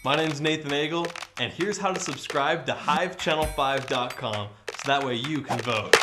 My name's Nathan Agel, and here's how to subscribe to HiveChannel5.com so that way you can vote.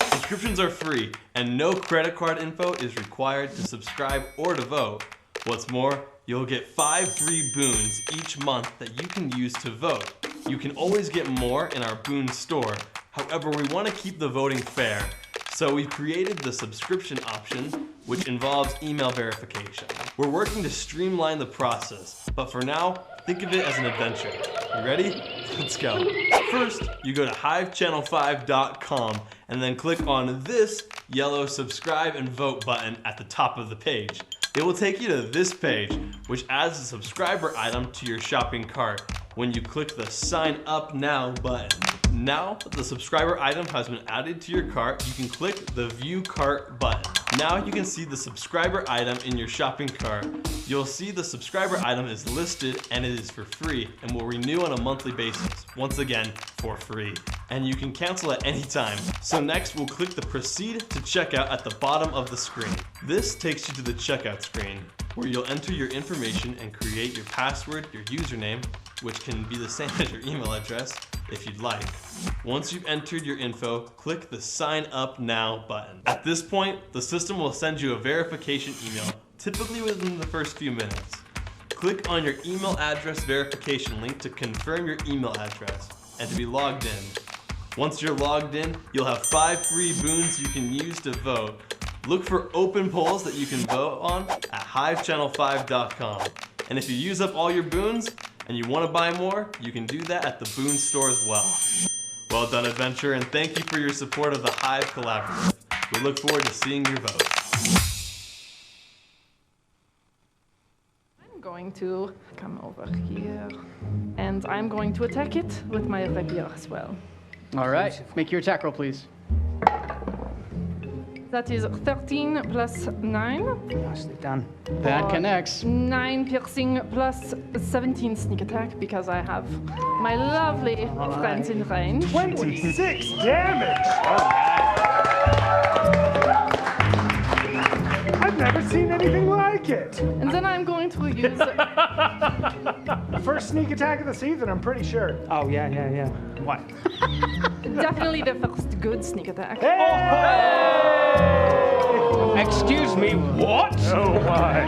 Subscriptions are free, and no credit card info is required to subscribe or to vote. What's more, you'll get 5 free boons each month that you can use to vote. You can always get more in our boon store. However, we want to keep the voting fair. So we've created the subscription option, which involves email verification. We're working to streamline the process, but for now, think of it as an adventure. You ready? Let's go. First, you go to HiveChannel5.com and then click on this yellow subscribe and vote button at the top of the page. It will take you to this page, which adds a subscriber item to your shopping cart when you click the Sign Up Now button. Now that the subscriber item has been added to your cart, you can click the View Cart button. Now you can see the subscriber item in your shopping cart. You'll see the subscriber item is listed and it is for free and will renew on a monthly basis, once again for free. And you can cancel at any time. So next we'll click the Proceed to Checkout at the bottom of the screen. This takes you to the checkout screen, where you'll enter your information and create your password, your username, which can be the same as your email address if you'd like. Once you've entered your info, click the Sign Up Now button. At this point, the system will send you a verification email, typically within the first few minutes. Click on your email address verification link to confirm your email address and to be logged in. Once you're logged in, you'll have 5 free boons you can use to vote. Look for open polls that you can vote on at HiveChannel5.com. And if you use up all your boons and you want to buy more, you can do that at the Boon Store as well. Well done, adventure, and thank you for your support of the Hive Collaborative. We look forward to seeing your vote. I'm going to come over here, and I'm going to attack it with my rapier as well. All right, make your attack roll, please. That is 13 plus 9. Nicely done. That connects. 9 piercing plus 17 sneak attack because I have my lovely friends in range. 26 damage! I've never seen anything like it! And then I'm going to use... First sneak attack of the season, I'm pretty sure. Oh, yeah. What? definitely the first good sneak attack. Excuse me, what? Oh my.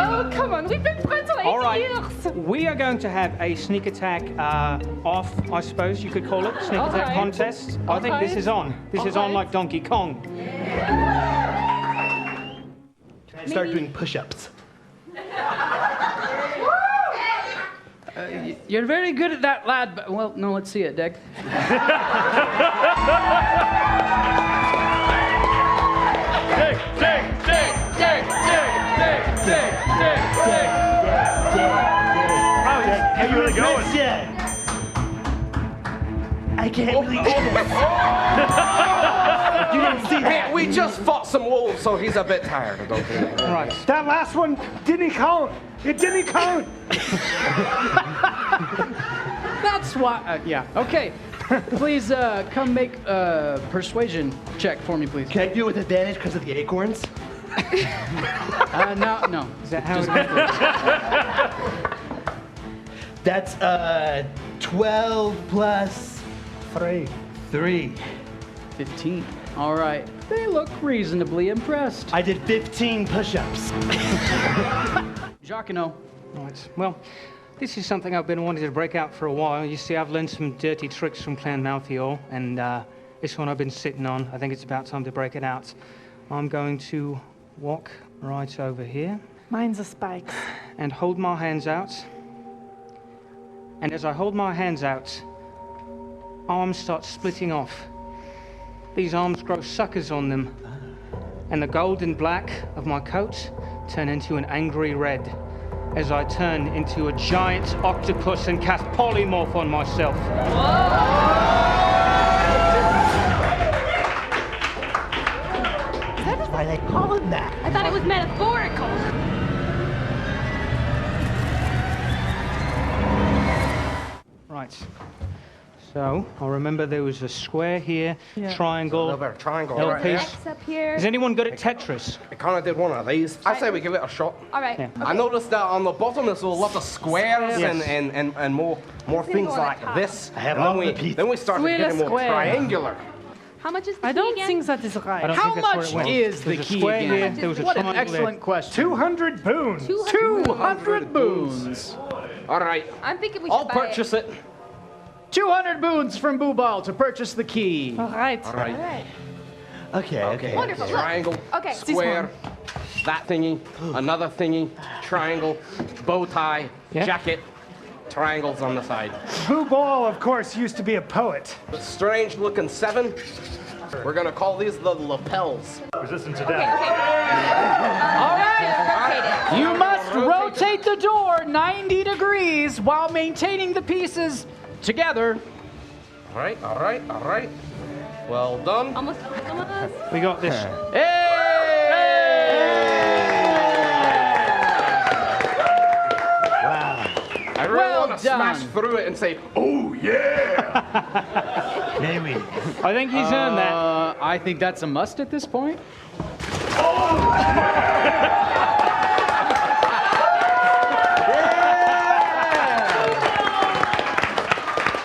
Oh, come on, we've been friends for 8 years. We are going to have a sneak attack off, I suppose you could call it, sneak attack contest. I think this is on. This is on like Donkey Kong. Start doing push-ups. You're very good at that, lad, but, well, no, let's see it, Dick. How you really going? I can't believe this. You didn't see that. Hey, we just fought some wolves, so he's a bit tired. Right. That last one didn't count. It didn't count. That's why, yeah, okay. Please come make a persuasion check for me, please. Can I do it with advantage because of the acorns? No. Is that how it is? That's 12 plus 3. 15. All right. They look reasonably impressed. I did 15 push-ups. Jacquino. Right. Well, this is something I've been wanting to break out for a while. You see, I've learned some dirty tricks from Clan Malthael, and this one I've been sitting on. I think it's about time to break it out. I'm going to walk right over here. Mine's a spike. And hold my hands out. And as I hold my hands out, arms start splitting off. These arms grow suckers on them. And the gold and black of my coat turn into an angry red as I turn into a giant octopus and cast polymorph on myself. That's why they call it that. I thought it was metaphorical. Right. So, I'll remember there was a square here, Yeah. triangle, Over triangle. L Right. piece. X up here. Is anyone good at Tetris? I kind of did one of these. I say we give it a shot. All right. Yeah. I noticed that on the bottom there's a lot of squares Yes. and more gonna things go on like the top. this. I have And all then the we pieces. then we started Square, getting more square. triangular. How much is the I key don't again? think that is right. I don't How think that's where much it went. is the There's a key square again? here, there was a What an triangle there. excellent question. 200 boons. 200 boons. All right. I'm thinking we should I'll buy purchase it. 200 boons from Boobal to purchase the key. All right. All right. All right. Okay. Wonderful. Look. Triangle. Okay. Square. That thingy. Another thingy. Triangle. Bow tie. Yeah. Jacket. Triangles on the side. Boo Ball, of course, used to be a poet. The strange looking 7. We're gonna call these the lapels. Resistant to Okay. death. Okay. All right. Rotate it. You must rotate the door 90 degrees while maintaining the pieces together. All right. All right. All right. Well done. Almost. We got this. I really Well want to done. smash through it and say, "Oh yeah!" Maybe. I think he's earned that. I think that's a must at this point.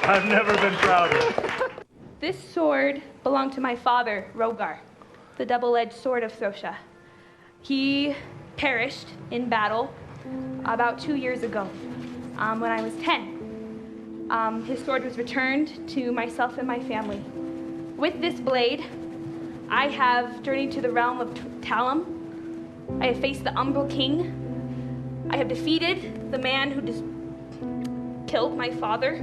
I've never been prouder. This sword belonged to my father, Rogar, the double-edged sword of Thosha. He perished in battle about 2 years ago, when I was 10. His sword was returned to myself and my family. With this blade, I have journeyed to the realm of Talim. I have faced the Umbral King. I have defeated the man who just killed my father.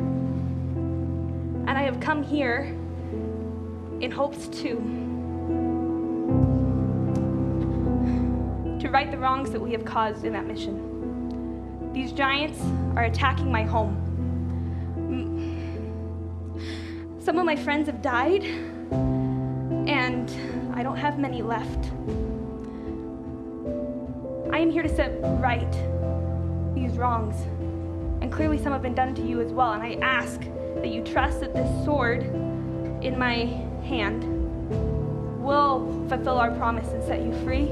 And I have come here in hopes to right the wrongs that we have caused in that mission. These giants are attacking my home. Some of my friends have died, and I don't have many left. I am here to set right these wrongs, and clearly some have been done to you as well, and I ask that you trust that this sword in my hand will fulfill our promise and set you free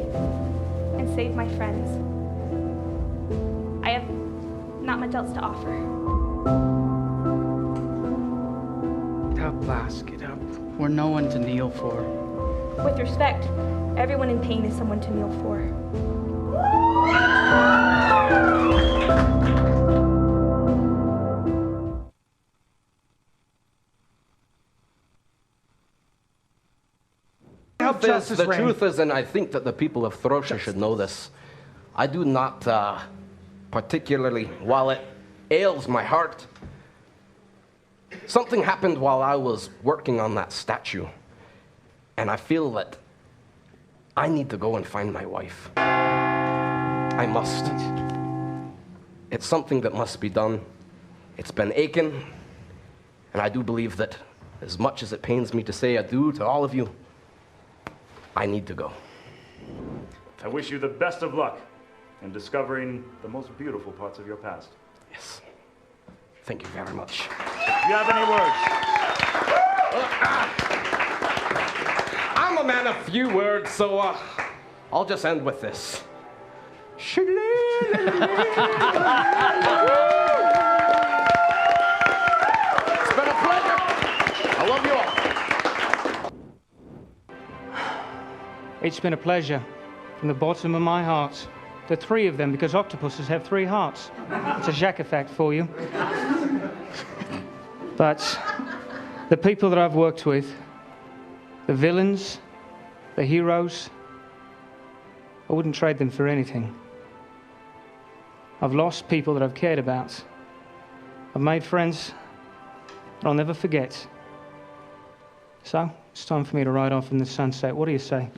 and save my friends. I have not much else to offer. Get up, lass, get up. We're no one to kneel for. With respect, everyone in pain is someone to kneel for. Justice The reign. truth is, and I think that the people of Throsha should know this, I do not particularly, while it ails my heart, something happened while I was working on that statue, and I feel that I need to go and find my wife. I must. It's something that must be done. It's been aching, and I do believe that as much as it pains me to say adieu to all of you, I need to go. I wish you the best of luck in discovering the most beautiful parts of your past. Yes. Thank you very much. Do you have any words? I'm a man of few words, so I'll just end with this. It's been a pleasure. I love you all. It's been a pleasure from the bottom of my heart. The three of them, because octopuses have 3 hearts. It's a Jacques effect for you. But the people that I've worked with, the villains, the heroes, I wouldn't trade them for anything. I've lost people that I've cared about. I've made friends that I'll never forget. So, it's time for me to ride off in the sunset. What do you say?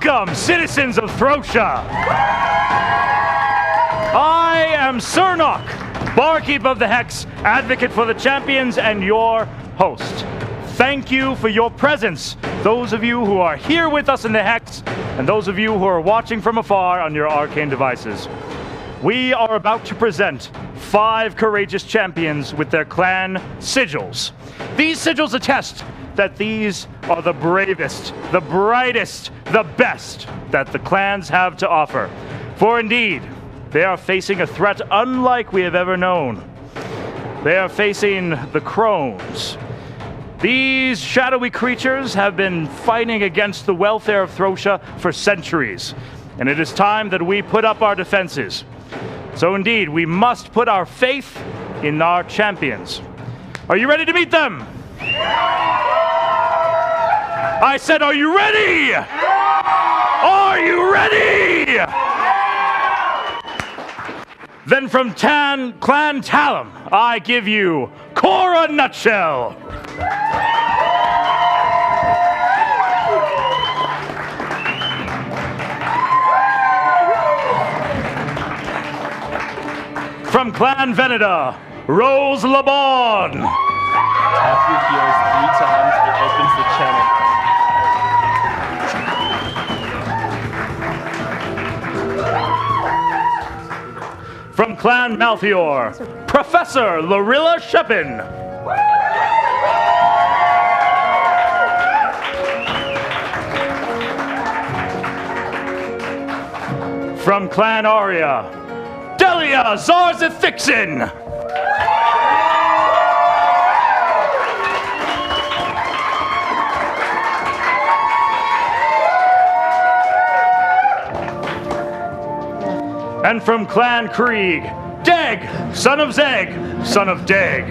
Welcome, citizens of Throcia. I am Cernok, barkeep of the Hex, advocate for the champions, and your host. Thank you for your presence, those of you who are here with us in the Hex, and those of you who are watching from afar on your arcane devices. We are about to present 5 courageous champions with their clan sigils. These sigils attest that these are the bravest, the brightest, the best that the clans have to offer. For indeed, they are facing a threat unlike we have ever known. They are facing the Crones. These shadowy creatures have been fighting against the welfare of Throcia for centuries, and it is time that we put up our defenses. So indeed, we must put our faith in our champions. Are you ready to meet them? I said, are you ready? Are you ready? Then from Clan Talum, I give you Cora Nutshell. From Clan Veneda, Rose Labon. Tap your heels 3 times, it opens the channel. From Clan Malthior, Professor Lorilla Shepin. From Clan Aria, Delia Zarzafixin. And from Clan Krieg, Deg, son of Zeg, son of Deg.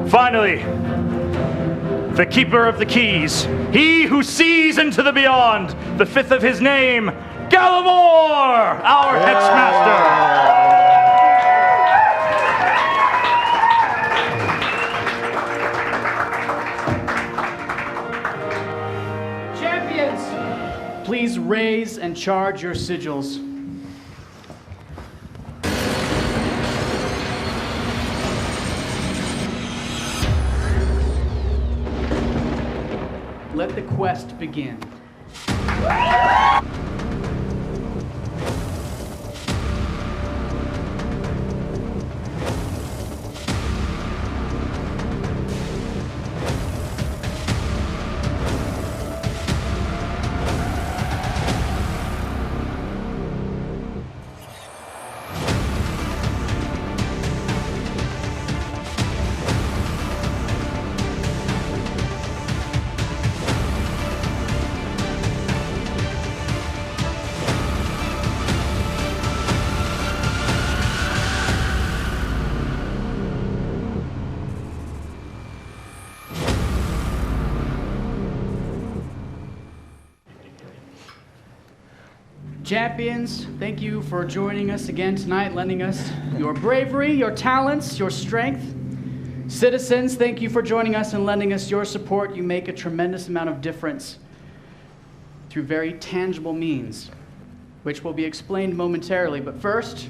Finally, the keeper of the keys, he who sees into the beyond, the 5th of his name, Gallimore, our Hexmaster. Please raise and charge your sigils. Let the quest begin. Champions, thank you for joining us again tonight, lending us your bravery, your talents, your strength. Citizens, thank you for joining us and lending us your support. You make a tremendous amount of difference through very tangible means, which will be explained momentarily. But first,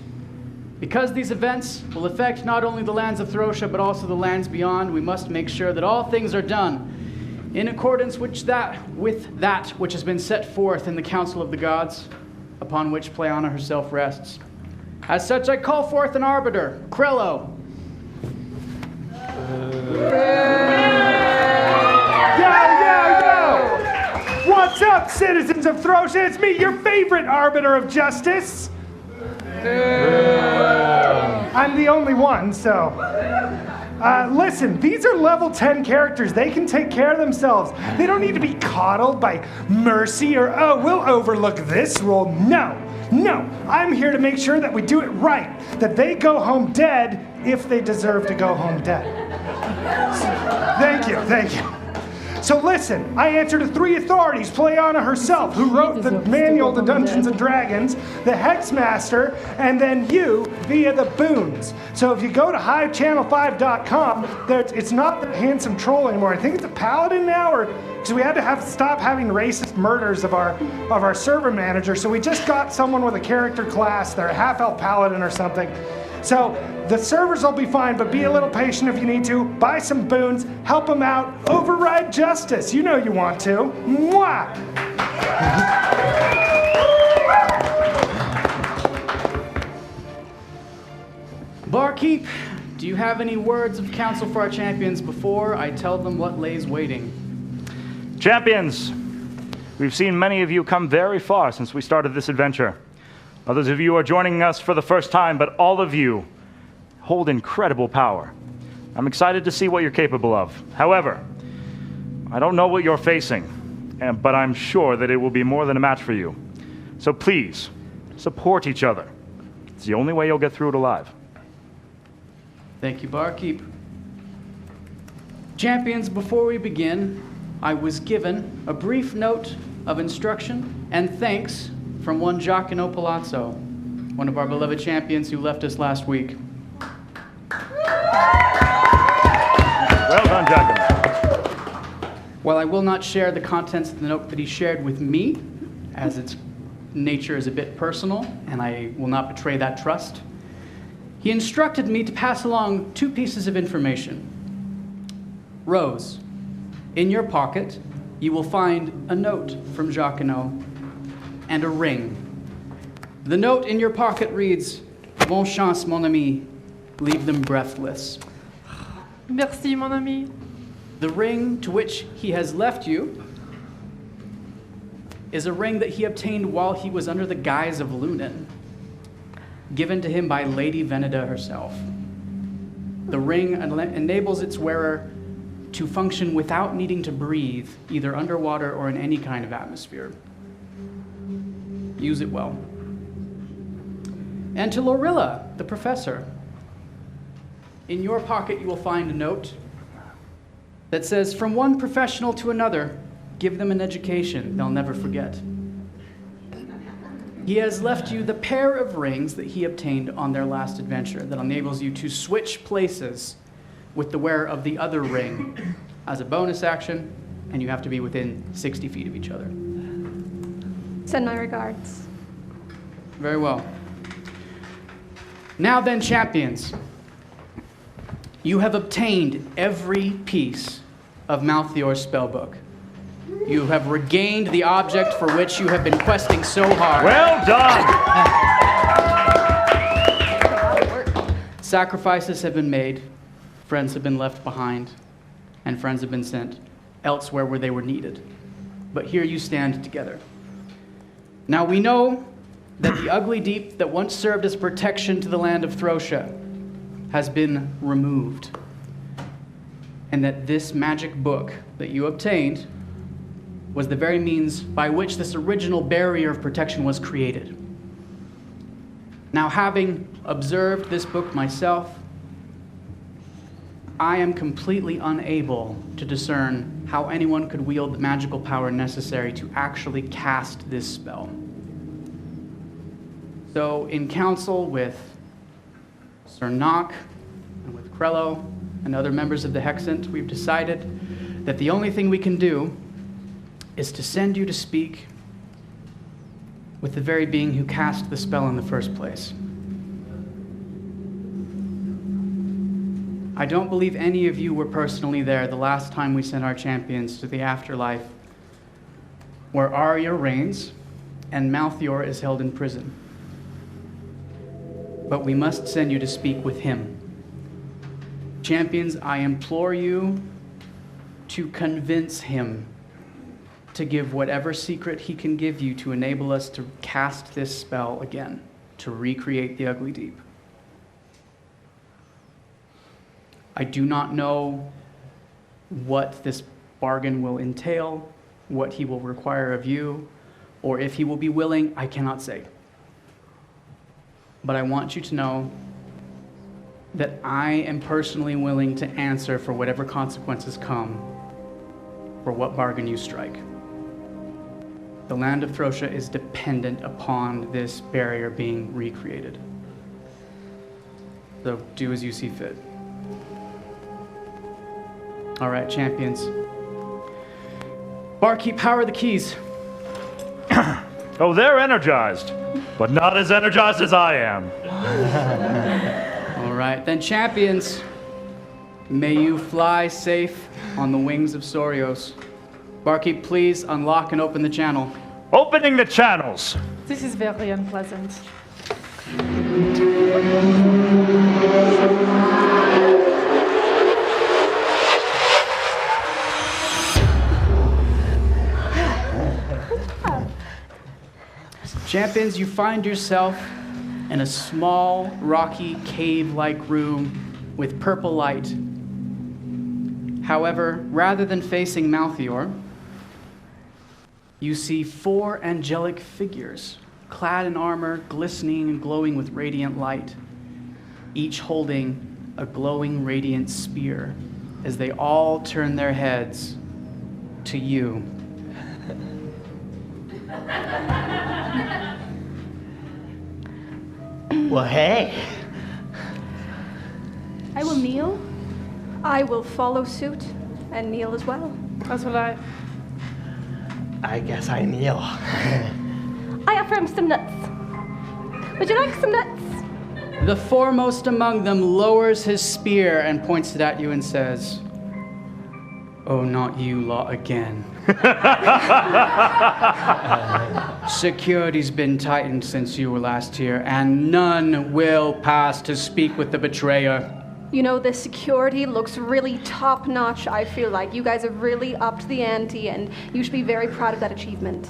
because these events will affect not only the lands of Throcia, but also the lands beyond, we must make sure that all things are done in accordance with that which has been set forth in the Council of the Gods, upon which Pleiana herself rests. As such, I call forth an arbiter, Krello. Yo! What's up, citizens of Throcia? It's me, your favorite arbiter of justice. I'm the only one, so... listen, these are level 10 characters. They can take care of themselves. They don't need to be coddled by Mercy or, oh, we'll overlook this rule. No, I'm here to make sure that we do it right, that they go home dead if they deserve to go home dead. Thank you. So listen, I answer to 3 authorities, Pleiana herself, who wrote the manual to Dungeons & Dragons, the Hexmaster, and then you via the boons. So if you go to HiveChannel5.com, it's not the handsome troll anymore. I think it's a paladin now, or because we had to stop having racist murders of our server manager, so we just got someone with a character class. They're a half-elf paladin or something. So the servers will be fine, but be a little patient if you need to. Buy some boons, help them out, override justice. You know you want to. Mwah! Barkeep, do you have any words of counsel for our champions before I tell them what lays waiting? Champions, we've seen many of you come very far since we started this adventure. Others of you are joining us for the first time, but all of you hold incredible power. I'm excited to see what you're capable of. However, I don't know what you're facing, but I'm sure that it will be more than a match for you. So please, support each other. It's the only way you'll get through it alive. Thank you, Barkeep. Champions, before we begin, I was given a brief note of instruction and thanks from one Giacomo Palazzo, one of our beloved champions who left us last week. Well done, Giacomo. While I will not share the contents of the note that he shared with me, as its nature is a bit personal, and I will not betray that trust, he instructed me to pass along 2 pieces of information. Rose, in your pocket, you will find a note from Giacomo and a ring. The note in your pocket reads, "Bonne chance, mon ami. Leave them breathless." Merci, mon ami. The ring to which he has left you is a ring that he obtained while he was under the guise of Lunan, given to him by Lady Veneda herself. The ring enables its wearer to function without needing to breathe, either underwater or in any kind of atmosphere. Use it well. And to Lorilla, the professor, in your pocket you will find a note that says, "From one professional to another, give them an education they'll never forget." He has left you the pair of rings that he obtained on their last adventure that enables you to switch places with the wearer of the other ring as a bonus action, and you have to be within 60 feet of each other. Send my regards. Very well. Now then, champions, you have obtained every piece of Malthior's spellbook. You have regained the object for which you have been questing so hard. Well done! Sacrifices have been made, friends have been left behind, and friends have been sent elsewhere where they were needed. But here you stand together. Now we know that the ugly deep that once served as protection to the land of Throsia has been removed, and that this magic book that you obtained was the very means by which this original barrier of protection was created. Now, having observed this book myself, I am completely unable to discern how anyone could wield the magical power necessary to actually cast this spell. So, in council with Sir Nock and with Krello and other members of the Hexant, we've decided that the only thing we can do is to send you to speak with the very being who cast the spell in the first place. I don't believe any of you were personally there the last time we sent our champions to the afterlife, where Arya reigns and Malthior is held in prison. But we must send you to speak with him. Champions, I implore you to convince him to give whatever secret he can give you to enable us to cast this spell again, to recreate the Ugly Deep. I do not know what this bargain will entail, what he will require of you, or if he will be willing, I cannot say. But I want you to know that I am personally willing to answer for whatever consequences come for what bargain you strike. The land of Throsha is dependent upon this barrier being recreated. So do as you see fit. All right, champions. Barkeep, how are the keys? Oh, they're energized, but not as energized as I am. All right, then champions, may you fly safe on the wings of Sorios. Barkeep, please unlock and open the channel. Opening the channels. This is very unpleasant. Champions, you find yourself in a small, rocky, cave-like room with purple light. However, rather than facing Malthior, you see 4 angelic figures, clad in armor, glistening and glowing with radiant light, each holding a glowing, radiant spear as they all turn their heads to you. Well, hey. I will kneel. I will follow suit and kneel as well. As will I. I guess I kneel. I offer him some nuts. Would you like some nuts? The foremost among them lowers his spear and points it at you and says, "Oh, not you lot again." Security's been tightened since you were last here, and none will pass to speak with the betrayer. You know, the security looks really top-notch, I feel like. You guys have really upped the ante, and you should be very proud of that achievement.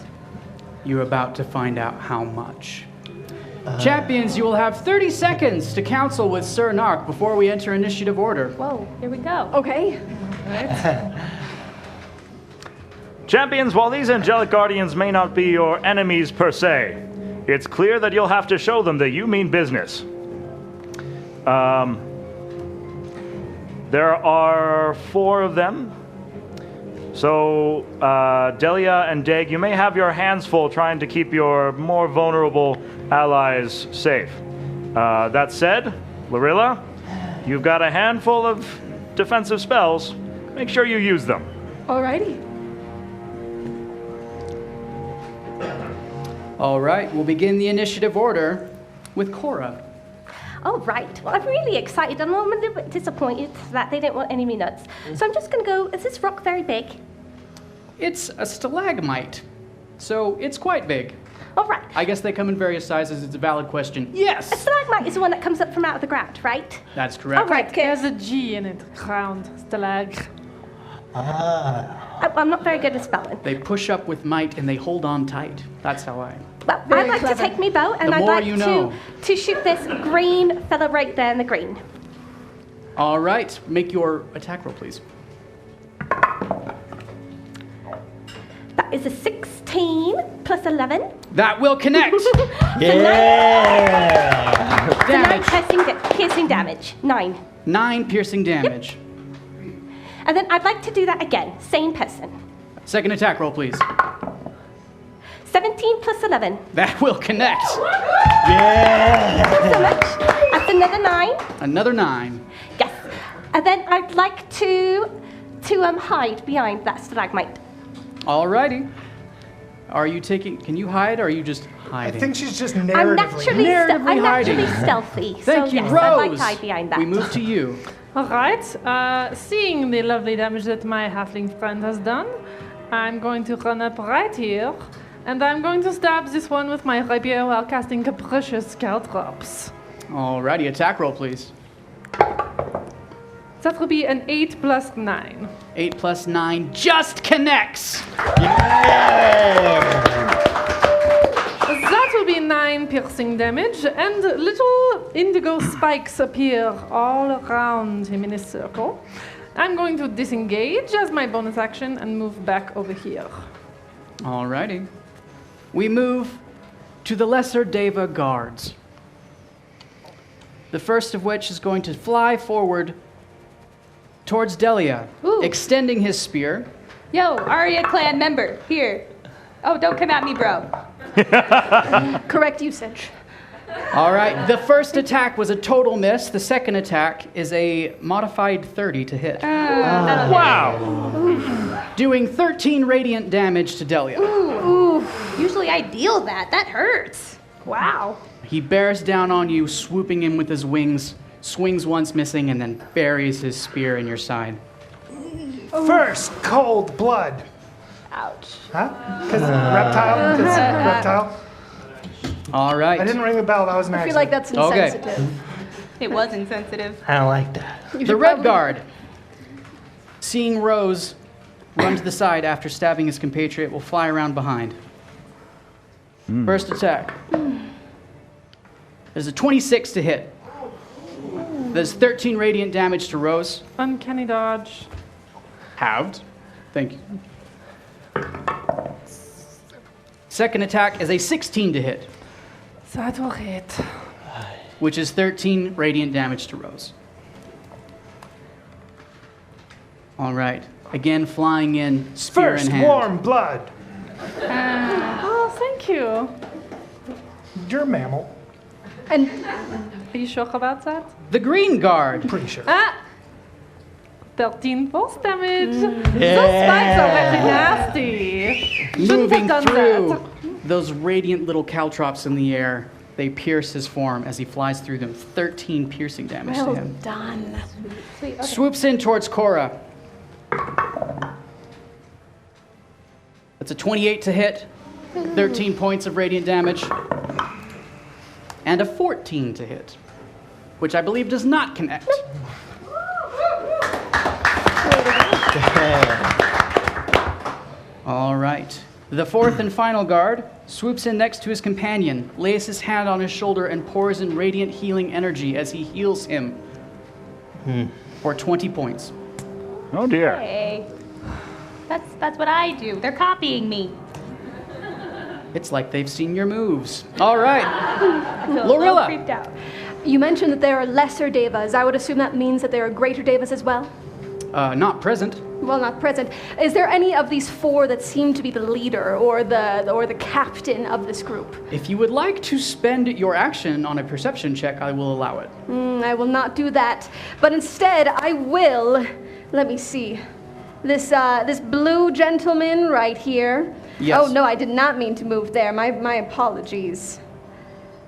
You're about to find out how much. Champions, you will have 30 seconds to counsel with Sir Nark before we enter initiative order. Whoa, here we go. Okay. Champions, while these angelic guardians may not be your enemies per se, it's clear that you'll have to show them that you mean business. There are 4 of them. So, Delia and Dag, you may have your hands full trying to keep your more vulnerable allies safe. That said, Lorilla, you've got a handful of defensive spells. Make sure you use them. Alrighty. All right, we'll begin the initiative order with Cora. Oh, right. Well, I'm really excited. I'm a little bit disappointed that they didn't want any of me nuts. So I'm just going to go, is this rock very big? It's a stalagmite, so it's quite big. All right. I guess they come in various sizes. It's a valid question. Yes! A stalagmite is the one that comes up from out of the ground, right? That's correct. All right, good. There's a G in it. Ground. Stalag. I'm not very good at spelling. They push up with might and they hold on tight. That's how I... Well, Very I'd like clever. to take me bow, and The I'd more like you know. to shoot this green fella right there in the green. All right, make your attack roll, please. That is a 16 plus 11. That will connect. Yeah. So 9 Damage. piercing damage. 9. 9 piercing damage. And then I'd like to do that again. Same person. Second attack roll, please. 17 plus 11. That will connect. Yeah. Thanks so much. That's another 9. Another 9. Yes. And then I'd like to hide behind that stalagmite. All righty. Are you taking... Can you hide, or are you just I hiding? think she's just I'm narratively. naturally stealthy. Thank so you, yes, Rose. I'd like to hide behind that. We move to you. All right. Seeing the lovely damage that my halfling friend has done, I'm going to run up right here, and I'm going to stab this one with my rapier while casting Capricious Caltrops. All righty, attack roll, please. That will be an 8 plus 9. 8 plus 9 just connects. That will be 9 piercing damage, and little indigo spikes appear all around him in a circle. I'm going to disengage as my bonus action and move back over here. All righty. We move to the Lesser Deva guards. The first of which is going to fly forward towards Delia, Ooh. extending his spear, Yo, Arya clan member, here. Oh, don't come at me, bro. Correct usage. All right, the first attack was a total miss. The second attack is a modified 30 to hit. Wow. Doing 13 radiant damage to Delia. Ooh. Usually I deal that. That hurts. Wow. He bears down on you, swooping in with his wings, swings once missing, and then buries his spear in your side. First, cold blood. Ouch. Huh? Because reptile? 'Cause reptile? All right. I didn't ring the bell. That was an I feel like that's Okay. insensitive. It was insensitive. I don't like that. The Red Guard, seeing Rose run to the side after stabbing his compatriot, will fly around behind. First attack. There's a 26 to hit. There's 13 radiant damage to Rose. Uncanny dodge. Halved. Thank you. Second attack is a 16 to hit, That will hit. which is 13 radiant damage to Rose. All right. Again, flying in, spear First, in hand. warm blood. Oh, thank you. You're a mammal. And Are you sure about that? The Green Guard. Pretty sure. 13 force damage. Those spikes are very nasty. Shouldn't Moving have done through that. those radiant little caltrops in the air, they pierce his form as he flies through them. 13 piercing damage to him. done. Sweet. Okay. Swoops in towards Cora. That's a 28 to hit, 13 points of radiant damage, and a 14 to hit, which I believe does not connect. All right. The fourth and final guard swoops in next to his companion, lays his hand on his shoulder, and pours in radiant healing energy as he heals him for 20 points. Oh dear. Hey. That's what I do. They're copying me. It's like they've seen your moves. All right. I feel a Lorilla. little creeped out. You mentioned that there are lesser devas. I would assume that means that there are greater devas as well? Not present. Well, not present. Is there any of these four that seem to be the leader or the captain of this group? If you would like to spend your action on a perception check, I will allow it. I will not do that. But instead, I will. Let me see. This blue gentleman right here. Yes. Oh no, I did not mean to move there. My apologies.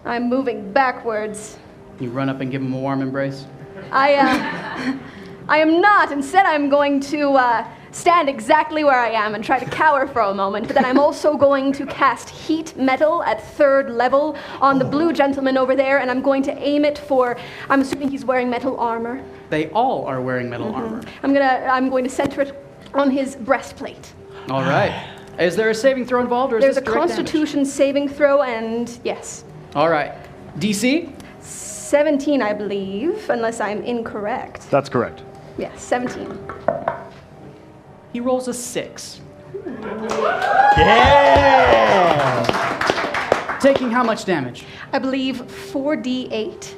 I'm moving backwards. You run up and give him a warm embrace. I am not. Instead, I'm going to stand exactly where I am and try to cower for a moment. But then I'm also going to cast Heat Metal at 3rd level on the blue gentleman over there, and I'm going to aim it for. I'm assuming he's wearing metal armor. They all are wearing metal armor. I'm going to center it on his breastplate. All right. Is there a saving throw involved, or is There's a this direct Constitution saving throw, and yes, damage? All right. DC? 17, I believe, unless I'm incorrect. That's correct. Yes, 17. He rolls a 6. Yeah! Taking how much damage? I believe 4d8.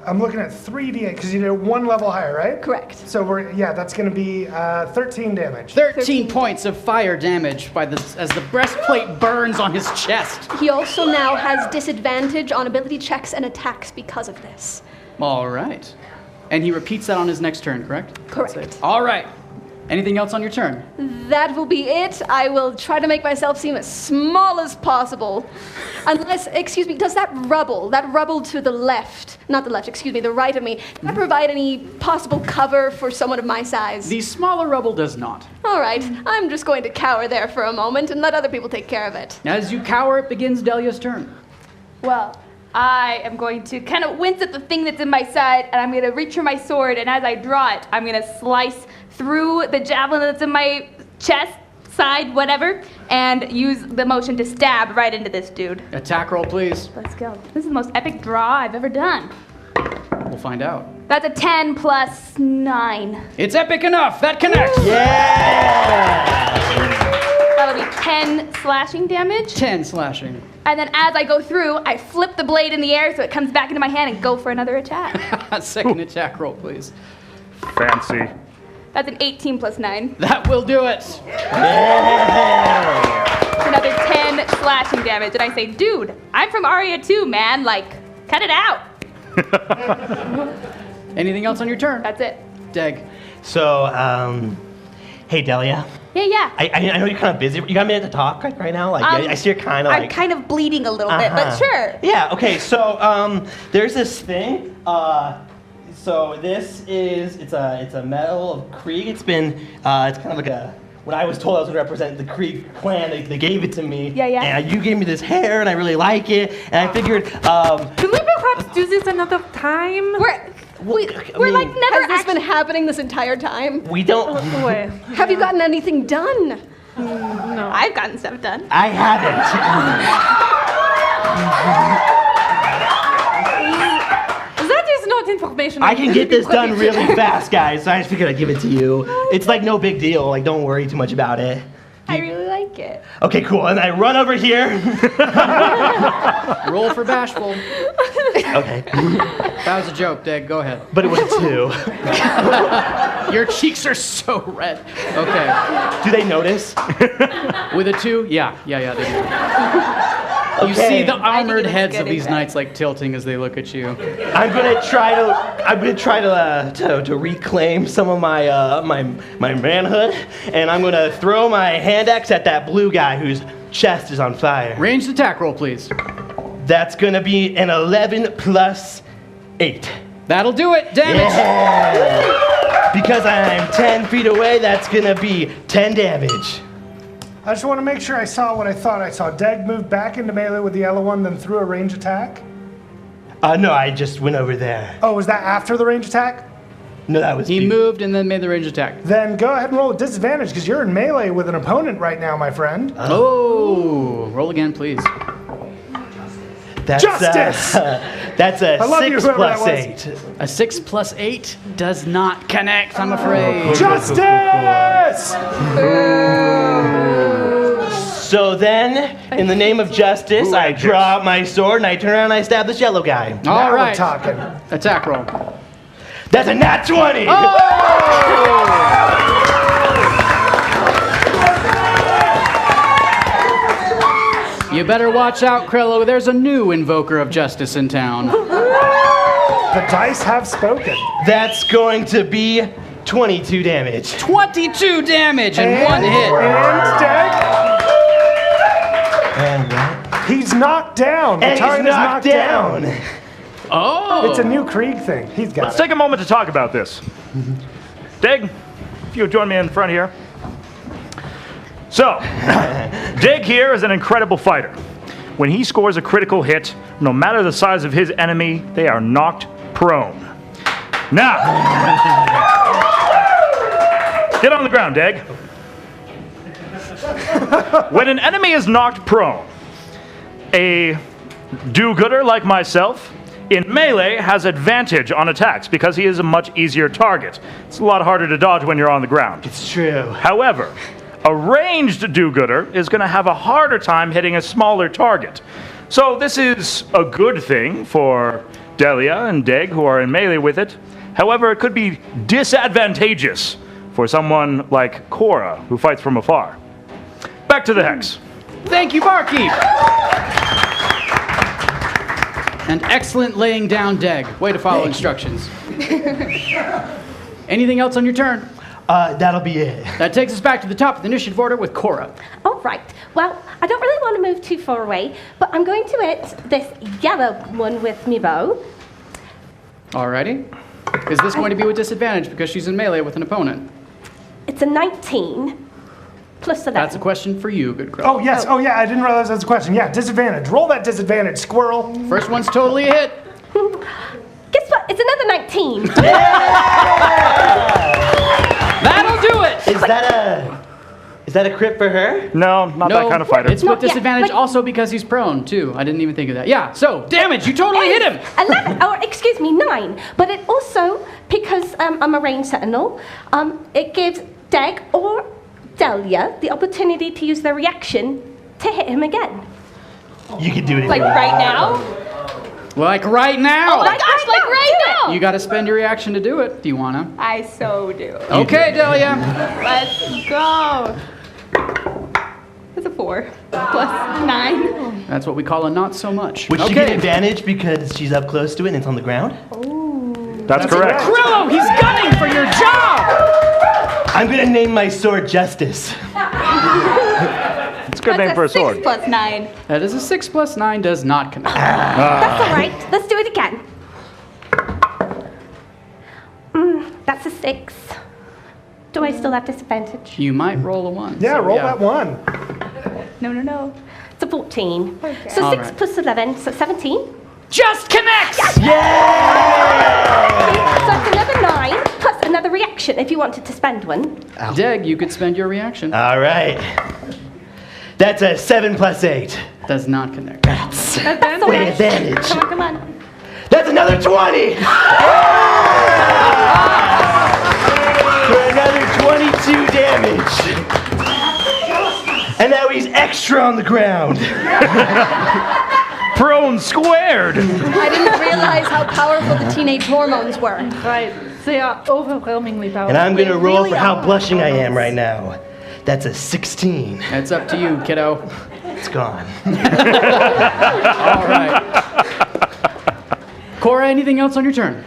I'm looking at 3d8 because you did 1 level higher, right? Correct. So that's going to be 13 damage. 13 points of fire damage as the breastplate burns on his chest. He also now has disadvantage on ability checks and attacks because of this. All right. And he repeats that on his next turn, correct? Correct. All right. Anything else on your turn? That will be it. I will try to make myself seem as small as possible. Unless, excuse me, does that rubble to the left, not the left, excuse me, the right of me, does that provide any possible cover for someone of my size? The smaller rubble does not. All right, I'm just going to cower there for a moment and let other people take care of it. As you cower, it begins Delia's turn. Well, I am going to kind of wince at the thing that's in my side, and I'm going to reach for my sword, and as I draw it, I'm going to slice through the javelin that's in my chest, side, whatever, and use the motion to stab right into this dude. Attack roll, please. Let's go. This is the most epic draw I've ever done. We'll find out. That's a 10 plus 9. It's epic enough. That connects. That'll be 10 slashing damage. 10 slashing. And then as I go through, I flip the blade in the air so it comes back into my hand and go for another attack. Second attack roll, please. Fancy. That's an 18 plus 9. That will do it. Another 10 slashing damage. And I say, dude, I'm from Aria too, man. Like, cut it out. Anything else on your turn? That's it. Deg. So, hey Delia. Yeah. I know you're kind of busy. You got a minute to talk right now? Like, I see you're kind of like. I'm kind of bleeding a little bit, but sure. Yeah. Okay. So, there's this thing. So this is it's a medal of Krieg. It's been it's kind of like a. When I was told I was going to represent the Krieg clan, they gave it to me. Yeah. And you gave me this hair, and I really like it. And I figured. Can we perhaps do this another time? We're like never. Has this been happening this entire time? We don't. Wait. Have you gotten anything done? No. I've gotten stuff done. I haven't. That is not information. I can get this done really fast, guys. So I just figured I'd give it to you. It's like no big deal. Like, don't worry too much about it. I really like it. Okay, cool. And I run over here. Roll for bashful. Okay. That was a joke, Deg. Go ahead. But it was 2. Your cheeks are so red. Okay. Do they notice? With a 2? Yeah, they do. You Okay. see the armored it was heads good of these anyway. knights like tilting as they look at you. I'm gonna try to reclaim some of my my manhood, and I'm gonna throw my hand axe at that blue guy whose chest is on fire. Ranged attack roll, please. That's gonna be an 11 plus 8. That'll do it. Damage. Yeah. Because I'm 10 feet away, that's gonna be 10 damage. I just want to make sure I saw what I thought I saw. Deg moved back into melee with the yellow one, then threw a range attack. No, I just went over there. Oh, was that after the range attack? No, that was He moved and then made the range attack. Then go ahead and roll a disadvantage because you're in melee with an opponent right now, my friend. Oh, roll again, please. That's, Justice! That's a I love you, 6 whoever plus that 8. A 6 plus 8 does not connect, I'm afraid. Justice! So then, in the name of justice, I draw out my sword and I turn around and I stab this yellow guy. All Now we're right. talking. Attack roll. That's a nat 20! You better watch out, Krello. There's a new invoker of justice in town. The dice have spoken. That's going to be 22 damage. 22 damage and 1 hit. And Deg, And what? he's knocked down. The And he's target is knocked knocked down. Oh. It's a new Krieg thing. He's got Let's it. take a moment to talk about this. Dig, if you would join me in front here. So, Dig here is an incredible fighter. When he scores a critical hit, no matter the size of his enemy, they are knocked prone. Now, get on the ground, Dig. When an enemy is knocked prone, a do-gooder like myself in melee has advantage on attacks because he is a much easier target. It's a lot harder to dodge when you're on the ground. It's true. However, a ranged do-gooder is going to have a harder time hitting a smaller target. So this is a good thing for Delia and Deg who are in melee with it. However, it could be disadvantageous for someone like Cora who fights from afar. Back to the hex. Thank you, Barkeep. And excellent laying down, Deg. Way to follow instructions. Anything else on your turn? That'll be it. That takes us back to the top of the initiative order with Cora. All right. Well, I don't really want to move too far away, but I'm going to hit this yellow one with me bow. Alrighty. Is this going to be with disadvantage because she's in melee with an opponent? It's a 19 plus 11. That's a question for you, good girl. Oh, yes. Oh, yeah. I didn't realize that's a question. Yeah, disadvantage. Roll that disadvantage, squirrel. First one's totally a hit. Guess what? It's another 19. That'll do it. Is that a crit for her? No, not that kind of fighter. It's with Not yet, disadvantage but- also because he's prone, too. I didn't even think of that. Yeah, so, damage. You totally hit him. 11, or excuse me, 9. But it also, because I'm a ranged sentinel, it gives Deg or Delia the opportunity to use their reaction to hit him again. You can do it. Like right now? Like right now. Oh my gosh, like right now! go! You got to spend your reaction to do it. Do you wanna? I so do. Okay, Delia. Let's go. That's a 4 plus 9. That's what we call a not so much. Would she get advantage because she's up close to it and it's on the ground? That's correct. Krillo, he's gunning for your job! I'm gonna name my sword Justice. It's a good name for a sword. 6 plus 9. That is a 6 plus 9 does not connect. That's all right. Let's do it again. That's a 6. Do I still have disadvantage? You might roll a 1. Yeah, so roll that 1. No. It's a 14. So All 6 right. plus 11, so 17. Just connects! So it's another 9 plus another reaction if you wanted to spend one. Deg, you could spend your reaction. All right. That's a 7 plus 8. Does not connect. That's That's way advantage. Come on. That's another 20! For another 22 damage. And now he's extra on the ground. Prone squared. I didn't realize how powerful the teenage hormones were. Right. They are overwhelmingly powerful. And I'm gonna roll really for how are. blushing I am right now. That's a 16. It's up to you, kiddo. It's gone. All right. Cora, anything else on your turn?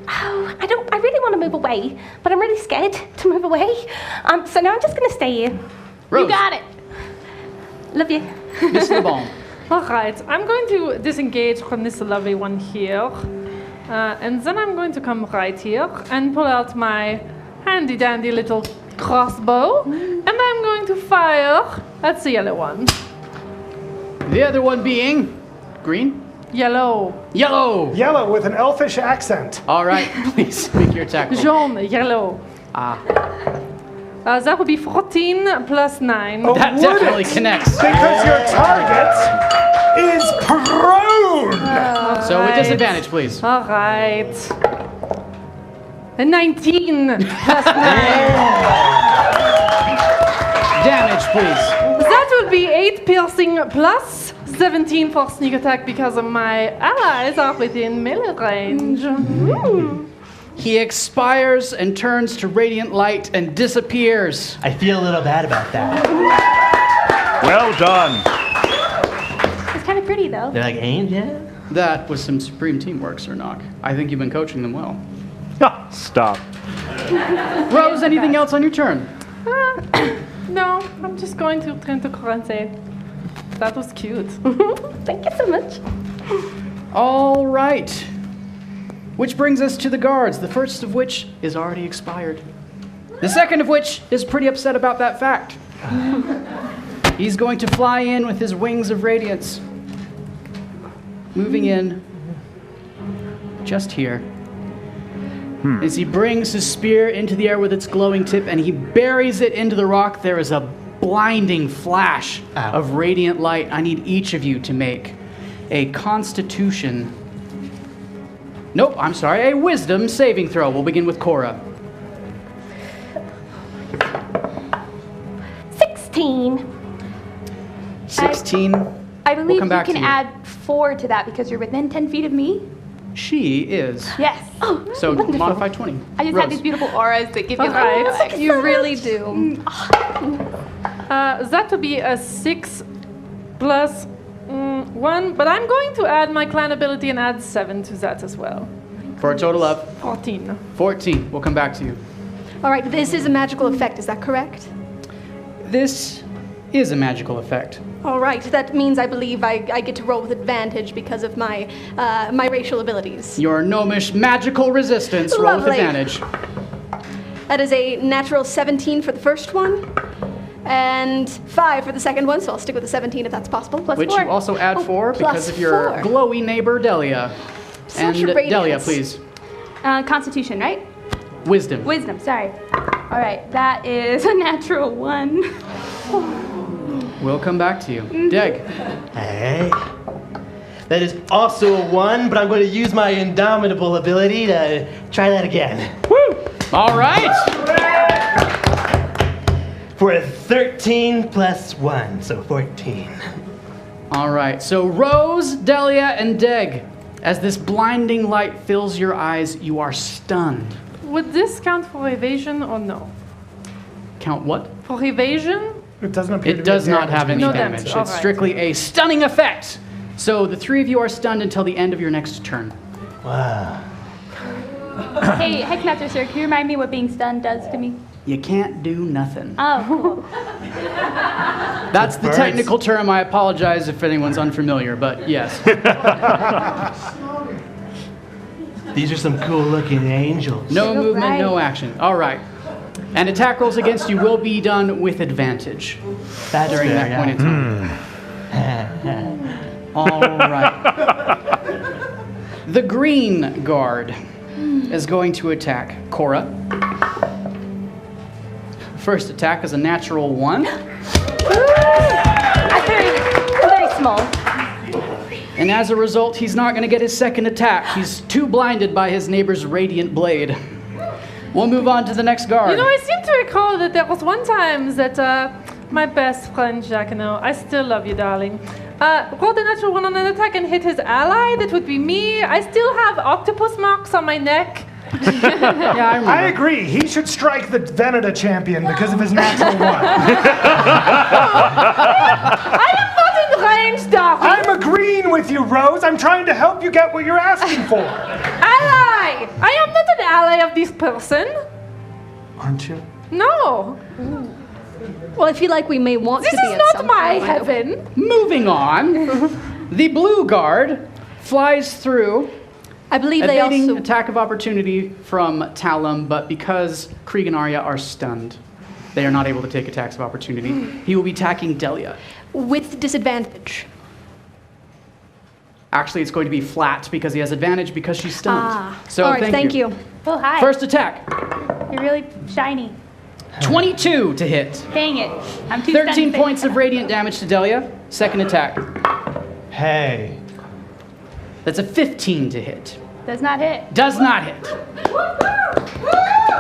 Oh, I really want to move away, but I'm really scared to move away. So now I'm just going to stay here. Rose. You got it. Love you. Miss the ball. All right, I'm going to disengage from this lovely one here. And then I'm going to come right here and pull out my handy dandy little crossbow. And I'm going to fire at the yellow one. The other one being green, Yellow. yellow. Yellow with an elfish accent. All right, please make your attack roll. Jaune, yellow. That would be 14 plus 9. Oh, That would definitely it? connects. Because your target is prone. So with disadvantage, please. All right. A 19 plus 9. Damage, please. That would be 8 piercing plus 17 for sneak attack because my allies are within melee range. He expires and turns to radiant light and disappears. I feel a little bad about that. Well done. It's kind of pretty, though. They're like, ain't ya? That was some supreme teamwork, Sir Nock. I think you've been coaching them well. Stop. Rose, anything else on your turn? No, I'm just going to turn to Cora and say, that was cute. Thank you so much. All right. Which brings us to the guards, the first of which is already expired. The second of which is pretty upset about that fact. He's going to fly in with his wings of radiance. Moving in just here. As he brings his spear into the air with its glowing tip and he buries it into the rock, there is a blinding flash of radiant light. I need each of you to make a constitution. Nope, I'm sorry, a wisdom saving throw. We'll begin with Cora. 16. 16. I believe We'll come you back can to you. add 4 to that because you're within 10 feet of me. She is. Yes. Oh, So wonderful. modify 20. I just Rose. have these beautiful auras that give you Alright. You really do. That would be a 6 plus 1, but I'm going to add my clan ability and add 7 to that as well. For a total of 14. 14. We'll come back to you. All right, this is a magical effect, is that correct? This is a magical effect. All right, that means I believe I get to roll with advantage because of my my racial abilities. Your gnomish magical resistance. Roll with Lovely. advantage. That is a natural 17 for the first one, and 5 for the second one, so I'll stick with the 17 if that's possible. Plus Which 4. you also add Oh, 4 because plus of your 4. glowy neighbor, Delia. Such And a radiance. Delia, please. Constitution, right? Wisdom. Wisdom, sorry. All right, that is a natural 1. We'll come back to you. Deg. Hey. That is also a 1, but I'm going to use my indomitable ability to try that again. All right. For a 13 plus 1, so 14. All right, so Rose, Delia, and Deg, as this blinding light fills your eyes, you are stunned. Would this count for evasion or no? Count what? For evasion? It doesn't appear to It be does not damage. have any No damage. damage, all It's right. strictly a stunning effect. So the three of you are stunned until the end of your next turn. Wow. Hey, Heckmaster sir, can you remind me what being stunned does to me? You can't do nothing. Oh, cool. That's the technical term. I apologize if anyone's unfamiliar, but yes. These are some cool looking angels. No movement, no action. All right. And attack rolls against you will be done with advantage during fair, that point in time. All right. The green guard is going to attack Cora. First attack is a natural 1. I'm very small. And as a result, he's not going to get his second attack. He's too blinded by his neighbor's radiant blade. We'll move on to the next guard. You know, I seem to recall that there was one time that my best friend Jacquino, I still love you, darling, rolled a natural 1 on an attack and hit his ally. That would be me. I still have octopus marks on my neck. Yeah, I remember. I agree. He should strike the Veneta champion because of his natural 1. I am not in range, darling. I'm agreeing with you, Rose. I'm trying to help you get what you're asking for. Ally! I am not an ally of this person. Aren't you? No. Well, I feel like we may want This to be is at not some my point. heaven. Moving on, the blue guard flies through, I believe they evading also... attack of opportunity from Talum, but because Krieg and Arya are stunned, they are not able to take attacks of opportunity. He will be attacking Delia. With disadvantage. Actually, it's going to be flat because he has advantage because she's stunned. All right, thank you. Oh, hi. First attack, You're really shiny. 22 to hit. Dang it. I'm too 13 stunned to points of radiant damage to Delia. Second attack, Hey. that's a 15 to hit. Does not hit. Does not hit.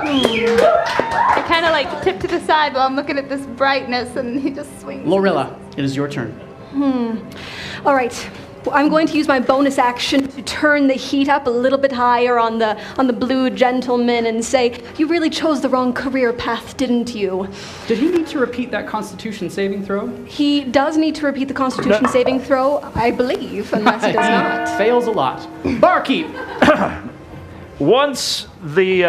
I kind of like tip to the side while I'm looking at this brightness, and he just swings. Lorilla, it is your turn. All right. I'm going to use my bonus action to turn the heat up a little bit higher on the blue gentleman and say, you really chose the wrong career path, didn't you? Did he need to repeat that Constitution saving throw? He does need to repeat the Constitution saving throw, I believe, unless he does not. Fails a lot. Barkeep! Once the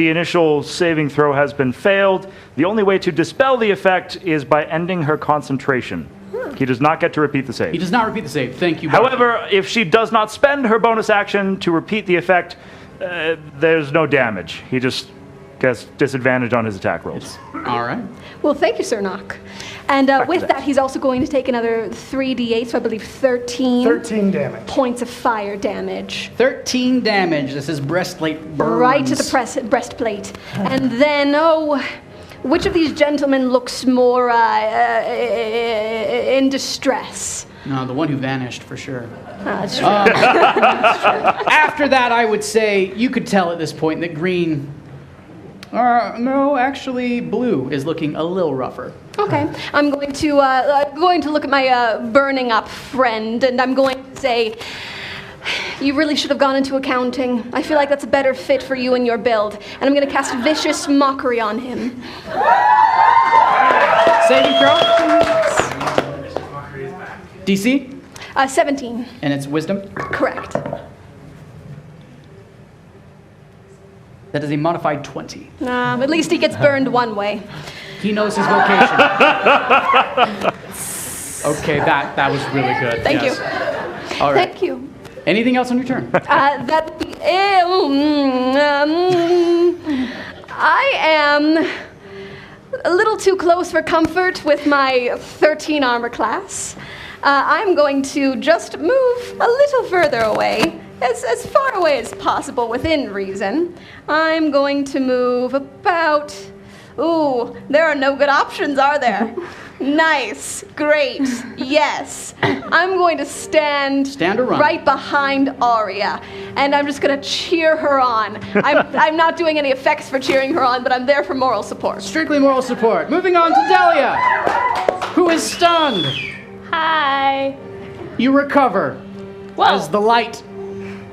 initial saving throw has been failed, the only way to dispel the effect is by ending her concentration. He does not get to repeat the save. He does not repeat the save. Thank you, Barkeep. However, if she does not spend her bonus action to repeat the effect, there's no damage. He just gets disadvantage on his attack rolls. All right. Well, thank you, Sir Nock. And with that, he's also going to take another 3d8, so I believe 13 damage. Points of fire damage. 13 damage. This is breastplate burns. Right to the breastplate. And then, which of these gentlemen looks more in distress? No, the one who vanished for sure. That's true. After that, I would say you could tell at this point that green. No, actually, blue is looking a little rougher. Okay, I'm going to look at my burning up friend, and I'm going to say, you really should have gone into accounting. I feel like that's a better fit for you and your build, and I'm going to cast vicious mockery on him. Saving throw. DC. 17. And it's wisdom. Correct. That is a modified 20. At least he gets burned one way. He knows his vocation. Okay, that was really good. Thank yes. you. All right. Thank you. Anything else on your turn? That would be. I am a little too close for comfort with my 13 armor class. I'm going to just move a little further away, as far away as possible within reason. I'm going to move about. Ooh, there are no good options, are there? Nice, great, yes. I'm going to stand or run? right behind Arya, and I'm just going to cheer her on. I'm not doing any effects for cheering her on, but I'm there for moral support. Strictly moral support. Moving on to Delia, who is stunned. Hi. You recover Whoa. as the light,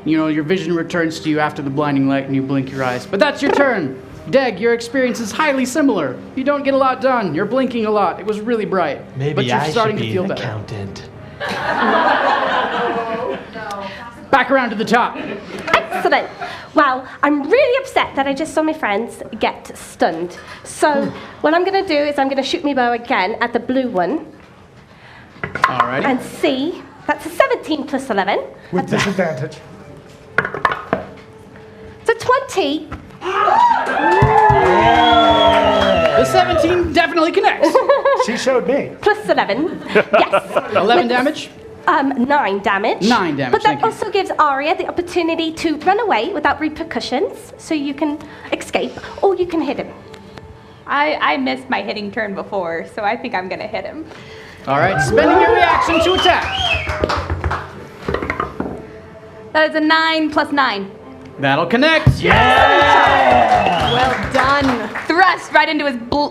your vision returns to you after the blinding light and you blink your eyes. But that's your turn. Deg, your experience is highly similar. You don't get a lot done. You're blinking a lot. It was really bright. Maybe but you're I starting should to be feel an better. accountant. Back around to the top. Excellent. Well, I'm really upset that I just saw my friends get stunned. So what I'm going to do is I'm going to shoot my bow again at the blue one. All right. And see. That's a 17 plus 11. With disadvantage. So 20. The 17 definitely connects. She showed me. Plus 11. Yes. 11 damage? 9 damage. 9 damage, But that thank you. also gives Arya the opportunity to run away without repercussions, so you can escape, or you can hit him. I missed my hitting turn before, so I think I'm gonna hit him. All right, spending your reaction to attack. That is a 9 plus 9. That'll connect. Well done. Thrust right into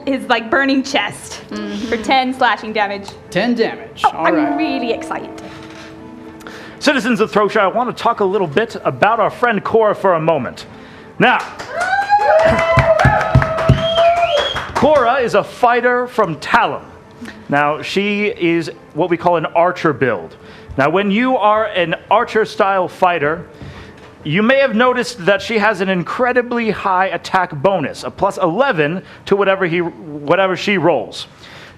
his like burning chest for 10 slashing damage. 10 damage. All I'm right. really excited. Citizens of Throsha, I want to talk a little bit about our friend Cora for a moment. Now, Cora is a fighter from Talum. Now, she is what we call an archer build. Now, when you are an archer-style fighter, you may have noticed that she has an incredibly high attack bonus, a plus 11 to whatever she rolls.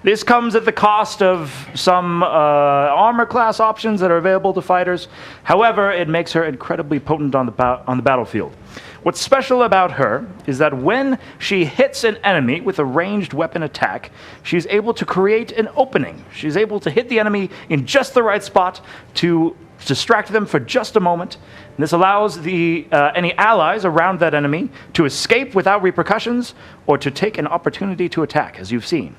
This comes at the cost of some armor class options that are available to fighters. However, it makes her incredibly potent on the battlefield. What's special about her is that when she hits an enemy with a ranged weapon attack, she's able to create an opening. She's able to hit the enemy in just the right spot to distract them for just a moment. And this allows any allies around that enemy to escape without repercussions or to take an opportunity to attack, as you've seen.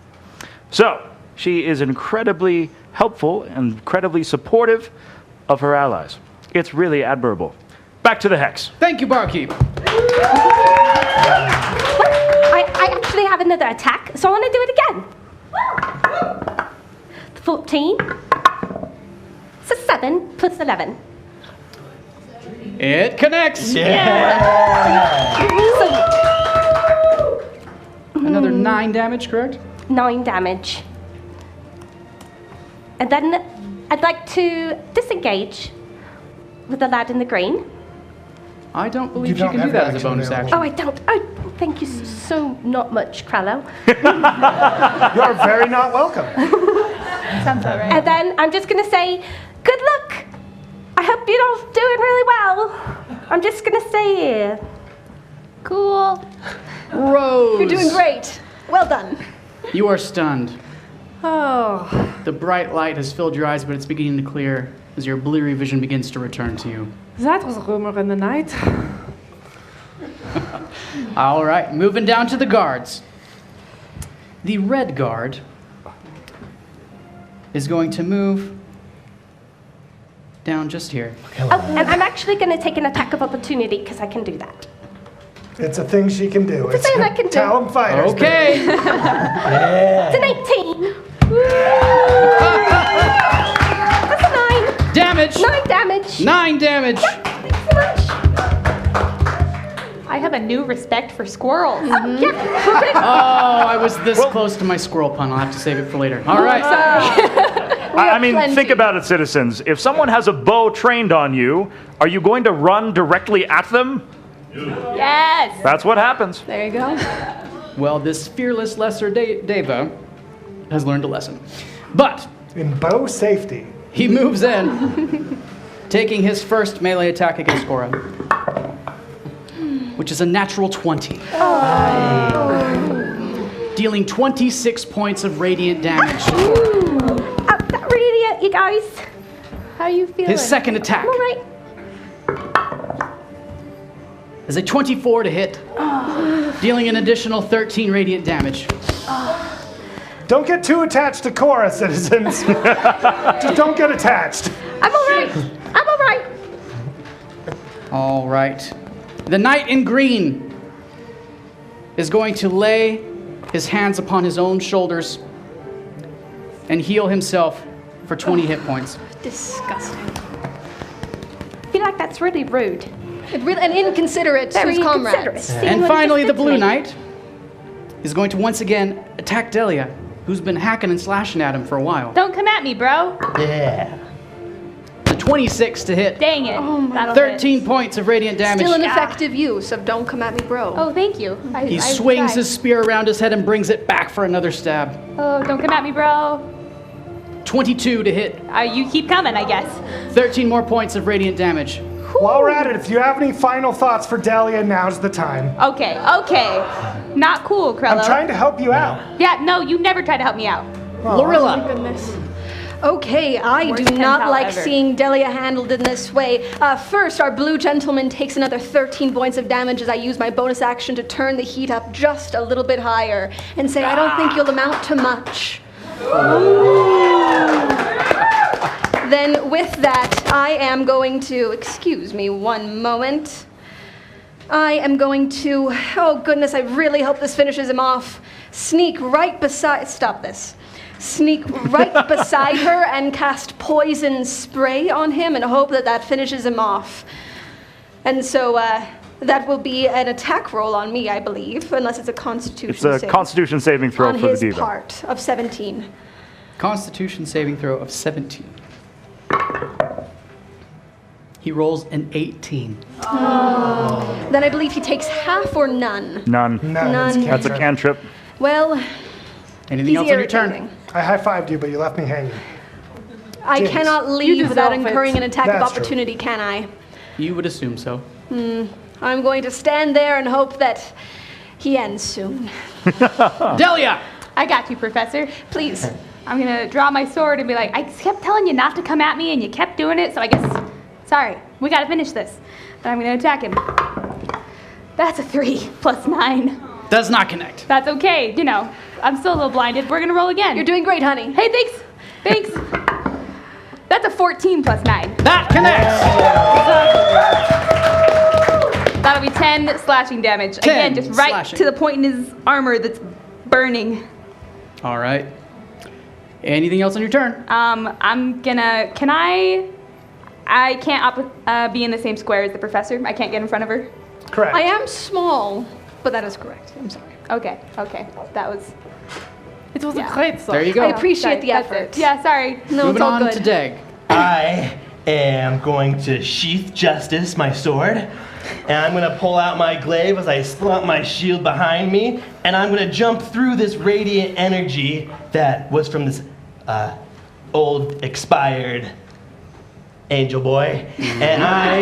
So, she is incredibly helpful and incredibly supportive of her allies. It's really admirable. Back to the Hex. Thank you, Barkeep. I actually have another attack, so I want to do it again. 14. So 7 plus 11. It connects. Another 9 damage, correct? 9 damage. And then I'd like to disengage with the lad in the green. I don't believe you can do that as a bonus action. Oh, I don't. Oh, thank you so not much, Krallo. You're very not welcome. Sounds about right. And then I'm just going to say, good luck. I hope you're all doing really well. I'm just going to stay here. Cool. Rose. You're doing great. Well done. You are stunned. Oh. The bright light has filled your eyes, but it's beginning to clear as your bleary vision begins to return to you. That was a rumor in the night. All right, moving down to the guards. The red guard is going to move down just here. Oh, and I'm actually going to take an attack of opportunity because I can do that. It's a thing she can do. It's a thing I can do. Talum fighters. Okay. It's an 18. That's a 9. Damage. 9 damage. 9 damage. Thanks so much. I have a new respect for squirrels. Oh, yeah. Oh, I was this close to my squirrel pun. I'll have to save it for later. All right. I mean, think about it, citizens. If someone has a bow trained on you, are you going to run directly at them? Yes. That's what happens. There you go. Well, this fearless lesser Deva has learned a lesson. But In bow safety. he moves in, taking his first melee attack against Cora, which is a natural 20. Dealing 26 points of radiant damage to Cora. That really it, you guys. How are you feeling? His second attack I'm all right. is a 24 to hit, dealing an additional 13 radiant damage. Don't get too attached to Cora, citizens. Just don't get attached. I'm all right. I'm all right. All right. The knight in green is going to lay his hands upon his own shoulders and heal himself for 20 hit points. Disgusting. I feel like that's really rude. And inconsiderate to Very his comrades. inconsiderate. See, And what he finally, just the did to Blue me. Knight is going to once again attack Delia, who's been hacking and slashing at him for a while. Don't come at me, bro. Yeah. The 26 to hit. Dang it. Oh my That'll 13 hit. points of radiant damage. Still an effective use of don't come at me, bro. Oh, thank you. He swings his spear around his head and brings it back for another stab. Oh, don't come at me, bro. 22 to hit. You keep coming, I guess. 13 more points of radiant damage. While we're at it, if you have any final thoughts for Delia, now's the time. Okay. Not cool, Krello. I'm trying to help you out. Yeah, no, you never try to help me out. Lorilla. Oh my goodness. Okay, I Worst do pen not pal like ever. seeing Delia handled in this way. First, our blue gentleman takes another 13 points of damage as I use my bonus action to turn the heat up just a little bit higher and say, I don't think you'll amount to much. Then with that, I am going to, excuse me one moment. I am going to, oh goodness, I really hope this finishes him off. Sneak right beside her and cast poison spray on him and hope that that finishes him off. And so that will be an attack roll on me, I believe, unless it's a constitution It's a save. Constitution saving throw on for the his diva. part of 17. Constitution saving throw of 17. He rolls an 18. Then I believe he takes half or none. None. None. That's a cantrip. Well, Anything he's else on your irritating. turn? I high-fived you, but you left me hanging. I James, cannot you leave without deserve it. incurring an attack of That's true. opportunity, can I? You would assume so. I'm going to stand there and hope that he ends soon. Delia! I got you, Professor. Please. I'm gonna draw my sword and be like, I kept telling you not to come at me and you kept doing it, so I guess, sorry, we gotta finish this. And I'm gonna attack him. That's a 3 plus 9. Does not connect. That's okay, you know, I'm still a little blinded. We're gonna roll again. You're doing great, honey. Hey, thanks. That's a 14 plus 9. That connects! That'll be 10 slashing damage. 10 Again, just right slashing. to the point in his armor that's burning. All right. Anything else on your turn? I'm gonna, I can't be in the same square as the professor. I can't get in front of her. Correct. I am small, but that is correct. I'm sorry. Okay, that was. It was Yeah. a great song. There you I go. appreciate the That's effort. it. Yeah, sorry. No, Moving it's all on good. to Deg. I am going to sheath Justice, my sword, and I'm going to pull out my glaive as I pull out my shield behind me, and I'm going to jump through this radiant energy that was from this old expired angel boy, and I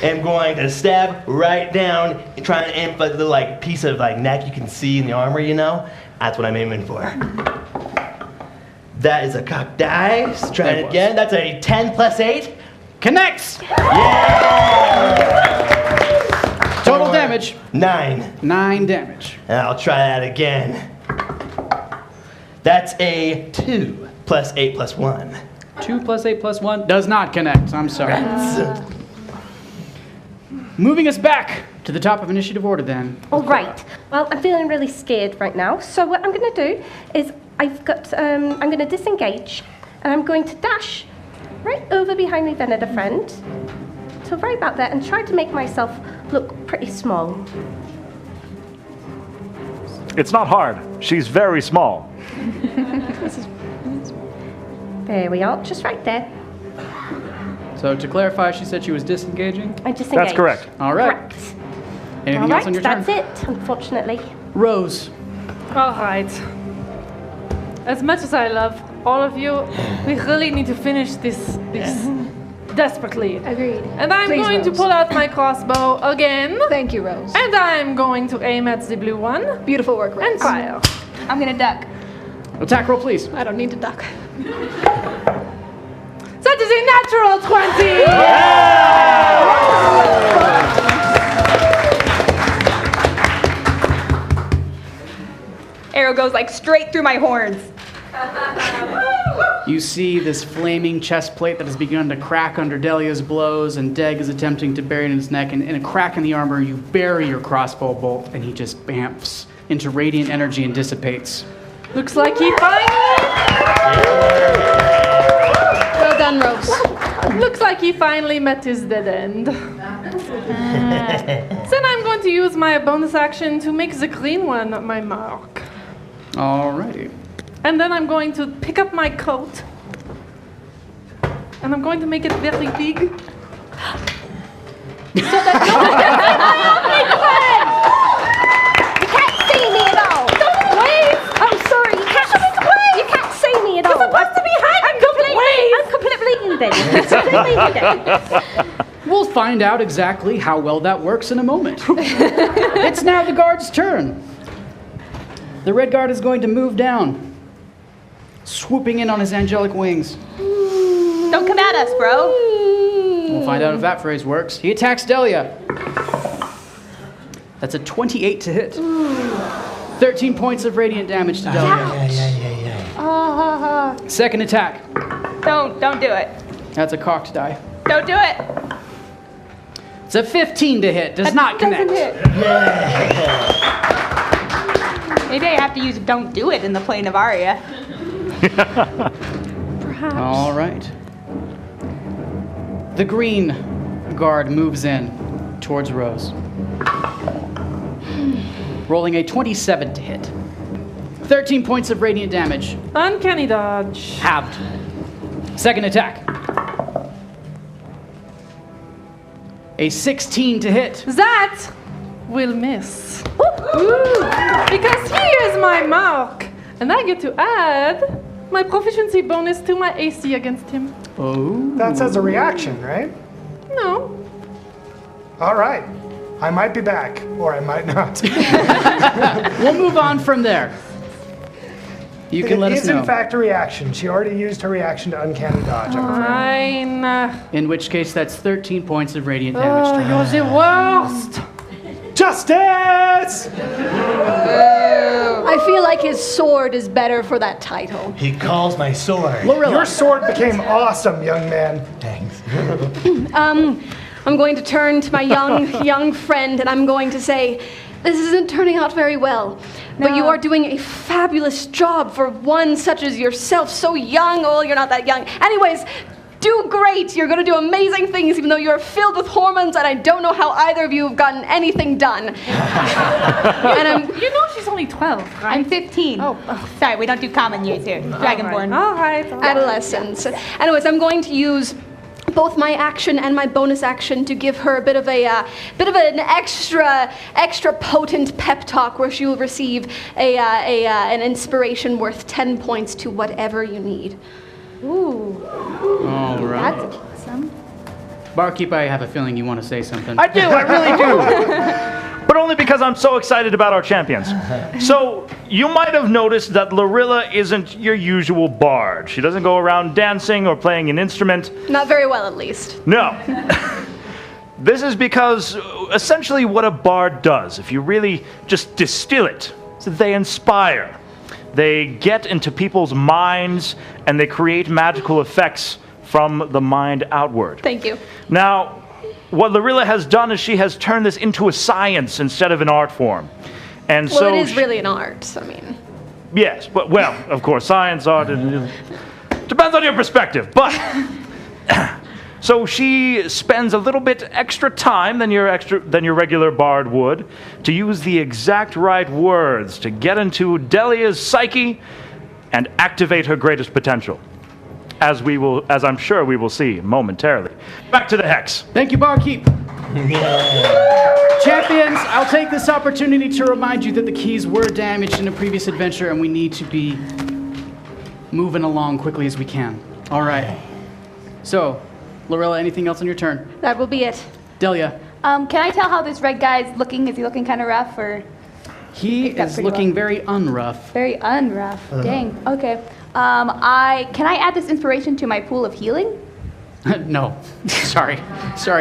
am going to stab right down, trying to aim for the like piece of like neck you can see in the armor, you know. That's what I'm aiming for. That is a cocked dice. Try That it was. again. That's a 10 plus 8. Connects! Yeah! Total damage, 9. 9 damage. And I'll try that again. That's a 2 plus 8 plus 1. 2 plus 8 plus 1 does not connect. I'm sorry. Moving us back to the top of initiative order then. All right. Well, I'm feeling really scared right now. So what I'm going to do is I'm going to disengage, and I'm going to dash right over behind my Venator friend, so right about there, and try to make myself look pretty small. It's not hard. She's very small. There we are, just right there. So to clarify, she said she was disengaging. I disengage. That's correct. All right. Correct. Anything All else right, on your that's turn? it, unfortunately. Rose. All right. As much as I love all of you, we really need to finish this desperately. Agreed. And I'm Please, going to Rose. pull out my crossbow again. Thank you, Rose. And I'm going to aim at the blue one Beautiful work, Rose. and fire. I'm gonna duck. Attack roll, please. I don't need to duck. That is a natural 20! Arrow goes like straight through my horns. You see this flaming chest plate that has begun to crack under Delia's blows, and Deg is attempting to bury it in his neck. And in a crack in the armor, you bury your crossbow bolt, and he just bamfs into radiant energy and dissipates. Looks like he finally. on, Rose. Looks like he finally met his dead end. Then I'm going to use my bonus action to make the green one my mark. Alrighty. And then I'm going to pick up my coat. And I'm going to make it very big. You can't see me at all. Don't wave. I'm sorry. You can't see me at all. You're supposed to be hiding. I'm completely hidden. We'll find out exactly how well that works in a moment. It's now the guard's turn. The red guard is going to move down, swooping in on his angelic wings. Don't come at us, bro. We'll find out if that phrase works. He attacks Delia. That's a 28 to hit. 13 points of radiant damage to Delia. Second attack. Don't do it. That's a cocked die. Don't do it. It's a 15 to hit. Does not connect. Maybe I have to use don't do it in the plane of Arya. Perhaps. All right. The green guard moves in towards Rose. Rolling a 27 to hit. 13 points of radiant damage. Uncanny dodge. Halved. Second attack. A 16 to hit. That will miss. Because he is my mark. And I get to add my proficiency bonus to my AC against him. Oh. That's as a reaction, right? No. All right. I might be back, or I might not. We'll move on from there. You can let us know. It is in fact a reaction. She already used her reaction to uncanny dodge. I'm afraid. Fine. In which case, that's 13 points of radiant damage. Oh, to her. you're the worst. Justice! I feel like his sword is better for that title. He calls my sword. Your sword became awesome, young man. Thanks. I'm going to turn to my young friend and I'm going to say, this isn't turning out very well, but you are doing a fabulous job for one such as yourself, so young. Well, you're not that young. Anyways, do great. You're going to do amazing things, even though you're filled with hormones, and I don't know how either of you have gotten anything done. You know she's only 12, right? I'm 15. Oh. Sorry, we don't do common years here. Dragonborn. All right. Adolescence. Anyways, I'm going to use both my action and my bonus action to give her a bit of an extra potent pep talk where she will receive an inspiration worth 10 points to whatever you need. Ooh. All right. That's awesome. Barkeep, I have a feeling you want to say something. I do, I really do. But only because I'm so excited about our champions. So, you might have noticed that Lorilla isn't your usual bard. She doesn't go around dancing or playing an instrument. Not very well, at least. No. This is because essentially what a bard does, if you really just distill it, is that they inspire. They get into people's minds and they create magical effects from the mind outward. Thank you. Now, what Lorilla has done is she has turned this into a science instead of an art form. And Well, so it is really an art, I mean. yes, but well, of course, science, art, it depends on your perspective. But so she spends a little bit extra time than your regular bard would to use the exact right words to get into Delia's psyche and activate her greatest potential. As I'm sure we will see momentarily. Back to the hex. Thank you, Barkeep. Champions, I'll take this opportunity to remind you that the keys were damaged in a previous adventure and we need to be moving along quickly as we can. All right. So, Lorilla, anything else on your turn? That will be it. Delia. Can I tell how this red guy's looking? Is he looking kind of rough or? He is looking very unrough. Very unrough. Dang. Okay. Can I add this inspiration to my pool of healing? No. Sorry,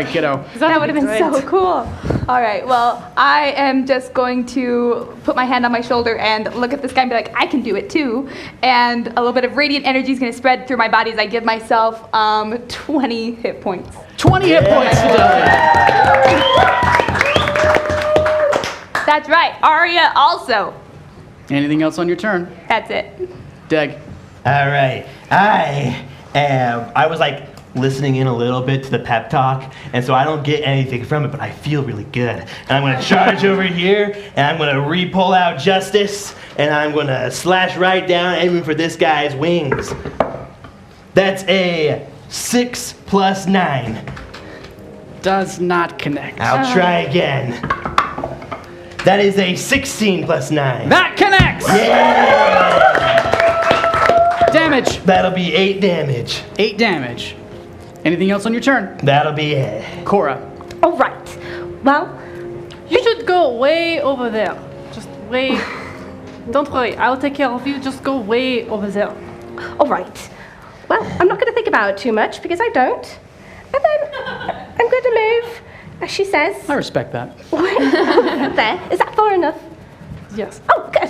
kiddo. That would have been so cool. All right. Well, I am just going to put my hand on my shoulder and look at this guy and be like, I can do it too. And a little bit of radiant energy is going to spread through my body as I give myself 20 hit points. 20 hit points to Delia. That's right. Arya also. Anything else on your turn? That's it. Deg. All right. I and I was like listening in a little bit to the pep talk, and so I don't get anything from it, but I feel really good. And I'm gonna charge over here, and I'm gonna re-pull out Justice, and I'm gonna slash right down, aiming for this guy's wings. That's a 6 + 9. Does not connect. I'll try again. That is a 16 + 9. That connects! Yeah! Damage. That'll be 8 damage. 8 damage. Anything else on your turn? That'll be it. Cora. All right. Well, You should go way over there. Just way. Don't worry, I'll take care of you. Just go way over there. all right. Well, I'm not going to think about it too much because I don't. And then I'm going to move, as she says. I respect that. There. Is that far enough? Yes. Oh, good.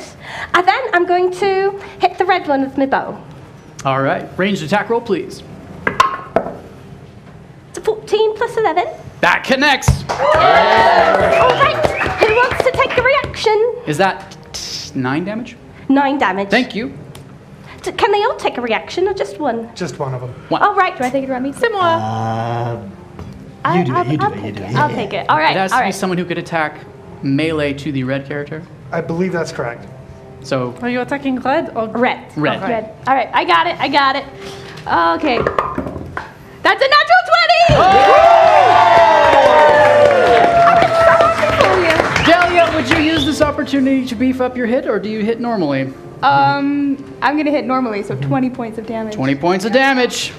And then I'm going to hit the red one with my bow. All right. Ranged attack roll, please. It's a 14 + 11. That connects. All right. Who wants to take the reaction? Is that 9 damage? 9 damage. Thank you. Can they all take a reaction or just one? Just one of them. All right. Do I take it around me? C'est moi. You do it. I'll take it. All right. It has all to be right. someone who could attack melee to the red character. I believe that's correct. So, Are you attacking red or Red. red. Okay. Red. All right. I got it. Okay. That's a natural 20! Delia, would you use this opportunity to beef up your hit, or do you hit normally? I'm gonna hit normally, so 20 points of damage. 20 points of damage.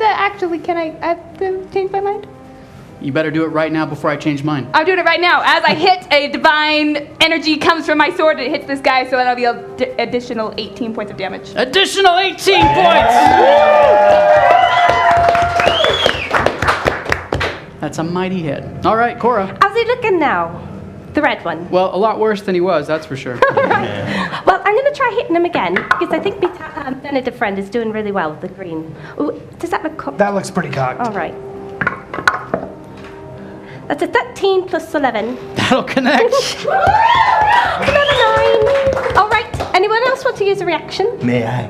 Actually, can I change my mind? You better do it right now before I change mine. I'm doing it right now. As I hit, a divine energy comes from my sword and it hits this guy, so that'll be an additional 18 points of damage. Additional 18 points! That's a mighty hit. All right, Cora. How's he looking now? The red one. Well, a lot worse than he was, that's for sure. Well, I'm going to try hitting him again because I think my Benedict friend is doing really well with the green. Ooh, does that look That looks pretty cocked. all right? That's a 13 + 11. That'll connect. Another 9. All right. Anyone else want to use a reaction? May I?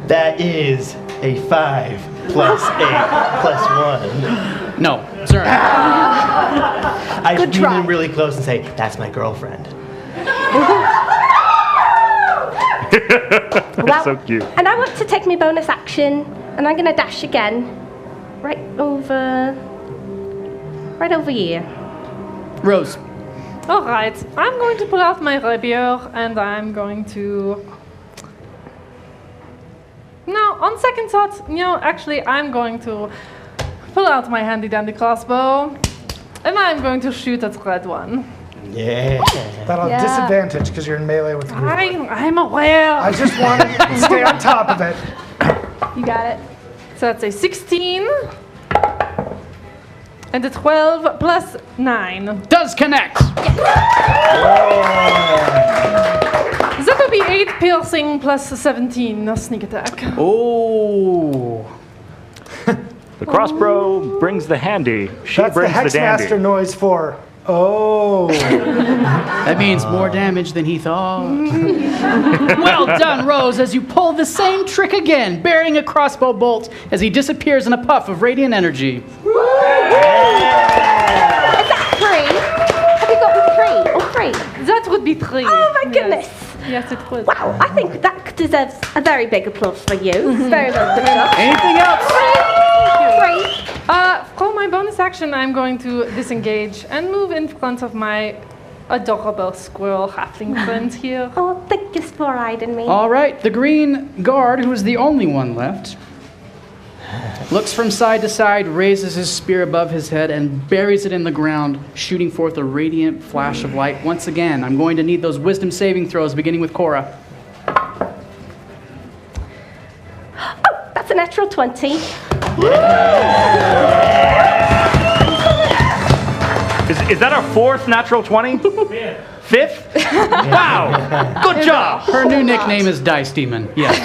That is a 5 + 8 + 1. No, sir. I should be try. really close and say, that's my girlfriend. Well, so cute. And I want to take my bonus action, and I'm going to dash again. Right over here. Rose. All right, I'm going to pull out my rapier and I'm going to. No, on second thought, actually, I'm going to pull out my handy dandy crossbow and I'm going to shoot at the red one. Yeah. That'll have disadvantage because you're in melee with the green one. I'm aware. I just want to stay on top of it. You got it. So that's a 16 and a 12 + 9. Does connect. That would be 8 piercing plus 17 sneak attack. Oh. The crossbow brings the handy. She That's the brings the dandy. Hexmaster noise for. Oh. That means more damage than he thought. Well done, Rose, as you pull the same trick again, burying a crossbow bolt as he disappears in a puff of radiant energy. Is that 3? Have you got 3 or 3? That would be 3. Oh my goodness. Yes, it would. Wow, I think that deserves a very big applause for you. Very well put up. Anything else? 3. For my bonus action, I'm going to disengage and move in front of my adorable squirrel halfling friend here. Oh, thank you for riding me. All right, the green guard, who is the only one left, looks from side to side, raises his spear above his head, and buries it in the ground, shooting forth a radiant flash of light. Once again, I'm going to need those wisdom saving throws, beginning with Cora. Oh, that's a natural 20. Is that our 4th natural 20? 5th? Wow! Good job! Her new nickname is Dice Demon. Yes.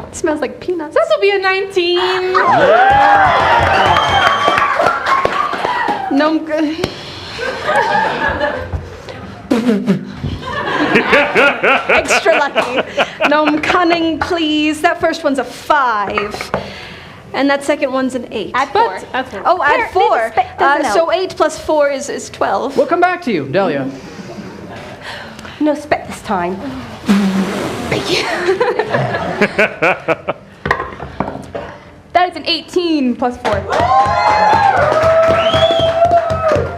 It smells like peanuts. This will be a 19. Gnome. Extra lucky. Gnome cunning, please. That first one's a 5. And that second one's an 8. Add 4. Oh, add 4. there's So 8 plus 4 is 12. We'll come back to you, Delia. No spec this time. That is an 18 plus 4.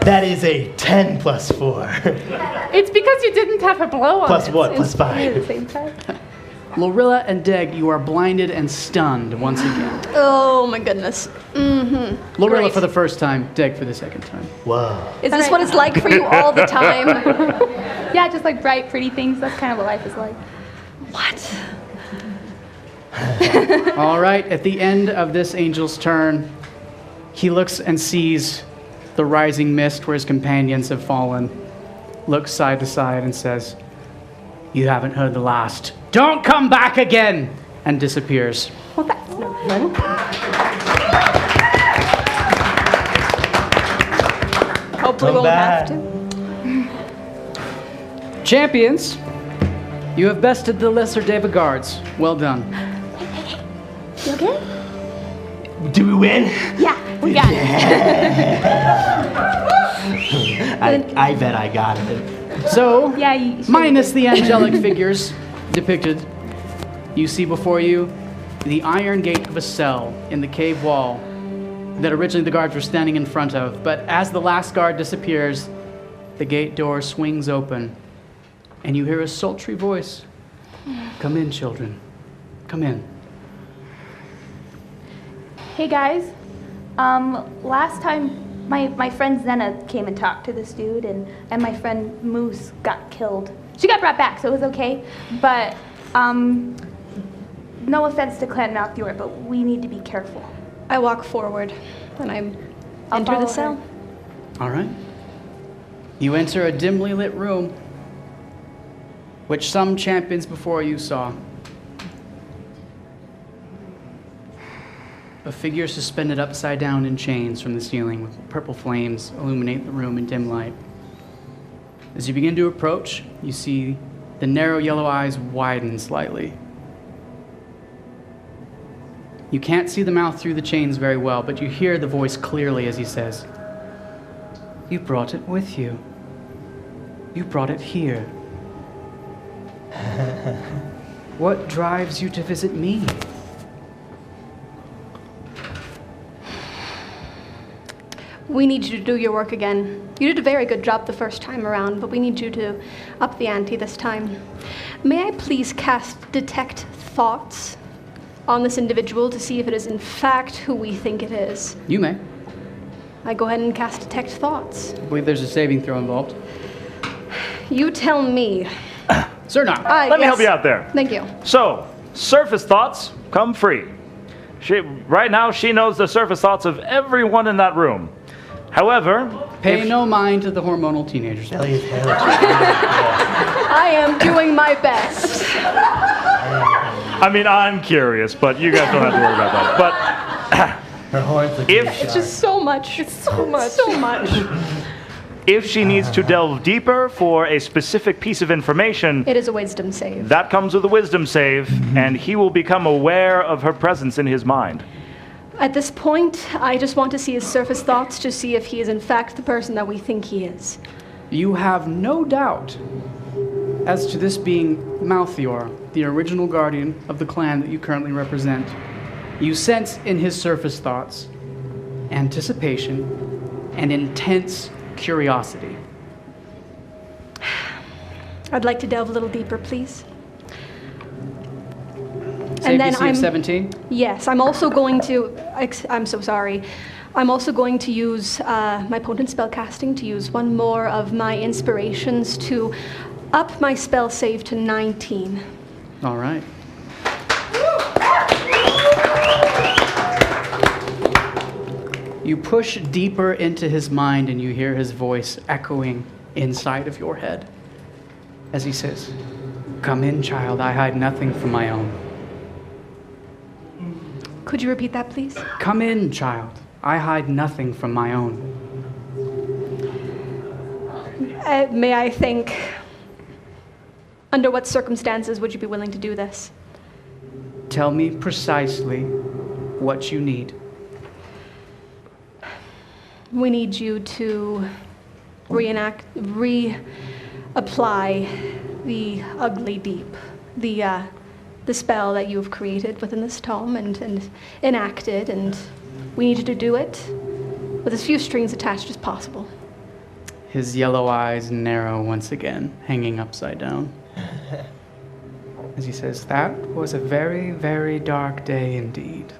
That is a 10 plus 4. It's because you didn't have a blow on Plus it. what? Plus It's 5. at the same time. Lorilla and Deg, you are blinded and stunned once again. Oh my goodness. Lorilla Great. for the first time, Deg for the second time. Whoa. Is this what it's like for you all the time? Yeah, just like bright, pretty things. That's kind of what life is like. What? All right, at the end of this angel's turn, he looks and sees the rising mist where his companions have fallen, looks side to side and says, "You haven't heard the last. Don't come back again!" and disappears. Well, that's no fun. Hopefully Come won't have back. to. Champions, you have bested the lesser Deva guards. Well done. You okay? Do we win? Yeah, we got it. I bet I got it. So, Yeah, you should. minus the angelic figures depicted, you see before you the iron gate of a cell in the cave wall that originally the guards were standing in front of. But as the last guard disappears, the gate door swings open, and you hear a sultry voice. "Come in, children. Come in." Hey guys, last time my friend Zena came and talked to this dude, and my friend Moose got killed. She got brought back, so it was okay. But no offense to Clan Malthior, but we need to be careful. I walk forward and I I'll enter the follow cell. her. All right. You enter a dimly lit room, which some champions before you saw. A figure suspended upside down in chains from the ceiling with purple flames illuminate the room in dim light. As you begin to approach, you see the narrow yellow eyes widen slightly. You can't see the mouth through the chains very well, but you hear the voice clearly as he says, "You brought it with you. You brought it here. What drives you to visit me?" We need you to do your work again. You did a very good job the first time around, but we need you to up the ante this time. May I please cast Detect Thoughts on this individual to see if it is in fact who we think it is? You may. I go ahead and cast Detect Thoughts. I believe there's a saving throw involved. You tell me. Cernok. Let me help you out there. Thank you. So, surface thoughts come free. Right now, she knows the surface thoughts of everyone in that room. However, Pay no mind to the hormonal teenagers. I am doing my best. I mean, I'm curious, but you guys don't have to worry about that. Her horns look If- really It's just so much. It's so much. So much. If she needs to delve deeper for a specific piece of information, It is a wisdom save. that comes with a wisdom save, and he will become aware of her presence in his mind. At this point, I just want to see his surface thoughts to see if he is in fact the person that we think he is. You have no doubt as to this being Malthior, the original guardian of the clan that you currently represent. You sense in his surface thoughts anticipation and intense curiosity. I'd like to delve a little deeper, please. Save DC of 17? Yes, I'm also going to. I'm so sorry. I'm also going to use my potent spell casting to use one more of my inspirations to up my spell save to 19. All right. You push deeper into his mind and you hear his voice echoing inside of your head as he says, "Come in, child, I hide nothing from my own. Could you repeat that, please? Come in, child, I hide nothing from my own." May I think, under what circumstances would you be willing to do this? Tell me precisely what you need. We need you to reapply the ugly deep, the spell that you've created within this tome and enacted, and we need you to do it with as few strings attached as possible. His yellow eyes narrow once again, hanging upside down. As he says, that was a very, very dark day indeed.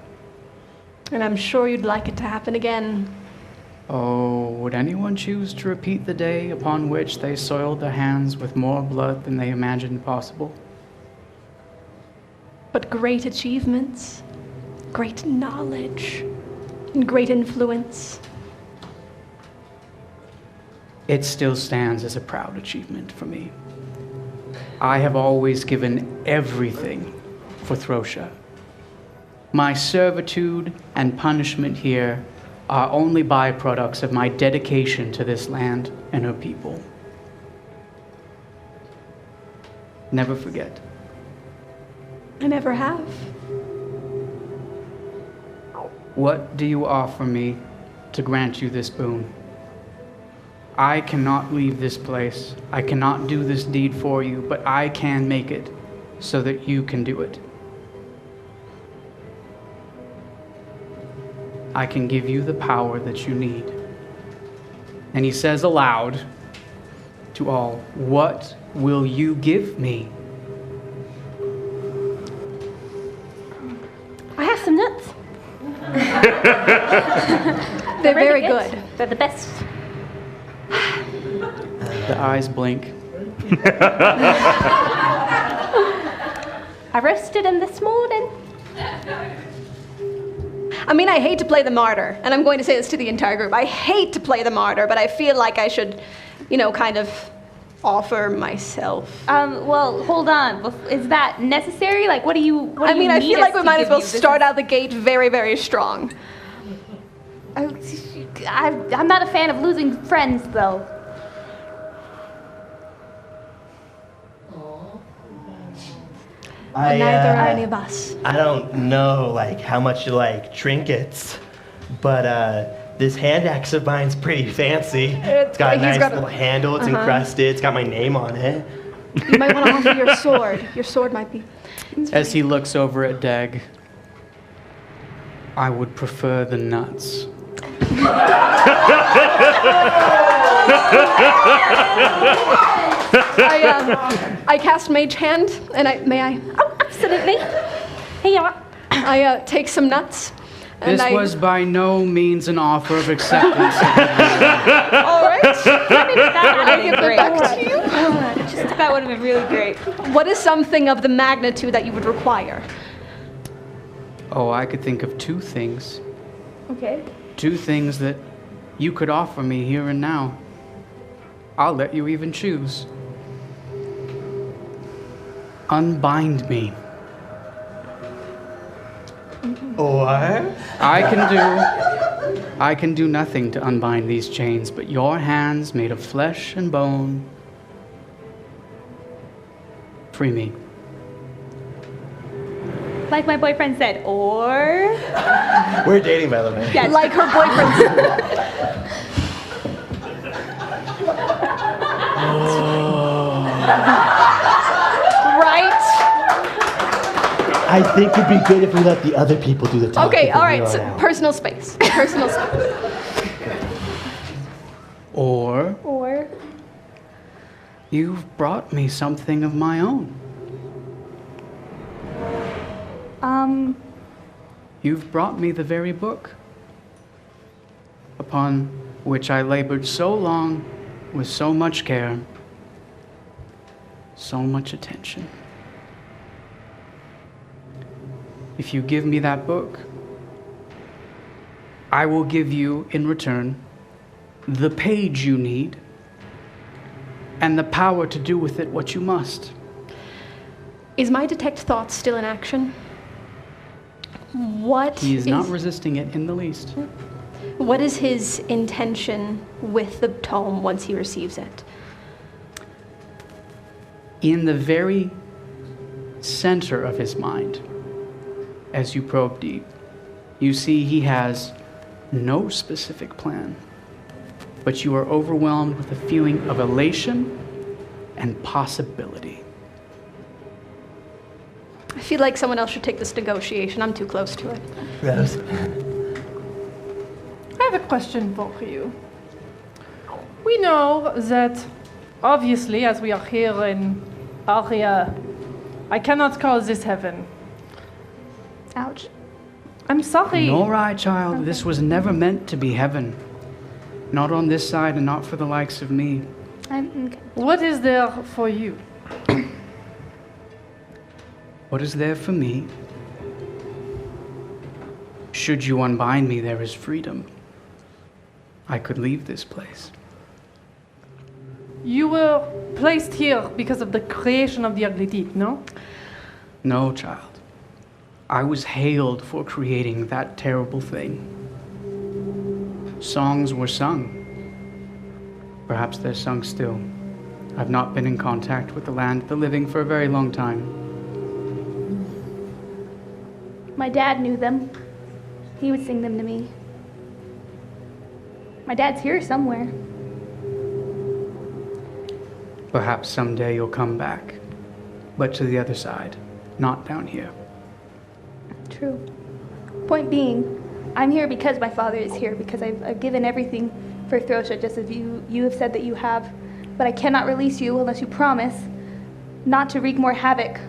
And I'm sure you'd like it to happen again. Oh, would anyone choose to repeat the day upon which they soiled their hands with more blood than they imagined possible? But great achievements, great knowledge, and great influence. It still stands as a proud achievement for me. I have always given everything for Throsha. My servitude and punishment here are only byproducts of my dedication to this land and her people. Never forget. I never have. What do you offer me to grant you this boon? I cannot leave this place. I cannot do this deed for you, but I can make it so that you can do it. I can give you the power that you need. And he says aloud to all, what will you give me? I have some nuts. They're very good. They're the best. The eyes blink. I roasted them this morning. I mean, I hate to play the martyr, and I'm going to say this to the entire group. I hate to play the martyr, but I feel like I should, kind of offer myself. Well, hold on. Is that necessary? Like, what do you need I feel like we us might to as well give you? start out the gate very, very strong. I'm not a fan of losing friends, though. Neither are any of us. I don't know how much you like trinkets, but this hand axe of mine's pretty fancy. It's got a nice little handle, it's encrusted, it's got my name on it. You might want to offer your sword. Your sword might be. As he looks over at Dag, I would prefer the nuts. I cast Mage Hand, and may I? Oh, absolutely. Here you are. I take some nuts. This was by no means an offer of acceptance. All right. That would have been great. Back to you. That would have been really great. What is something of the magnitude that you would require? Oh, I could think of two things. Okay. Two things that you could offer me here and now. I'll let you even choose. Unbind me. Or? I can do nothing to unbind these chains, but your hands made of flesh and bone. Free me. Like my boyfriend said, or... We're dating, by the way. Yes. Like her boyfriend said. Right? I think it'd be good if we let the other people do the talking. Okay, all right. from So here on out. personal space. Personal space. Or you've brought me something of my own. You've brought me the very book upon which I labored so long with so much care, so much attention. If you give me that book, I will give you in return the page you need and the power to do with it what you must. Is my detect thoughts still in action? He is not resisting it in the least. What is his intention with the tome once he receives it? in the very center of his mind, as you probe deep, you see he has no specific plan, but you are overwhelmed with a feeling of elation and possibility. I feel like someone else should take this negotiation. I'm too close to it. Rose. I have a question for you. We know that, obviously, as we are here in Aria, I cannot call this heaven. Ouch. I'm sorry. All right, child. This was never meant to be heaven. Not on this side and not for the likes of me. Okay. What is there for you? What is there for me? Should you unbind me, there is freedom. I could leave this place. You were placed here because of the creation of the ugly deep, no? No, child. I was hailed for creating that terrible thing. Songs were sung. Perhaps they're sung still. I've not been in contact with the land of the living for a very long time. My dad knew them. He would sing them to me. My dad's here somewhere. Perhaps someday you'll come back, but to the other side, not down here. True. Point being, I'm here because my father is here, because I've given everything for Throsha, just as you have said that you have. But I cannot release you unless you promise not to wreak more havoc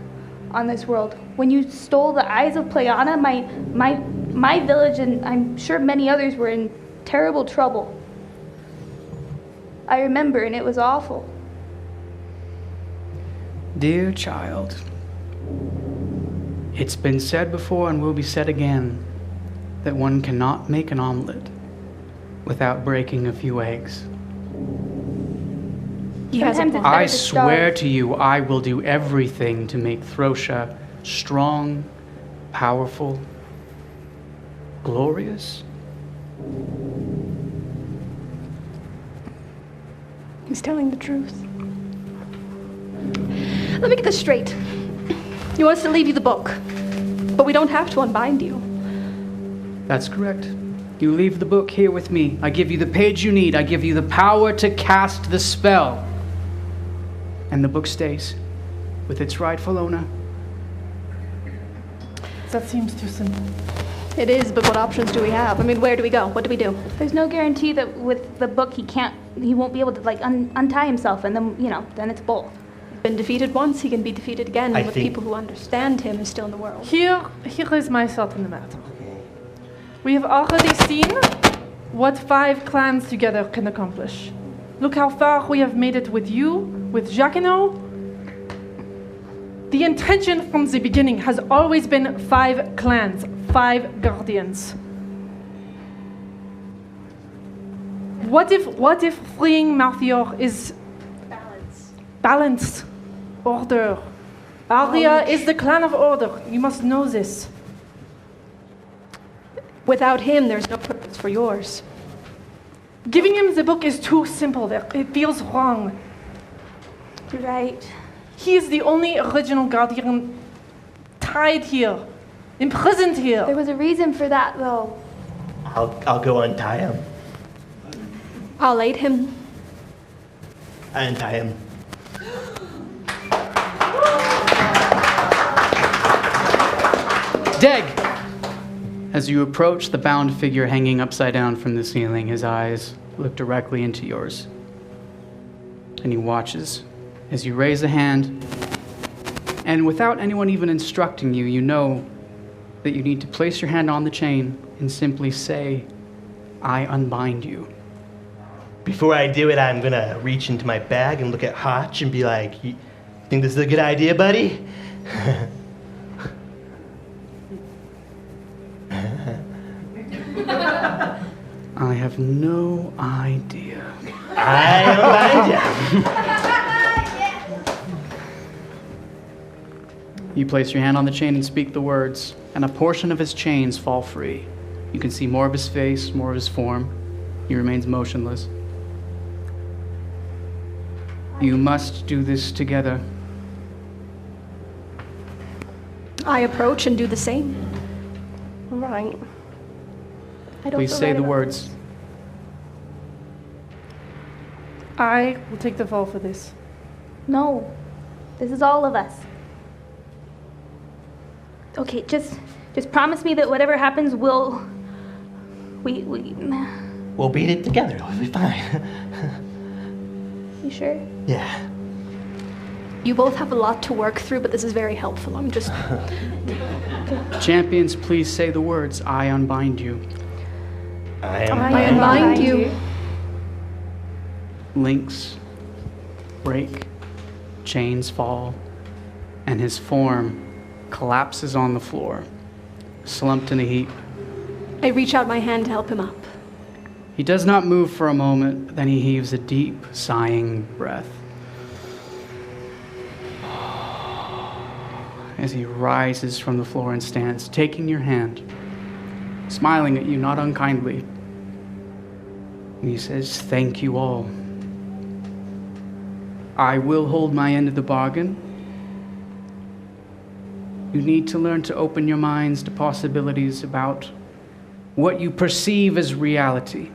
on this world. When you stole the eyes of Pleiana, my village, and I'm sure many others, were in terrible trouble. I remember, and it was awful. Dear child, it's been said before and will be said again that one cannot make an omelet without breaking a few eggs. I swear to you, I will do everything to make Throsha strong, powerful, glorious. He's telling the truth. Let me get this straight. You want us to leave you the book, but we don't have to unbind you. That's correct. You leave the book here with me. I give you the page you need. I give you the power to cast the spell. And the book stays with its rightful owner. That seems too simple. It is, but what options do we have? I mean, where do we go? What do we do? There's no guarantee that with the book he won't be able to untie himself, and then it's both. Been defeated once, he can be defeated again with people who understand him is still in the world. Here is my thought on the matter. We have already seen what 5 clans together can accomplish. Look how far we have made it with you, with Jacquinot. The intention from the beginning has always been 5 clans, 5 guardians. What if freeing Malthior is balance, order? Aria is the clan of order. You must know this. Without him, there's no purpose for yours. Giving him the book is too simple. It feels wrong. You're right. He is the only original guardian tied here, imprisoned here. There was a reason for that, though. I'll go untie him. I'll aid him. I untie him. Deg! As you approach the bound figure hanging upside down from the ceiling, his eyes look directly into yours. And he watches as you raise a hand, and without anyone even instructing you, you know that you need to place your hand on the chain and simply say, I unbind you. Before I do it, I'm gonna reach into my bag and look at Hotch and be like, you think this is a good idea, buddy? I have no idea. I unbind you. You place your hand on the chain and speak the words, and a portion of his chains fall free. You can see more of his face, more of his form. He remains motionless. You must do this together. I approach and do the same. Right. Please say the words. I will take the fall for this. No, this is all of us. Okay, just promise me that whatever happens, we'll beat it together. It'll be fine. You sure? Yeah. You both have a lot to work through, but this is very helpful. I'm just... Champions, please say the words. I unbind you. I unbind you. Links break, chains fall, and his form collapses on the floor, slumped in a heap. I reach out my hand to help him up. He does not move for a moment, then he heaves a deep, sighing breath. As he rises from the floor and stands, taking your hand, smiling at you not unkindly. And he says, "Thank you all. I will hold my end of the bargain. You need to learn to open your minds to possibilities about what you perceive as reality.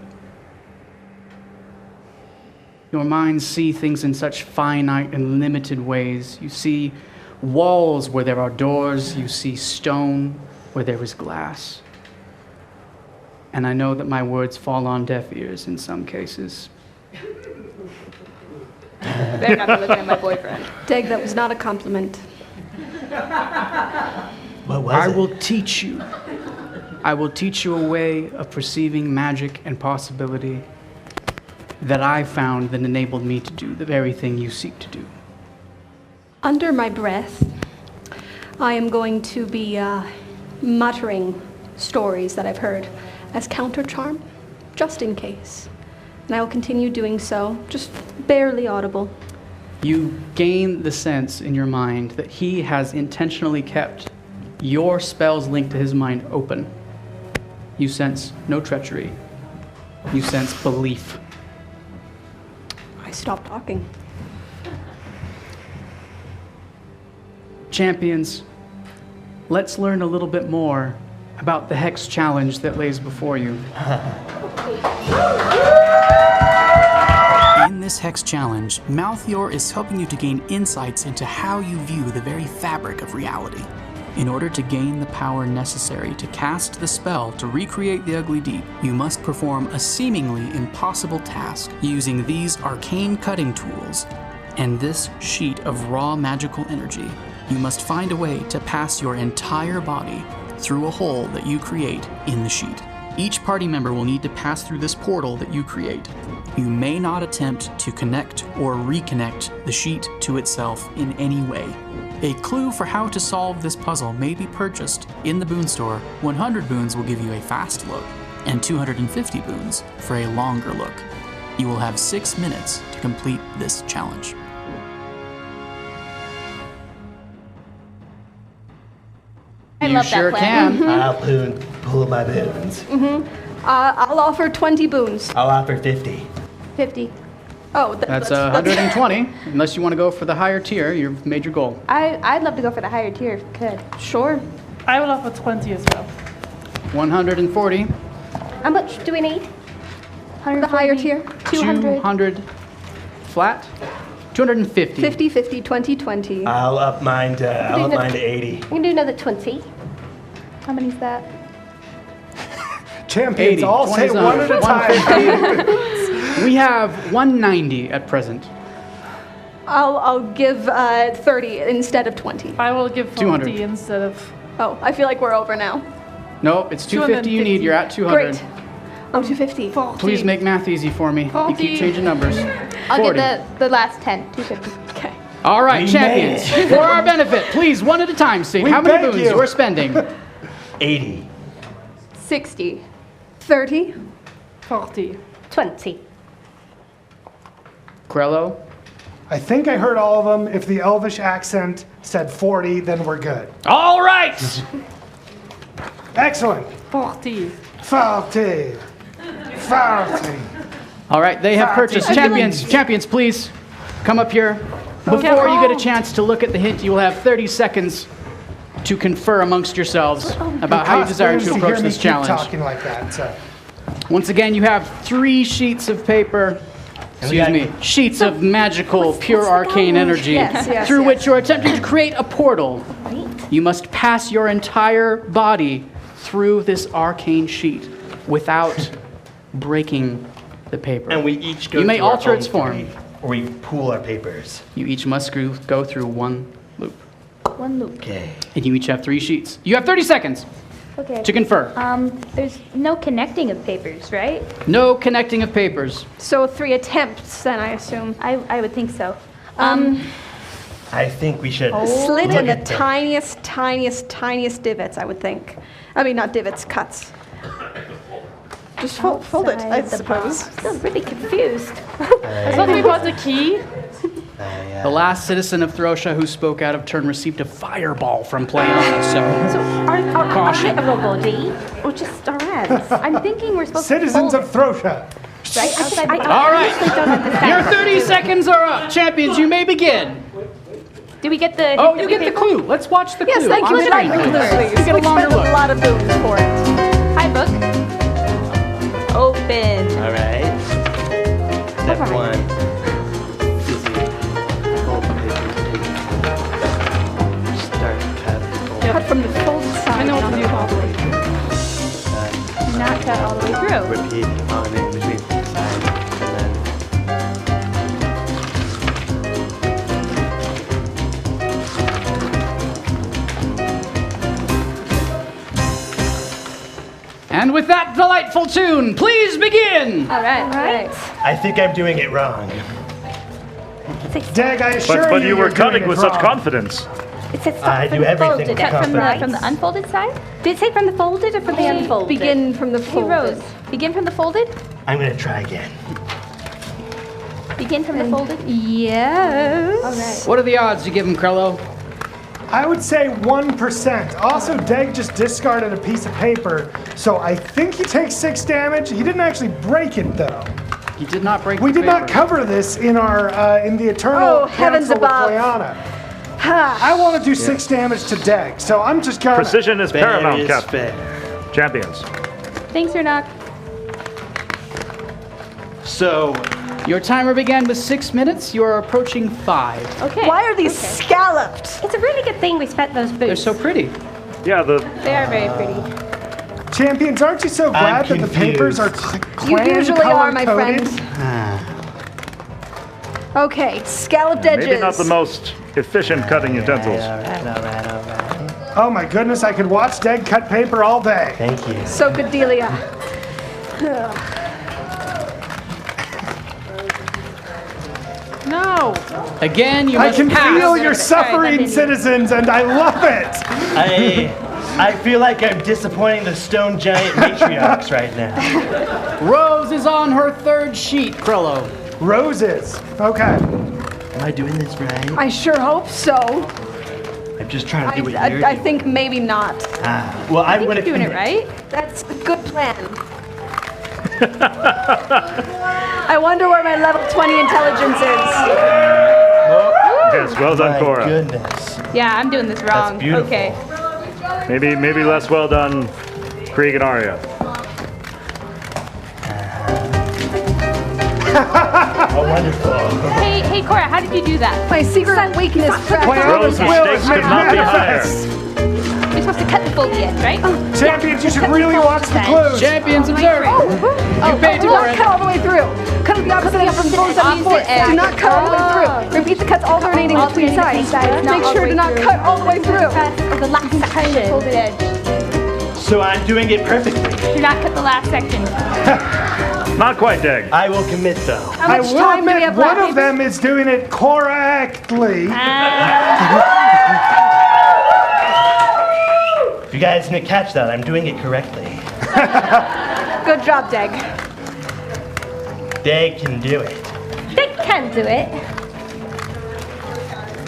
Your minds see things in such finite and limited ways. You see walls where there are doors. You see stone where there is glass. And I know that my words fall on deaf ears in some cases. Better not be looking at my boyfriend. Deg, that was not a compliment. What was I it? will teach you. I will teach you a way of perceiving magic and possibility that I found that enabled me to do the very thing you seek to do." Under my breath, I am going to be muttering stories that I've heard as counter charm, just in case. And I will continue doing so, just barely audible. You gain the sense in your mind that he has intentionally kept your spells linked to his mind open. You sense no treachery. You sense belief. I stop talking. Champions, let's learn a little bit more about the Hex Challenge that lays before you. In this Hex Challenge, Malthior is helping you to gain insights into how you view the very fabric of reality. In order to gain the power necessary to cast the spell to recreate the Ugly Deep, you must perform a seemingly impossible task using these arcane cutting tools and this sheet of raw magical energy. You must find a way to pass your entire body through a hole that you create in the sheet. Each party member will need to pass through this portal that you create. You may not attempt to connect or reconnect the sheet to itself in any way. A clue for how to solve this puzzle may be purchased in the boon store. 100 boons will give you a fast look, and 250 boons for a longer look. You will have 6 minutes to complete this challenge. I You love sure that plan. can. I'll pull my boons. I'll offer 20 boons. I'll offer 50. 50. Oh, That's 120. Unless you want to go for the higher tier, you've made your goal. I'd love to go for the higher tier if we could. Sure. I will offer 20 as well. 140. How much do we need? The higher tier. 200 flat. 250. 50, 50, 20, 20. I'll up mine to 80. We can do another 20. How many's that? Champions 80. all say 20's one on. at a time. We have 190 at present. I'll give 30 instead of 20. I will give 40 200. instead of... Oh, I feel like we're over now. Nope, it's 250 you need. You're at 200. Great. I'm 250. 40. Please make math easy for me. You 40. keep changing numbers. I'll 40. get the last 10, 250. Okay. All right, We champions. made it. For our benefit, please, one at a time, state We how many beg boons you. you're spending. 80. 60. 30. 40. 20. Krello, I think I heard all of them. If the Elvish accent said 40, then we're good. all right. Excellent. 40. 40. 40. All right, they have purchased. Champions, champions, please come up here. Before you get a chance to look at the hint, you will have 30 seconds to confer amongst yourselves about how you desire to approach this challenge. Talking like that. So. Once again, you have 3 sheets of paper. Sheets of magical, pure arcane energy through which you're attempting to create a portal. You must pass your entire body through this arcane sheet without breaking the paper. And we each go You may through our alter own its form. three, or we pool our papers. You each must go through 1 loop. 1 loop. Okay. And you each have 3 sheets. You have 30 seconds Okay. to confer. There's no connecting of papers, right? No connecting of papers. So 3 attempts, then, I assume. I would think so. I think we should Slit look in the at the- tiniest divots, I would think. I mean, not divots, cuts. Just fold it, I suppose. I'm still really confused. I thought we bought the key. The last citizen of Throsha who spoke out of turn received a fireball from Playana, so Are caution. we a body or just our hands? I'm thinking we're supposed Citizens to of Throsha. right outside the All right, don't understand. your 30 seconds are up. Champions, you may begin. Do we get the? Oh, you get the clue. Let's watch the clue. Yes, thank you. On We'd like screen, the clue, please. please. You get a We longer expended look. a lot of boons for it. Hi, book. Open. All right. Step 1. Fold the paper. Start cut. Fold. Cut from the folded side. I know what to do. Not cut all the way through. Repeat on in between sides, and then And with that delightful tune, please begin. All right. I think I'm doing it wrong. Dag, I assure But you you were you're doing cutting it with such wrong. confidence. It said I do everything with Cut from confidence. the unfolded side. Did it say from the folded or from the unfolded? Begin from the Hey, folded. Rose. Begin from the folded. I'm gonna try again. Begin from the folded. Yes. All right. What are the odds you give him, Krello? I would say 1%. Also, Dag just discarded a piece of paper, so I think he takes 6 damage. He didn't actually break it, though. He did not break We the did not paper. cover this in our in the Eternal Oh, heavens Council with above. Playana. Ha. I want to do 6 damage to Dag, so I'm just gonna. Precision is Fair paramount, is Captain. fair. Champions. Thanks, Ernok. So, Your timer began with 6 minutes. You are approaching 5. Okay. Why are these scalloped? It's a really good thing we spent those They're boots. so pretty. Yeah, the They are very pretty. Champions, aren't you so glad that the papers are You clan usually are, my color-coded? friend. Okay, scalloped edges. maybe not the most efficient cutting utensils. all right. Oh my goodness, I could watch Dag cut paper all day. Thank you. So good, Delia. No. Again, you I must can pass. feel your suffering, continue. citizens, and I love it. I feel like I'm disappointing the stone giant matriarchs right now. Rose is on her 3rd sheet, Krello. Roses. Okay. Am I doing this right? I sure hope so. I'm just trying to do what you're I doing. think maybe not. Well, I'm I think gonna you're doing it commit. right. That's a good plan. I wonder where my level 20 intelligence is. Yes, well done, My Cora. goodness. Yeah, I'm doing this wrong. beautiful. Okay. Maybe less well done, Krieg and Arya. Oh, wonderful. Hey, Cora, how did you do that? My secret weakness. Rose's stakes could not be higher. You're supposed to cut the folded edge, right? Champions, you should really watch the clues. Champions observe. You paid Do for not it. cut all the way through. Cut it the opposite end from both sides. Do not cut all the way through. Repeat the cuts alternating between sides. Make sure to not cut all the way through. The last section. Folded edge. So I'm doing it perfectly. Do not cut the last section. Not quite, Dag. I will commit, though. How I much will time do we admit have one left? of them is doing it correctly. If you guys didn't catch that, I'm doing it correctly. Good job, Dag. They can do it. They can do it.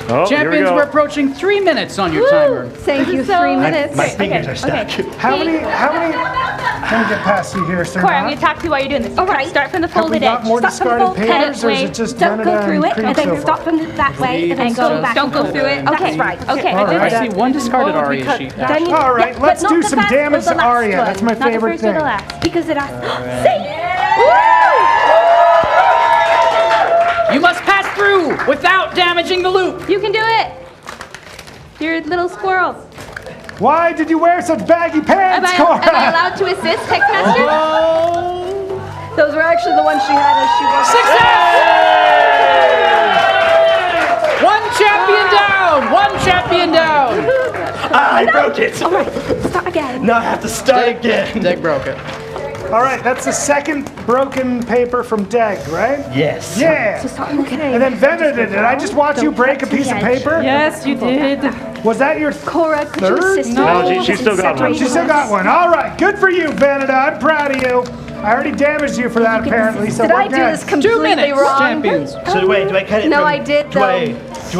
Oh, here we Champions, go. we're approaching 3 minutes on your timer. Thank you. 3 minutes. My fingers are stuck. How many Let me get past you here, sir. Cora, I'm going to talk to you while you're doing this. All right. Start from the Have we folded got edge. more Start from the discarded folded papers, or is edge. it just Don't go Veneta through and it, Creek and so then far? start from that way, and then go back. Don't go through it. That's right. Okay, All I did right. I see one discarded What would we aria cut sheet. that? Then you- All right, yeah, let's but do not the some first damage or the to last Arya. one. That's my Not the favorite first or thing. the last. Because it has. You must pass through without damaging the loop. You can do it. You're a little squirrel. Why did you wear such baggy pants, Cora? Am I allowed to assist, Textmaster? Those were actually the ones she had as she was. Success! One champion down. One champion down. I broke it. All right, start again. Now I have to start again. Deg broke it. All right, that's the second broken paper from Deg, right? Yes. Yeah. So start okay. And then Veneta, did I just watch you break a piece of paper? Yes, you did. Was that your Cora, could you third? assist No, me? she still got one. She still got one. All right, good for you, Veneta. I'm proud of you. I already damaged you for that, apparently. So Did we're I do good. this completely wrong? Champions. So wait, do I cut it? No, from- I did, Do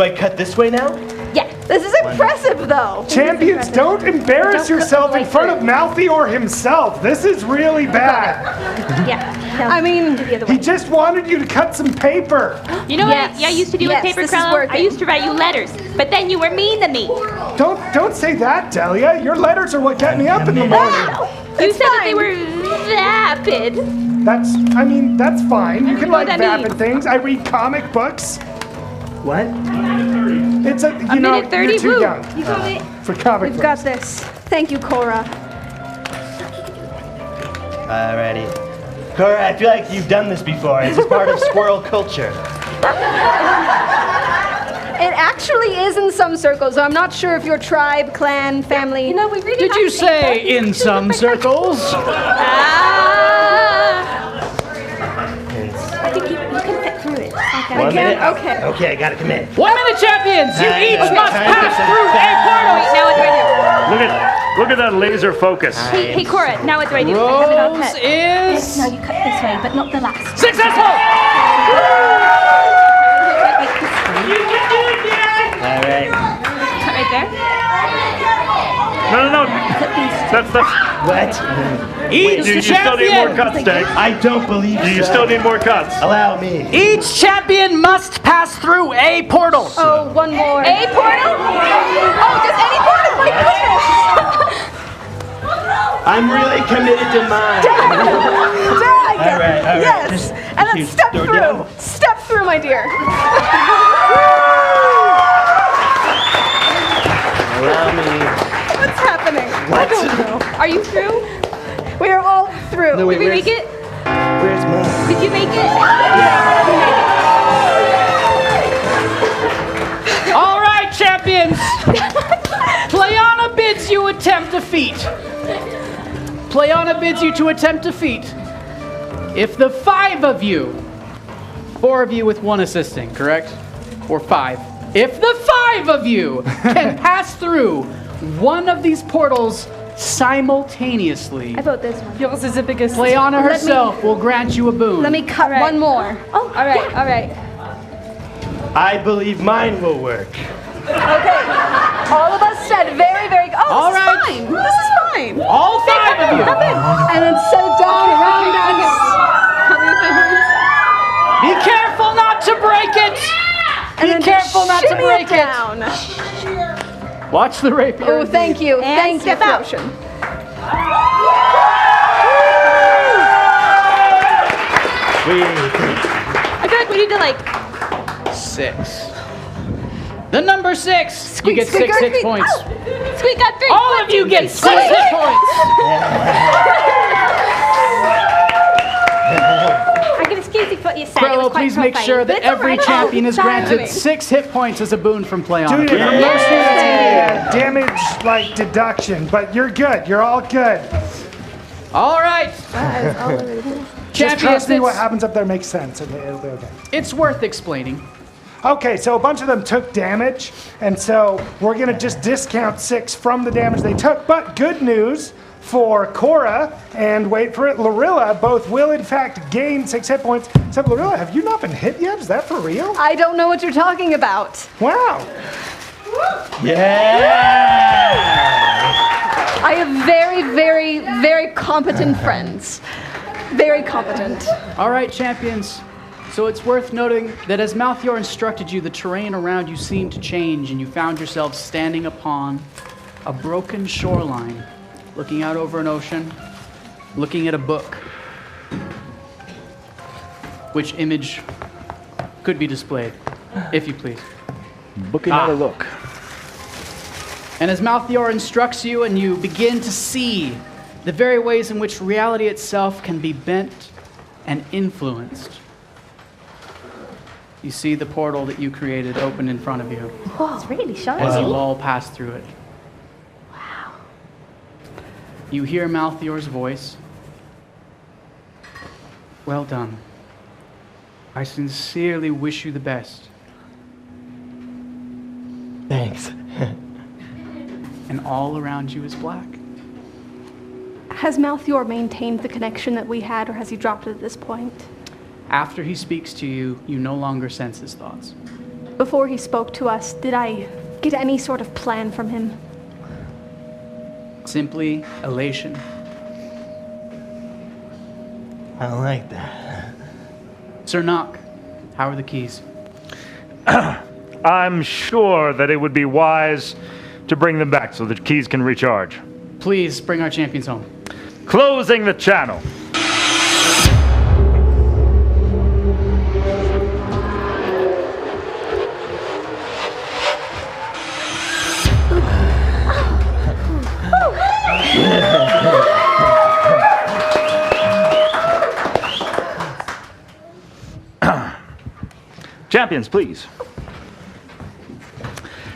I cut this way now? Yeah. This is impressive, though. Champions, don't embarrass Don't yourself cut in the front way of Malthior himself. This is really bad. Yeah. No, I mean, the other He way. just wanted you to cut some paper. You know Yes. what I used to do Yes, with paper, this is Krello? worth I it. used to write you letters, but then you were mean to me. Don't say that, Delia. Your letters are what get me up in the morning. You said that they were vapid. That's fine. You can know like what that vapid things. I read comic books. What? It's a you know minute 30, you're too woo. young You got it. for comic We've books. got this. Thank you, Cora. Alrighty. Cora, I feel like you've done this before. This is part of squirrel culture. It actually is in some circles. So I'm not sure if your tribe, clan, family. You know, we really Did have you to say take in some circles? I think you can fit through it. Okay. 1 minute. Okay. Okay, I gotta commit. 1 minute champions. You Time each to- must time to pass some through a portal. Wait, now what do I Look at that laser focus. do? Hey, Cora, now what do I do? I have it all Rose cut. is No, you cut this way, but not the last. successful. Alright. Cut right there. No. That's What? Each you still need more champion. cuts, Dave. I don't believe You so. still need more cuts. Allow me. Each champion must pass through a portal. Oh, one more. A portal? Oh, just any portal? My goodness. I'm really committed to mine. All right. Yes. Just And then you step throw it through. down. Step through, my dear. Allow me. What's happening? What? Are you through? We are all through. No, wait, Did we make it? Where's mine? Did you make it? All right, champions. Playana bids you attempt defeat. Playana bids you to attempt defeat. If the 5 of you, 4 of you with 1 assisting, correct? Or 5. If the 5 of you can pass through one of these portals simultaneously, I vote this one. Yours is the biggest. Playana herself will grant you a boon. Let me cut one more. Oh, all right, all right. I believe mine will work. Okay. All of us said very, very good. Oh, All this right. is fine. This is fine. All 5 of you. And then set it down around us. Be careful not to break it. And then Be careful not to shimmy break it. down. Watch the rapier. Oh, thank you. And Thank you, step out. Potion. I feel like we need to like. 6. The number 6. You get squeak, 6 hit squeak. points. Squeak got 3. All of you get 6 hit points. I'm going to excuse you for what you said. It was Krello, quite please make profane. sure that It's all every right. champion is It's granted happening. 6 hit points as a boon from Playana. Dude, from most of you, that's gonna be a damage like deduction, but you're good. You're all good. All right. Just trust me, Champions, what happens up there makes sense. Okay, it'll be okay. it's worth explaining. Okay, so a bunch of them took damage, and so we're gonna just discount 6 from the damage they took. But good news for Cora and wait for it, Lorilla both will in fact gain 6 hit points. Except Lorilla, have you not been hit yet? Is that for real? I don't know what you're talking about. Wow. Yeah! I have very, very, very competent friends. Very competent. All right, champions. So it's worth noting that as Malthior instructed you, the terrain around you seemed to change, and you found yourselves standing upon a broken shoreline, looking out over an ocean, looking at a book. Which image could be displayed, if you please? Booking out a look. And as Malthior instructs you and you begin to see the very ways in which reality itself can be bent and influenced, you see the portal that you created open in front of you. Oh, it's really shiny. As you all pass through it. Wow. You hear Malthior's voice. Well done. I sincerely wish you the best. Thanks. And all around you is black. Has Malthior maintained the connection that we had, or has he dropped it at this point? After he speaks to you, you no longer sense his thoughts. Before he spoke to us, did I get any sort of plan from him? Simply elation. I like that. Sir Nock, how are the keys? I'm sure that it would be wise to bring them back so the keys can recharge. Please bring our champions home. Closing the channel. Champions, please.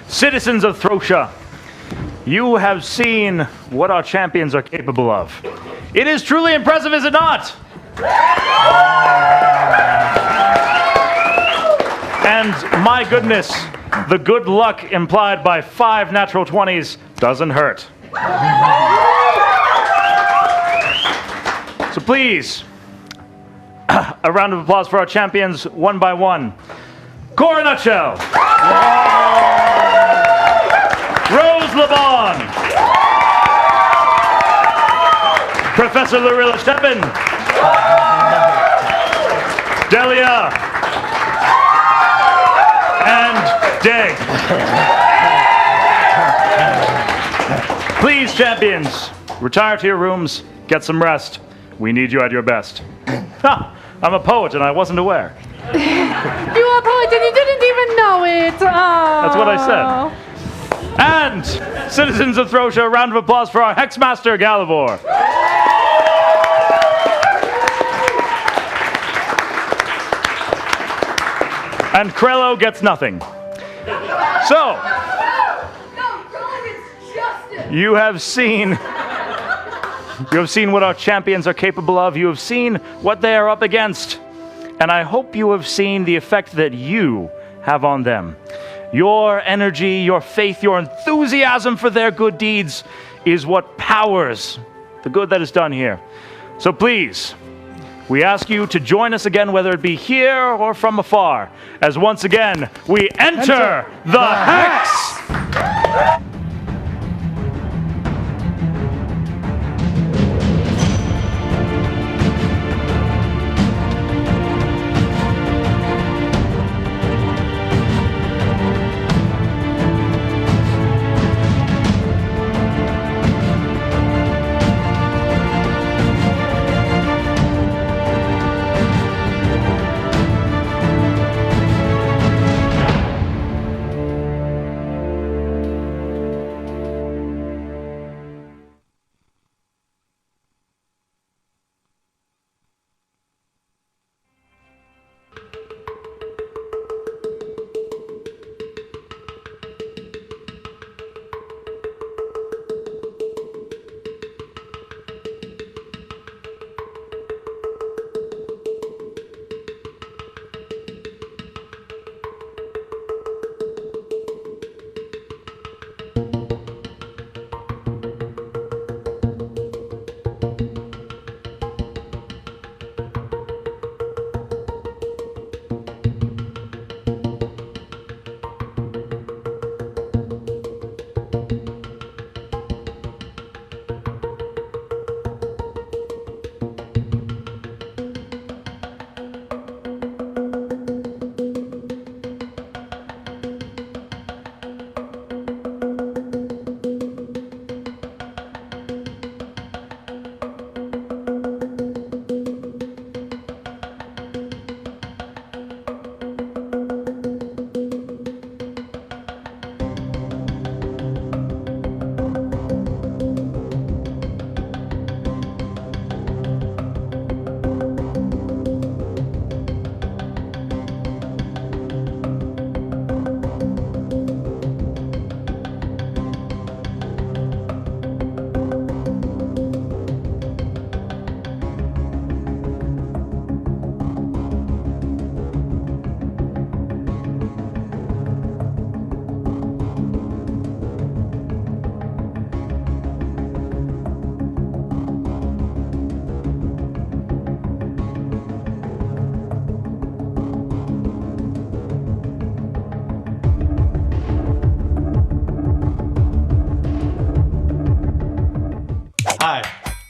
Citizens of Throcia, you have seen what our champions are capable of. It is truly impressive, is it not? And my goodness, the good luck implied by 5 natural 20s doesn't hurt. So please, a round of applause for our champions, one by one. Cora Nutshell. Rose LeBon. Professor Lorilla Steppen. Delia. And Day. Please, champions, retire to your rooms, get some rest. We need you at your best. Ha! I'm a poet and I wasn't aware. You are a poet and you didn't even know it. Oh. That's what I said. And, citizens of Throcia, a round of applause for our Hexmaster, Galivor. And Krello gets nothing. So, you have seen what our champions are capable of. You have seen what they are up against. And I hope you have seen the effect that you have on them. Your energy, your faith, your enthusiasm for their good deeds is what powers the good that is done here. So please, we ask you to join us again, whether it be here or from afar, as once again we enter the Hex!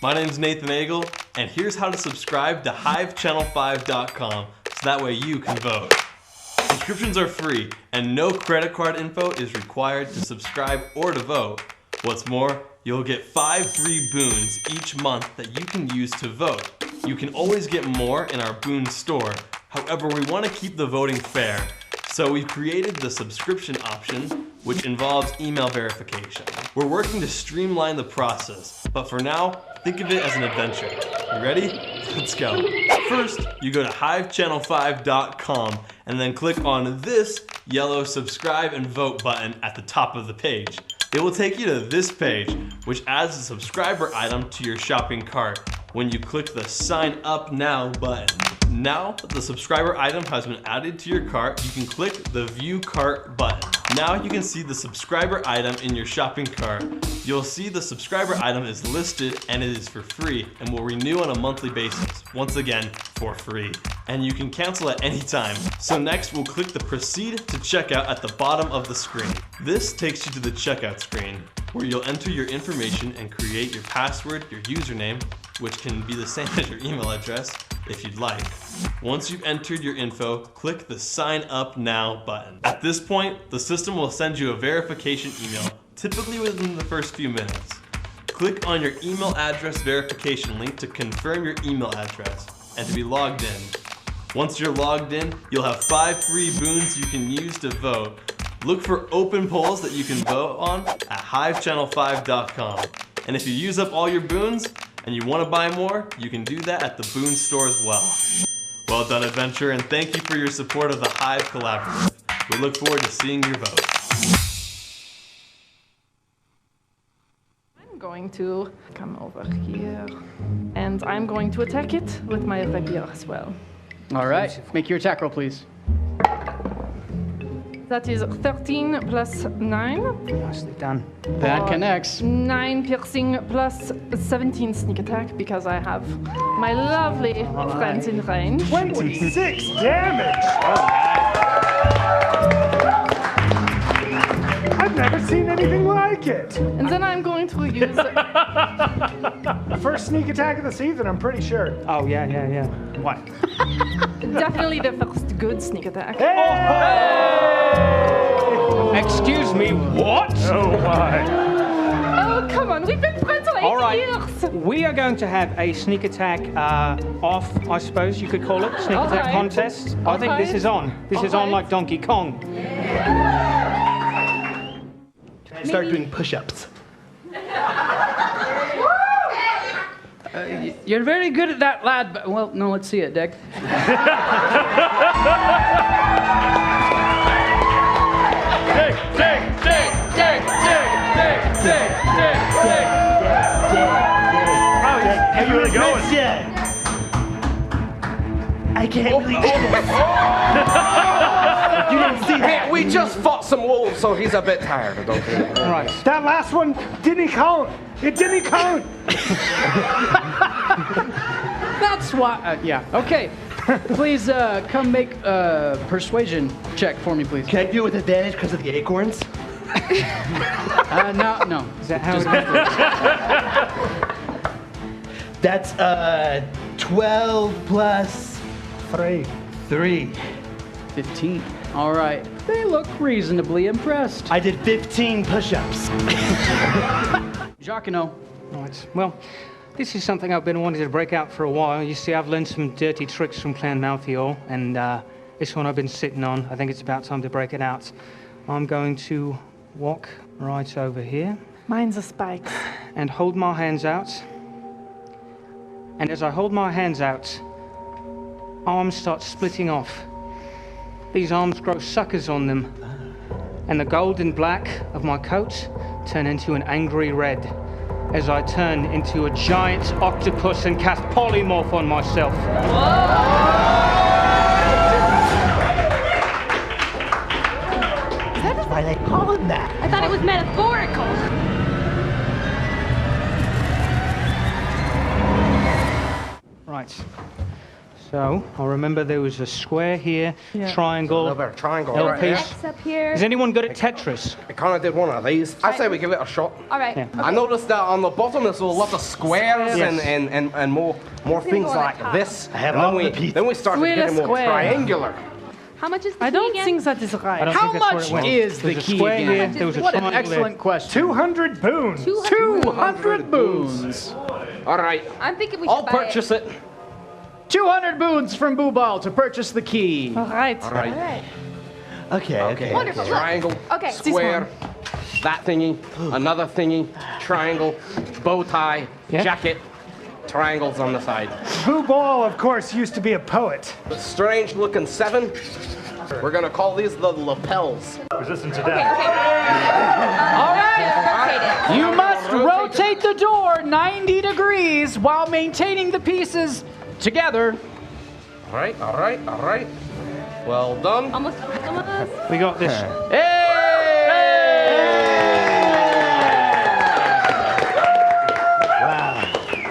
My name's Nathan Agel, and here's how to subscribe to HiveChannel5.com so that way you can vote. Subscriptions are free, and no credit card info is required to subscribe or to vote. What's more, you'll get 5 free boons each month that you can use to vote. You can always get more in our boon store. However, we want to keep the voting fair, so we've created the subscription option, which involves email verification. We're working to streamline the process, but for now, think of it as an adventure. You ready? Let's go. First, you go to HiveChannel5.com and then click on this yellow subscribe and vote button at the top of the page. It will take you to this page, which adds a subscriber item to your shopping cart when you click the Sign Up Now button. Now that the subscriber item has been added to your cart, you can click the View Cart button. Now you can see the subscriber item in your shopping cart. You'll see the subscriber item is listed and it is for free and will renew on a monthly basis, once again for free. And you can cancel at any time. So next we'll click the Proceed to Checkout at the bottom of the screen. This takes you to the checkout screen, where you'll enter your information and create your password, your username, which can be the same as your email address if you'd like. Once you've entered your info, click the Sign Up Now button. At this point, the system will send you a verification email, typically within the first few minutes. Click on your email address verification link to confirm your email address and to be logged in. Once you're logged in, you'll have 5 free boons you can use to vote. Look for open polls that you can vote on at HiveChannel5.com. And if you use up all your boons and you want to buy more, you can do that at the Boon Store as well. Well done, adventure, and thank you for your support of the Hive Collaborative. We look forward to seeing your vote. I'm going to come over here, and I'm going to attack it with my rapier as well. All right, make your attack roll, please. That is 13 plus 9. Nicely done. That connects. 9 piercing plus 17 sneak attack because I have my lovely friends in range. 26 damage! I've never seen anything like it! And then I'm going to use... First sneak attack of the season, I'm pretty sure. Oh, yeah. What? Definitely the first good sneak attack. Excuse me, what? Oh my. Oh, come on, we've been friends for 8 years! We are going to have a sneak attack off, I suppose you could call it, sneak attack right. contest. I think this is on. This is on like Donkey Kong. Start doing push-ups. You're very good at that, lad. But, well, no, let's see it, Dick. How you really going? I can't believe it. You didn't see that. Hey, we just fought some wolves, so he's a bit tired. Right. That last one didn't count! It didn't count! That's why. Yeah. Okay. Please come make a persuasion check for me, please. Can I do it with advantage because of the acorns? No. Is that how it is? That's 12 plus 3. 15. All right. They look reasonably impressed. I did 15 push-ups. Jacquino. Right. Well, this is something I've been wanting to break out for a while. You see, I've learned some dirty tricks from Clan Malthael, and this one I've been sitting on. I think it's about time to break it out. I'm going to walk right over here. Mine's a spike. And hold my hands out. And as I hold my hands out, arms start splitting off. These arms grow suckers on them. And the gold and black of my coat turn into an angry red as I turn into a giant octopus and cast polymorph on myself. Why they call it that? I thought it was metaphorical. Right. So, I remember there was a square here, Yeah. triangle, A little bit of triangle. L right piece. here. X up here. Is anyone good at Tetris? I kind of did one of these. I say we give it a shot. All right. Yeah. I noticed that on the bottom there's a lot of squares Yes. and more things go on like the top. this. I have And all then the we pieces. then we started Square, getting more square. triangular. How much is the I key don't again? think that is I right. don't How think that's where much it went. is the There's a key square again? here, there was a What an triangle excellent question. 200 boons. 200 boons. All right, I'm thinking we should I'll buy purchase it. 200 boons from Boobal to purchase the key. All right. All right. Okay, okay. Wonderful. Look. Triangle, Okay. square, that thingy, another thingy, triangle, bow tie, Yeah. jacket, triangles on the side. Boo Ball, of course, used to be a poet. The strange looking 7. We're gonna call these the lapels. Resistant to Okay, damage. okay. All right. Rotate it. You must rotate the door 90 degrees while maintaining the pieces together. All right, all right, all right. Well done. Almost. We got this.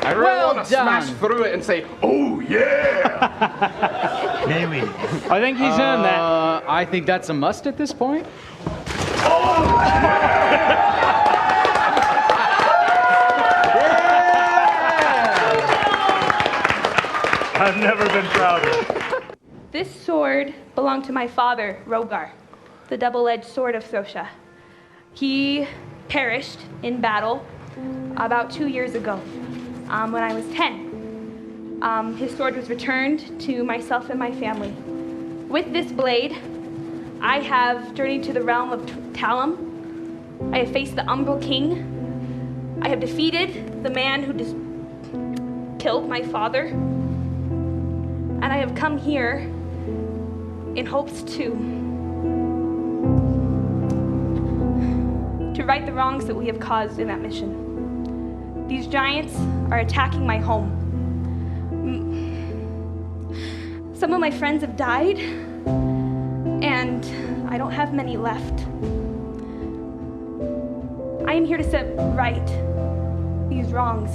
I really Well want to done. smash through it and say, oh yeah! Maybe. I think he's earned that. I think that's a must at this point. I've never been prouder. This sword belonged to my father, Rogar, the double-edged sword of Thosha. He perished in battle about 2 years ago, when I was 10. His sword was returned to myself and my family. With this blade, I have journeyed to the realm of Talim. I have faced the Umbral King. I have defeated the man who killed my father. And I have come here in hopes to right the wrongs that we have caused in that mission. These giants are attacking my home. Some of my friends have died, and I don't have many left. I am here to set right these wrongs,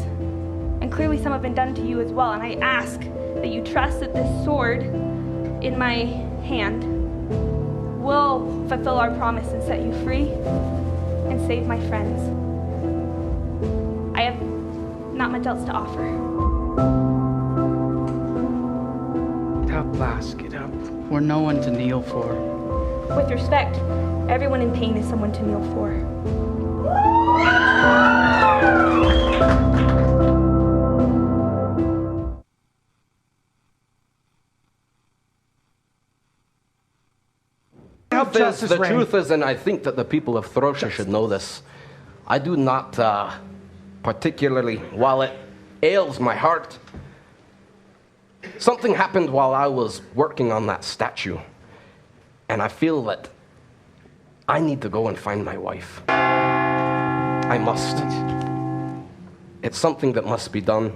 and clearly some have been done to you as well, and I ask that you trust that this sword in my hand will fulfill our promise and set you free and save my friends. I have not much else to offer. Get up, lass, get up. We're no one to kneel for. With respect, everyone in pain is someone to kneel for. The truth is, and I think that the people of Thosha should know this, I do not particularly, while it ails my heart, something happened while I was working on that statue, and I feel that I need to go and find my wife. I must. It's something that must be done.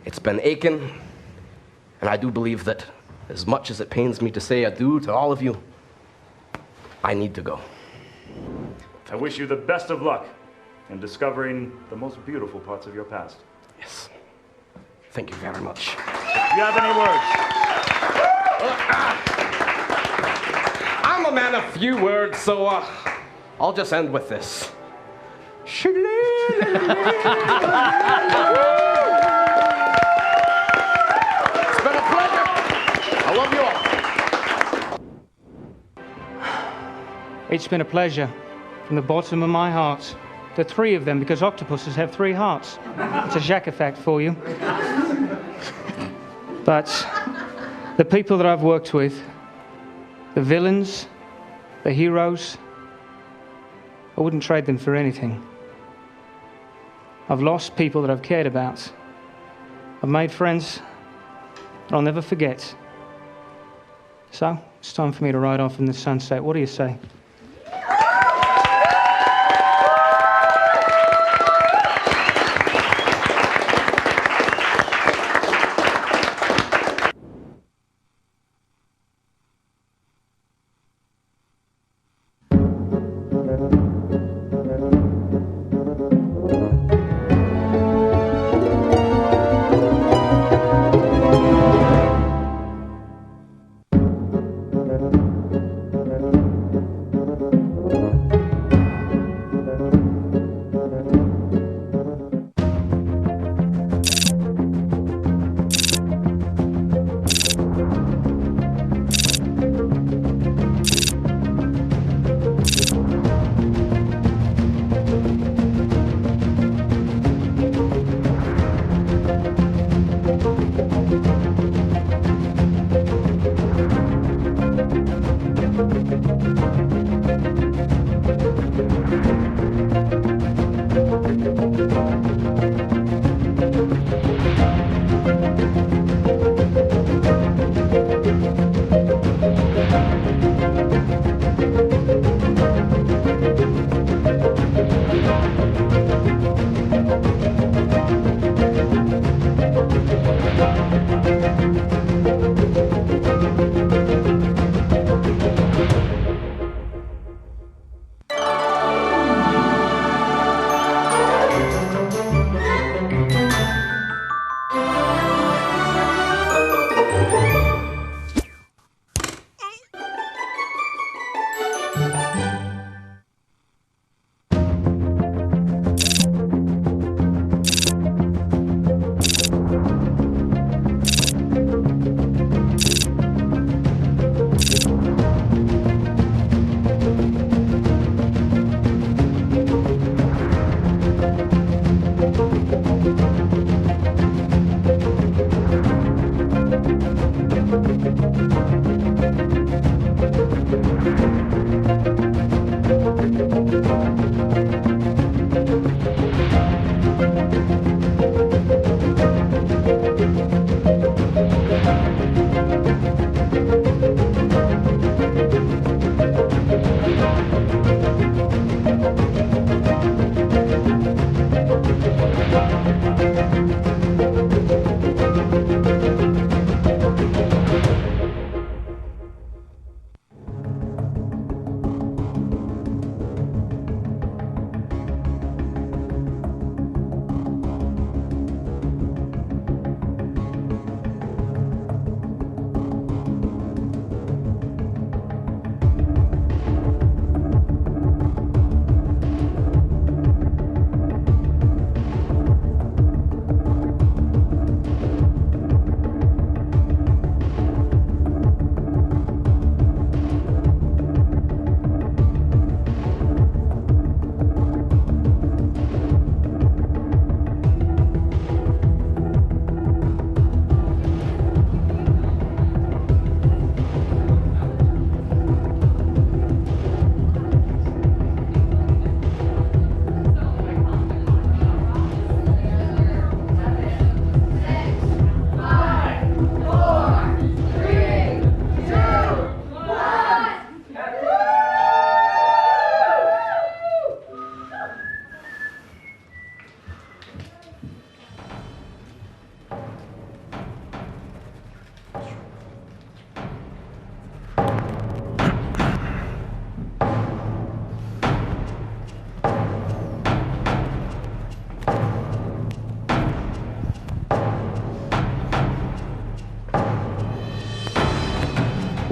It's been aching, and I do believe that, as much as it pains me to say adieu to all of you, I need to go. I wish you the best of luck in discovering the most beautiful parts of your past. Yes. Thank you very much. If you have any words. I'm a man of few words, so I'll just end with this. It's been a pleasure. I love you all. It's been a pleasure from the bottom of my heart. The three of them, because octopuses have 3 hearts. It's a Jacques effect for you. But the people that I've worked with, the villains, the heroes, I wouldn't trade them for anything. I've lost people that I've cared about. I've made friends that I'll never forget. So, it's time for me to ride off in the sunset. What do you say?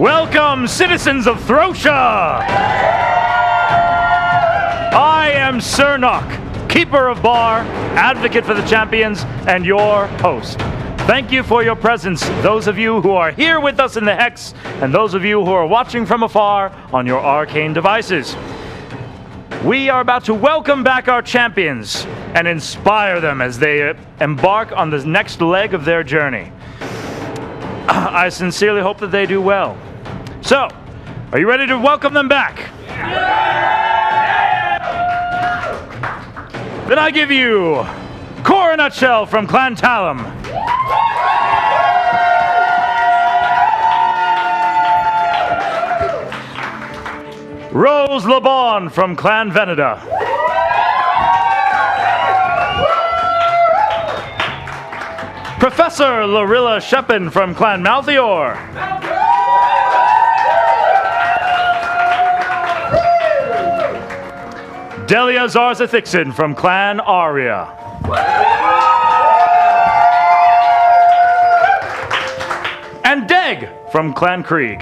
Welcome, citizens of Throsha! I am Cernok, Keeper of Bar, Advocate for the Champions, and your host. Thank you for your presence, those of you who are here with us in the Hex, and those of you who are watching from afar on your arcane devices. We are about to welcome back our champions and inspire them as they embark on the next leg of their journey. I sincerely hope that they do well. So, are you ready to welcome them back? Then I give you Cora Nutshell from Clan Talum. Rose LeBon from Clan Veneda. Professor Lorilla Shepin from Clan Malthior. Delia Zarzathixin from Clan Aria. And Deg from Clan Krieg.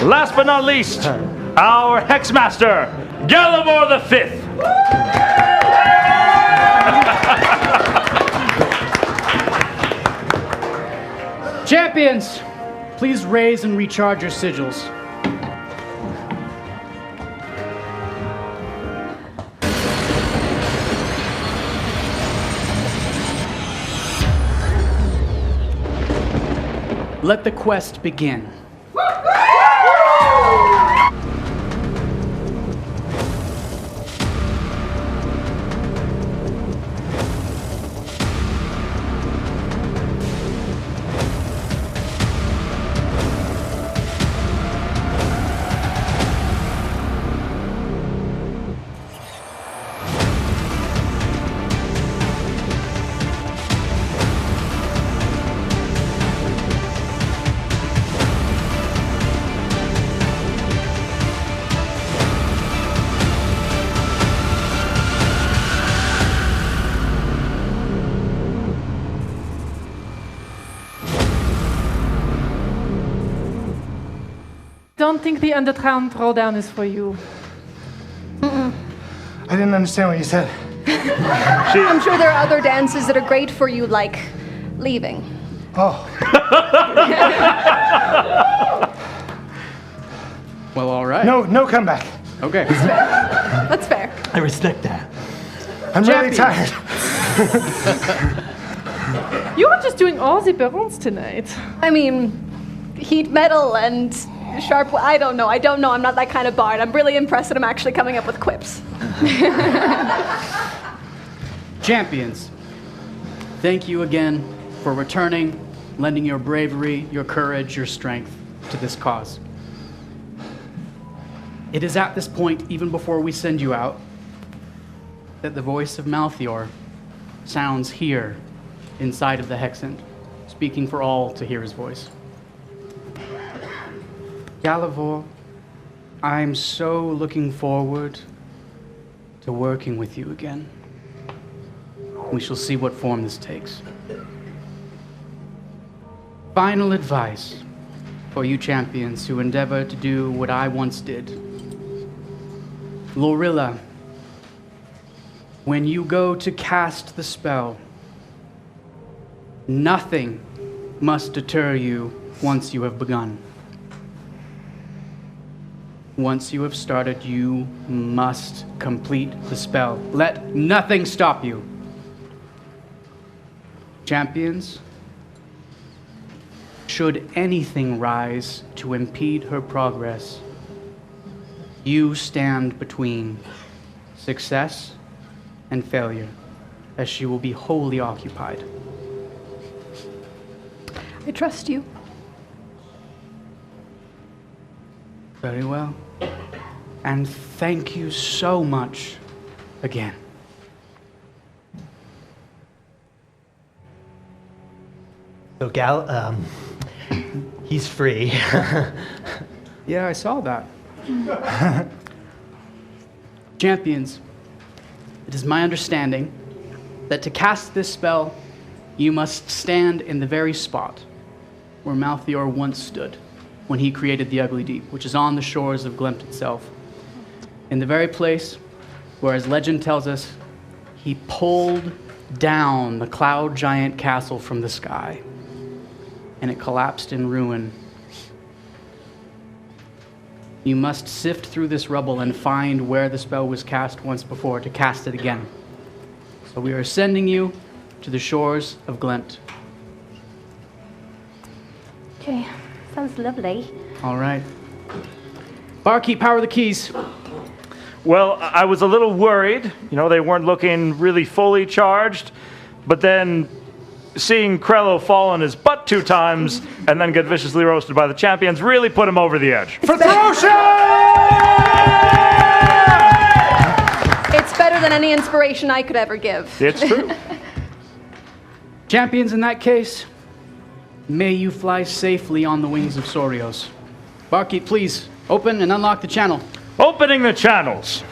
Last but not least, our Hexmaster, Gallimore the Fifth. Champions, please raise and recharge your sigils. Let the quest begin. Don't think the Underground Throwdown is for you. I didn't understand what you said. I'm sure there are other dances that are great for you, like leaving. Oh. Well, all right. No comeback. Okay. That's fair. I respect that. I'm really tired. You were just doing all the barons tonight. I mean, heat metal and sharp. I don't know. I'm not that kind of bard. I'm really impressed that I'm actually coming up with quips. Champions, thank you again for returning, lending your bravery, your courage, your strength to this cause. It is at this point, even before we send you out, that the voice of Malthior sounds here inside of the Hexent, speaking for all to hear his voice. Galivor, I'm so looking forward to working with you again. We shall see what form this takes. Final advice for you champions who endeavor to do what I once did. Lorilla, when you go to cast the spell, nothing must deter you once you have begun. Once you have started, you must complete the spell. Let nothing stop you. Champions, should anything rise to impede her progress, you stand between success and failure, as she will be wholly occupied. I trust you. Very well. And thank you so much again. So he's free. Yeah, I saw that. Champions, it is my understanding that to cast this spell, You must stand in the very spot where Malthior once stood when he created the Ugly Deep, which is on the shores of Glempt itself. In the very place where, as legend tells us, he pulled down the cloud giant castle from the sky, and it collapsed in ruin. You must sift through this rubble and find where the spell was cast once before to cast it again. So we are sending you to the shores of Glempt. Okay, sounds lovely. All right. Barkeep, how are the keys? Well, I was a little worried. You know, they weren't looking really fully charged. But then seeing Krello fall on his butt 2 times and then get viciously roasted by the champions really put him over the edge. For Throsha! It's better than any inspiration I could ever give. It's true. Champions, in that case, may you fly safely on the wings of Sorios. Barkeep, please open and unlock the channel. Opening the channels.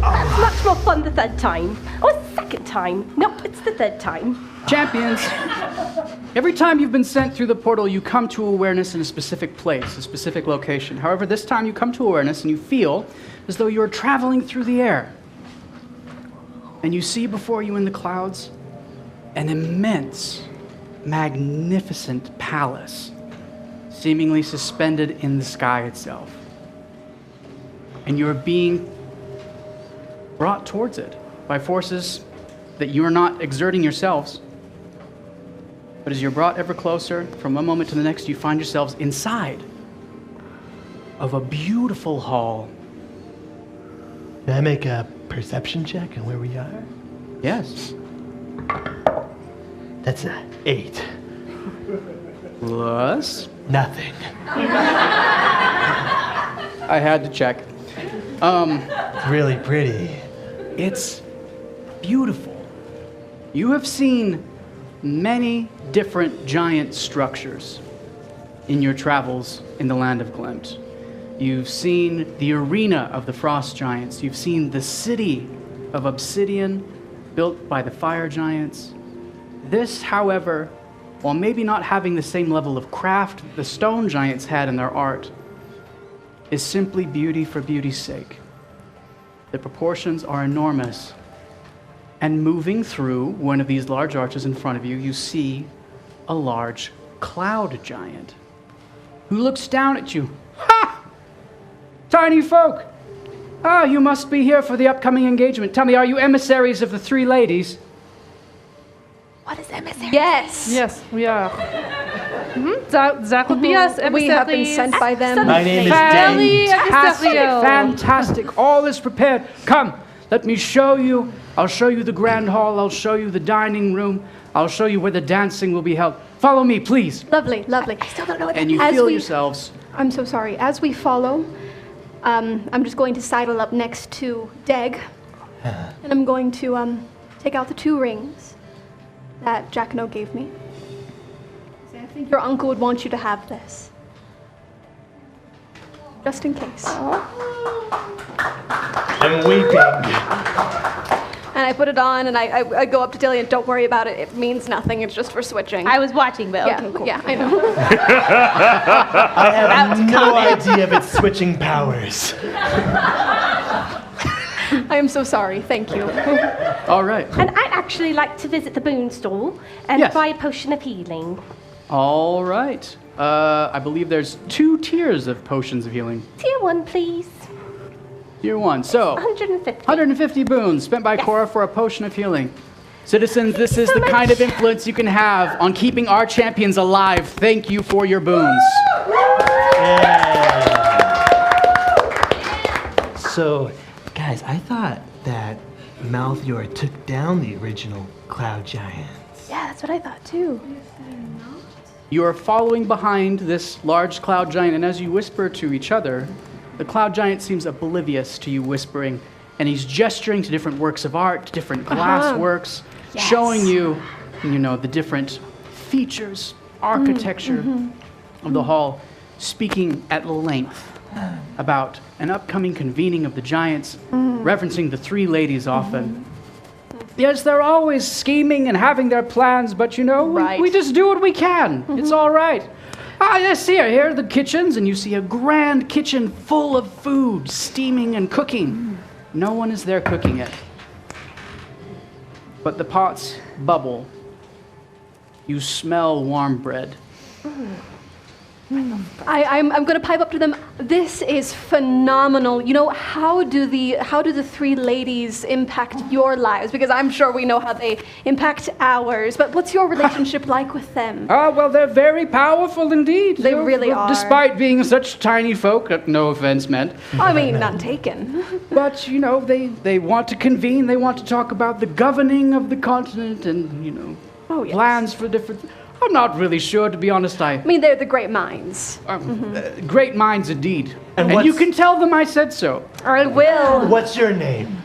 That's much more fun the third time. Or second time. Nope, it's the third time. Champions, every time you've been sent through the portal, you come to awareness in a specific place, a specific location. However, this time you come to awareness and you feel as though you're traveling through the air. And you see before you in the clouds an immense, magnificent palace, seemingly suspended in the sky itself. And you're being brought towards it by forces that you are not exerting yourselves. But as you're brought ever closer, from one moment to the next, you find yourselves inside of a beautiful hall. Can I make a perception check on where we are? Yes. That's a 8. Plus? Nothing. I had to check. It's really pretty. It's beautiful. You have seen many different giant structures in your travels in the land of Glempt. You've seen the arena of the frost giants. You've seen the city of obsidian built by the fire giants. This, however, while maybe not having the same level of craft the stone giants had in their art, is simply beauty for beauty's sake. The proportions are enormous. And moving through one of these large arches in front of you, you see a large cloud giant who looks down at you. Ha! Tiny folk! Ah, you must be here for the upcoming engagement. Tell me, are you emissaries of the 3 ladies? What is emissary? Yes. Yes, we are. That would be us. We have been emissaries. sent by them. My name is Fairly Dan. emissario. Fantastic. All is prepared. Come, let me show you. I'll show you the grand hall. I'll show you the dining room. I'll show you where the dancing will be held. Follow me, please. Lovely, lovely. Still don't know what And you As feel we- yourselves. I'm so sorry. As we follow, I'm just going to sidle up next to Deg, and I'm going to take out the 2 rings that Jacquino gave me. I think your uncle would want you to have this, just in case. I'm weeping. And I put it on, and I go up to Dillian. Don't worry about it. It means nothing. It's just for switching. I was watching, but yeah, okay, cool. yeah, I know. I have no idea of its switching powers. I am so sorry. Thank you. All right. And I'd actually like to visit the boon stall and Yes. buy a potion of healing. All right. I believe there's 2 tiers of potions of healing. Tier 1, please. Tier 1. So, 150. 150 boons spent by Cora for a potion of healing. Citizens, this is the kind of influence you can have on keeping our champions alive. Thank you for your boons. So, guys, I thought that Malthior took down the original cloud giants. Yeah, that's what I thought too. You are following behind this large cloud giant, and as you whisper to each other, the cloud giant seems oblivious to you whispering, and he's gesturing to different works of art, different glass works, showing you, the different features, architecture of the hall. speaking at length about an upcoming convening of the giants, referencing the three ladies often. Yes, they're always scheming and having their plans, but you know, we just do what we can. It's all right. Ah, yes, here are the kitchens, and you see a grand kitchen full of food, steaming and cooking. No one is there cooking it. But the pots bubble. You smell warm bread. I'm going to pipe up to them. This is phenomenal. You know, how do the three ladies impact your lives? Because I'm sure we know how they impact ours. But what's your relationship like with them? Well, they're very powerful indeed. They really are. Despite being such tiny folk, no offense meant. I mean, none taken. But, you know, they want to convene. They want to talk about the governing of the continent and, you know, plans for different... I'm not really sure, to be honest. I mean, they're the great minds. Great minds indeed. And you can tell them I said so. I will. What's your name?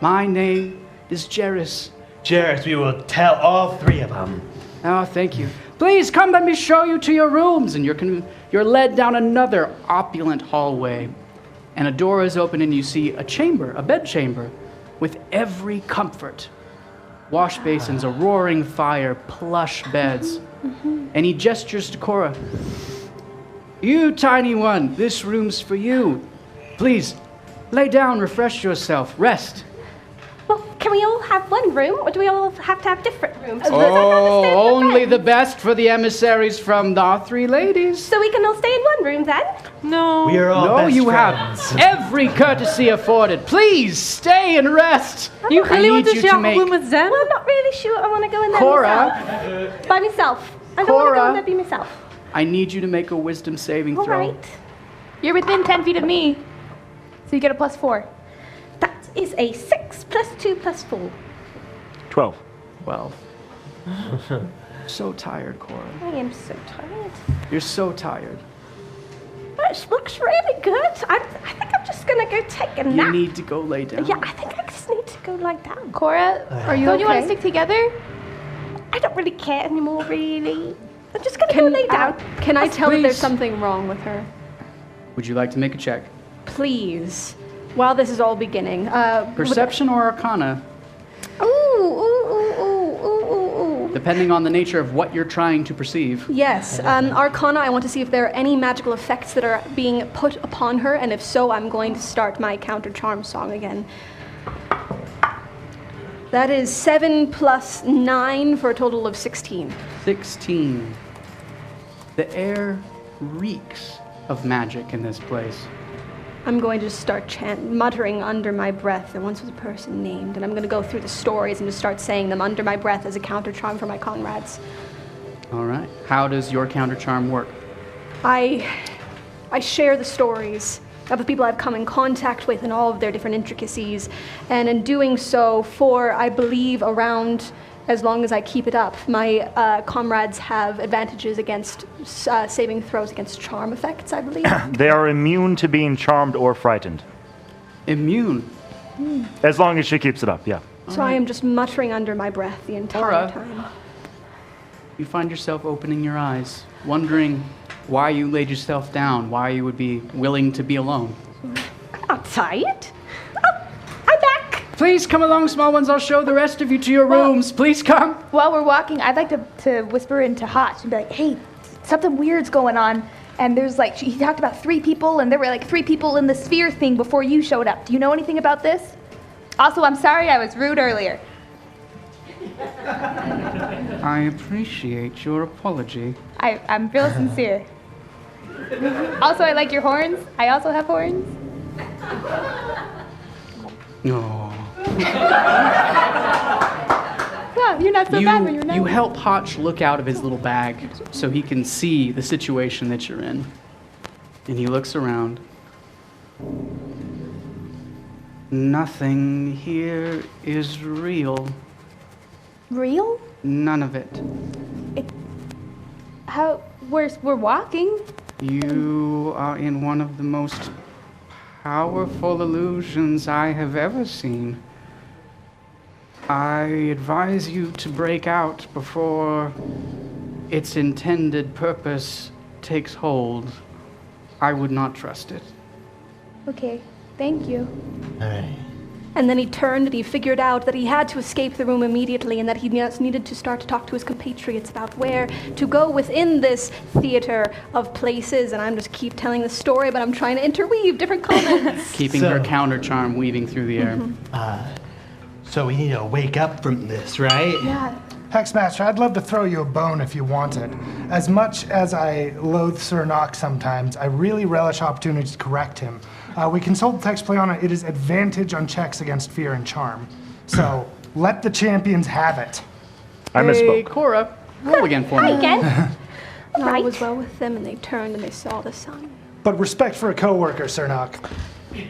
My name is Jerris. Jerris, we will tell all three of them. Oh, thank you. Please come, let me show you to your rooms. And you're led down another opulent hallway. And a door is open and you see a chamber, a bed chamber, with every comfort. Wash basins, a roaring fire, plush beds. And he gestures to Cora. You, tiny one, this room's for you. Please, lay down, refresh yourself, rest. Well, can we all have one room, or do we all have to have different rooms? Oh, only the best for the emissaries from the three ladies. So we can all stay in one room then? No. We are all No, best you friends. have every courtesy afforded. Please, stay and rest. You really want to share a room with them? Well, I'm not really sure I want to go in there myself. By myself. I don't want to go in there by myself. I need you to make a wisdom saving All throw. right. You're within 10 feet of me, so you get a +4. That is a 6 plus 2 plus 4. 12. 12. So tired, Cora. I am so tired. You're so tired. That looks really good. I think I'm just going to go take a nap. You need to go lay down. Yeah, I think I just need to go lie down. Cora, are you don't okay? you want to stick together? I don't really care anymore, really. I'm just going to go lay down. Can I tell that there's Please. something wrong with her? Would you like to make a check? Please. While this is all beginning. Perception or Arcana? Ooh. Depending on the nature of what you're trying to perceive. Yes, Arcana, I want to see if there are any magical effects that are being put upon her, and if so, I'm going to start my counter charm song again. That is 7 plus 9 for a total of 16. 16. The air reeks of magic in this place. I'm going to just start muttering under my breath. There once was a person named, and I'm going to go through the stories and just start saying them under my breath as a counter charm for my comrades. All right. How does your counter charm work? I share the stories of the people I've come in contact with and all of their different intricacies, and in doing so, for I believe around as long as I keep it up, my comrades have advantages against saving throws against charm effects, I believe. They are immune to being charmed or frightened. Immune? As long as she keeps it up, yeah. So I am just muttering under my breath the entire time. You find yourself opening your eyes, wondering why you laid yourself down, why you would be willing to be alone. I'm not tired. Oh, I'm back. Please come along, small ones. I'll show the rest of you to your rooms. Please come. While we're walking, I'd like to whisper into Hotch and be like, hey, something weird's going on. And there's like, he talked about 3 people, and there were like 3 people in the sphere thing before you showed up. Do you know anything about this? Also, I'm sorry I was rude earlier. I appreciate your apology. I'm real sincere. Also, I like your horns. I also have horns. No. Yeah, you're not so bad when you're not. You help Hotch look out of his little bag so he can see the situation that you're in. And he looks around. Nothing here is real. Real? None of it. We're walking. You are in one of the most powerful illusions I have ever seen. I advise you to break out before its intended purpose takes hold. I would not trust it. Okay, thank you. All right. And then he turned and he figured out that he had to escape the room immediately and that he just needed to start to talk to his compatriots about where to go within this theater of places. And I'm just keep telling the story, but I'm trying to interweave different comments. Keeping her counter charm weaving through the air. So we need to wake up from this, right? Yeah. Hexmaster, I'd love to throw you a bone if you want it. As much as I loathe Sir Nock sometimes, I really relish opportunities to correct him. We consult the text play on it. It is advantage on checks against fear and charm. So let the champions have it. I Hey, misspoke. Cora, roll again for me. Hi again. And all was well with them, and they turned and they saw the sun. But respect for a coworker, Sir Nock.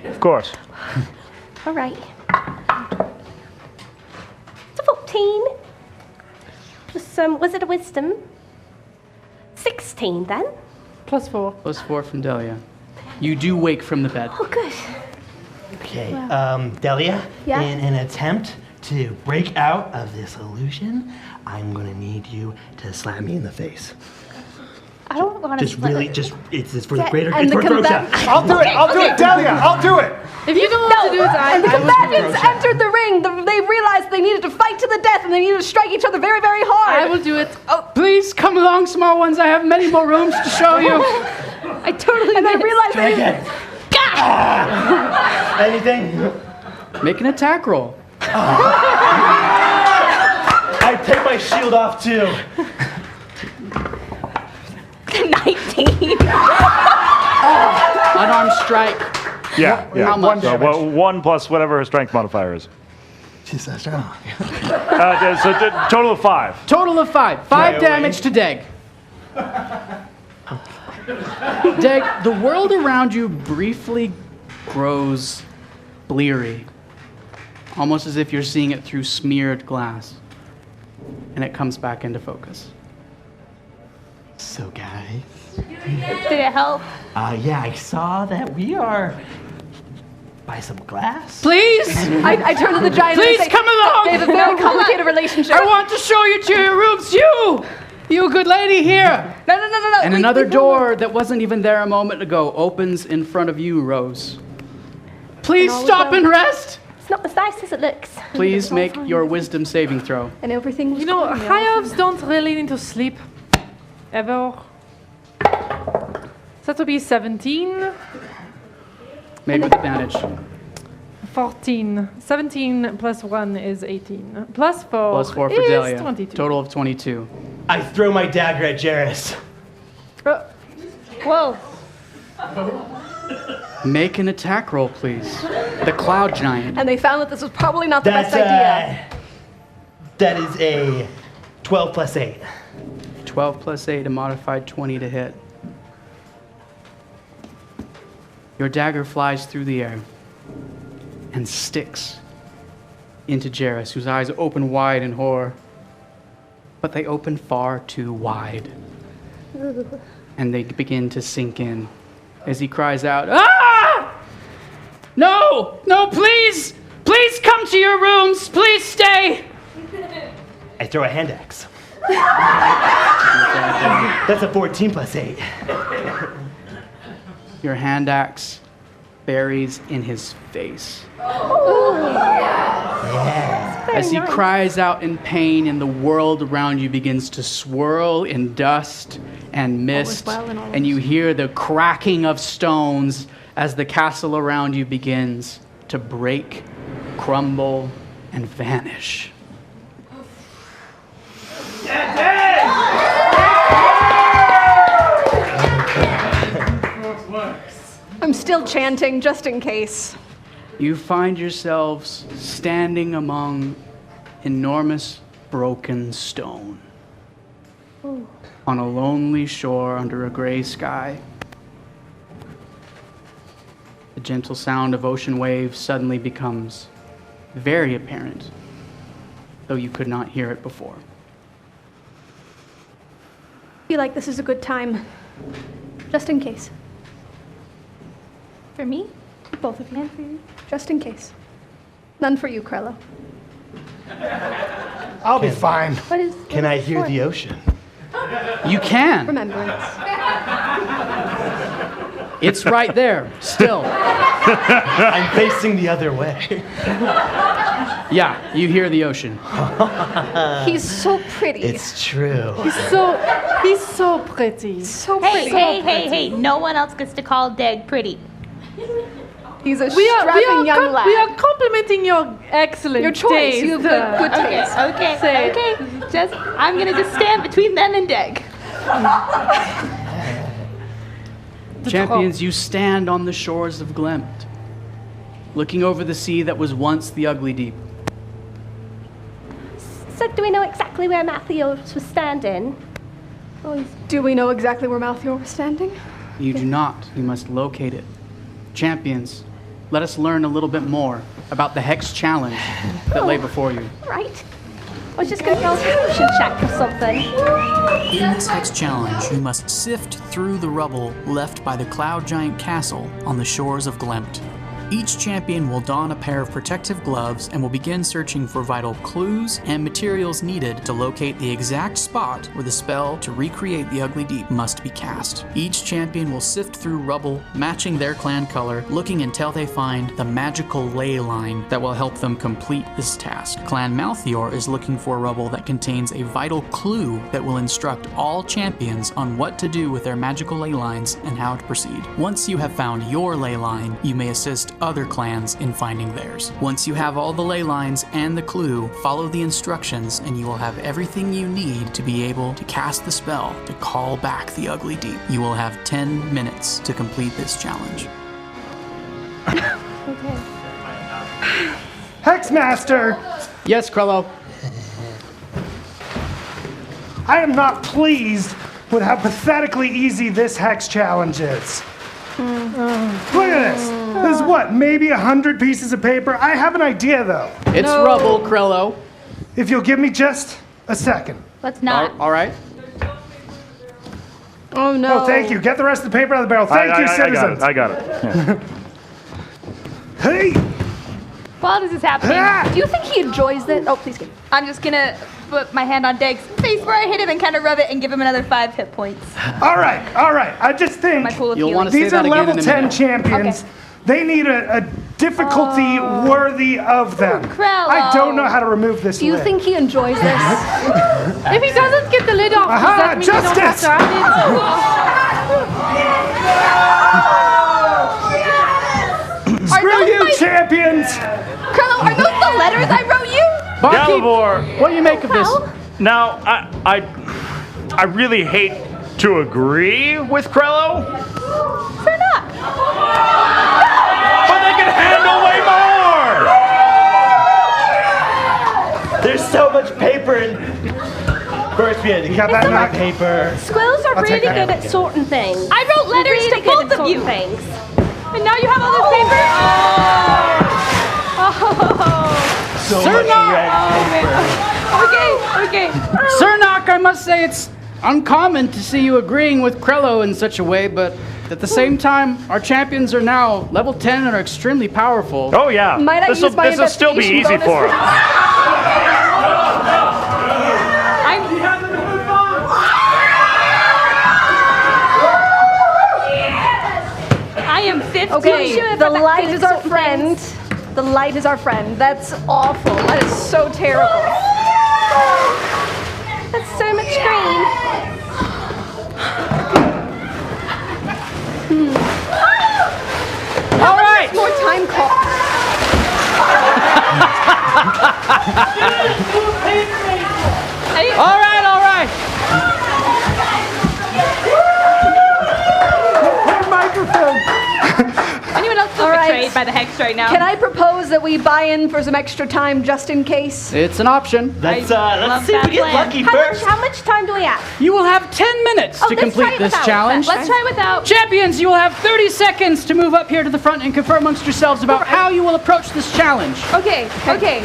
Of course. All right. It's a 14. Was it a wisdom? 16 then. +4. +4 from Delia. You do wake from the bed. Oh, good. Okay, Delia, Yeah? in an attempt to break out of this illusion, I'm gonna need you to slap me in the face. I don't want to. Just really, it's for the Yeah, greater, and it's the for Frosha. I'll do it, I'll do it, Delia, I'll do it! If you don't want to do it, And the I will combatants do it. entered the ring. They realized they needed to fight to the death and they needed to strike each other very, very hard. I will do it. Please come along, small ones. I have many more rooms to show you. I totally and they realized Try they again. Anything? Make an attack roll. I take my shield off too. 19. Unarmed strike. Yeah, yeah. How much? So, well, 1 plus whatever her strength modifier is. She's so strong. Total of 5. Total of 5. 5 damage to Deg. Deg, the world around you briefly grows bleary. Almost as if you're seeing it through smeared glass. And it comes back into focus. So guys, Did it help? yeah, I saw that we are by some glass. Please! I turned to the giant Please and I say, come along! they have a very complicated relationship. I want to show you to your rooms. You good lady here. No. And another door that wasn't even there a moment ago opens in front of you, Rose. Please all is stop well. and rest. It's not as nice as it looks. Please make your wisdom saving throw. And everything was You know, going well. high elves don't really need to sleep. Ever. So that will be 17. Made with advantage. 14. 17 plus 1 is 18. Plus 4 Plus 4 for is Delia. 22. Total of 22. I throw my dagger at Jairus. Whoa. Make an attack roll, please. The cloud giant. And they found that this was probably not the That's best idea. that is a 12 plus 8. 12 plus 8, a modified 20 to hit. Your dagger flies through the air and sticks into Jairus, whose eyes open wide in horror. But they open far too wide. And they begin to sink in as he cries out, "Ah! No! No, please! Please come to your rooms! Please stay!" I throw a hand axe. That's a 14 plus 8. Your hand axe buries in his face. As he cries out in pain and the world around you begins to swirl in dust and mist, and you hear the cracking of stones as the castle around you begins to break, crumble, and vanish. I'm still chanting just in case. You find yourselves standing among enormous broken stone on a lonely shore under a gray sky. The gentle sound of ocean waves suddenly becomes very apparent, though you could not hear it before. I feel like this is a good time. Just in case. For me? Both of you. Just in case. None for you, Krello. I'll be fine. What is? Can I hear the ocean? You can. Remembrance. It's right there, still. I'm facing the other way. Yeah, you hear the ocean. He's so pretty. It's true. He's so pretty. So Hey, pretty. hey! No one else gets to call Dag pretty. He's a We strapping young lad. are complimenting your excellent Your choice. taste. You have good taste. Say- Okay. I'm gonna just stand between them and Dag. Champions, you stand on the shores of Glimt, looking over the sea that was once the Ugly Deep. So do we know exactly where Matthews was standing? Do we know exactly where Malthior was standing? You do not. You must locate it. Champions, let us learn a little bit more about the Hex Challenge that lay before you. Right. I was just going to go perception check or something. In this Hex Challenge, you must sift through the rubble left by the Cloud Giant Castle on the shores of Glimt. Each champion will don a pair of protective gloves and will begin searching for vital clues and materials needed to locate the exact spot where the spell to recreate the Ugly Deep must be cast. Each champion will sift through rubble matching their clan color, looking until they find the magical ley line that will help them complete this task. Clan Malthior is looking for rubble that contains a vital clue that will instruct all champions on what to do with their magical ley lines and how to proceed. Once you have found your ley line, you may assist other clans in finding theirs. Once you have all the ley lines and the clue, follow the instructions and you will have everything you need to be able to cast the spell to call back the Ugly Deep. You will have 10 minutes to complete this challenge. Hexmaster! Yes, Krello. I am not pleased with how pathetically easy this Hex Challenge is. Look at this. This is what, maybe 100 pieces of paper? I have an idea, though. It's rubble, Krello. If you'll give me just a second. Let's not. All right. Oh, no. Oh, thank you. Get the rest of the paper out of the barrel. Thank you, citizens. I got it. Yeah. Hey! While this is happening, Do you think he enjoys it? Oh, please give. I'm just gonna put my hand on Dag's face where I hit him and kind of rub it and give him another 5 hit points. All right. I just think My pool of You'll healing. want to say these are that again level in a 10 minute. champions. They need a difficulty worthy of them. Krello. I don't know how to remove this Do you lid. think he enjoys this? If he doesn't get the lid off, does that mean you don't have justice! to add it? Screw you, champions! Krello, are those the letters I wrote you? Barkeep, Galivor. what do you make of this? Now, I really hate to agree with Krello, They're not. but they can handle way more. There's so much paper in. First, we had to got get that my knock? paper. Squirrels are I'll really take that. good at sorting things. I wrote letters really to good both at of you. sorting things. And now you have all this paper? So much red paper. Okay. Cernok, I must say it's uncommon to see you agreeing with Krello in such a way, but at the same time, our champions are now level 10 and are extremely powerful. Oh yeah, Might I this use my will still be easy investigation for bonus us. I am 15. Okay, the light is our friend. The light is our friend. That's awful. That is so terrible. That's so much green. All right. More time call. All right, all right. Microphone. Anyone else feel All right. betrayed by the hex right now? Can I propose that we buy in for some extra time just in case? It's an option. Let's love see if that we get plan. lucky How first. much time do we have? You will have 10 minutes to let's try complete it this without. challenge. Let's try without. Champions, you will have 30 seconds to move up here to the front and confer amongst yourselves about how you will approach this challenge. Okay.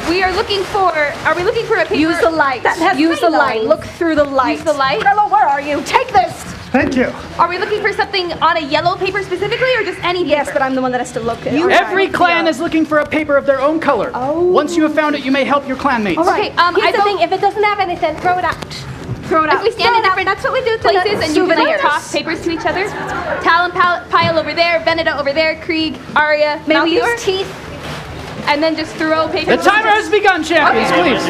We are looking for. Are we looking for a paper? Use the light. That has Use the three light. lines. Look through the light. Use the light. Hello, where are you? Take this. Thank you. Are we looking for something on a yellow paper specifically, or just any paper? Yes, but I'm the one that has to look at it. Every clan is looking for a paper of their own color. Once you have found it, you may help your clanmates. Okay. Here's the thing, if it doesn't have anything, throw it out. Throw it out. If we stand in different That's what we do to places the and you can like souvenirs. toss papers to each other. Talon pile over there, Veneta over there, Krieg, Arya, May we Malthior. use teeth? And then just throw The papers. timer has begun, champions, please.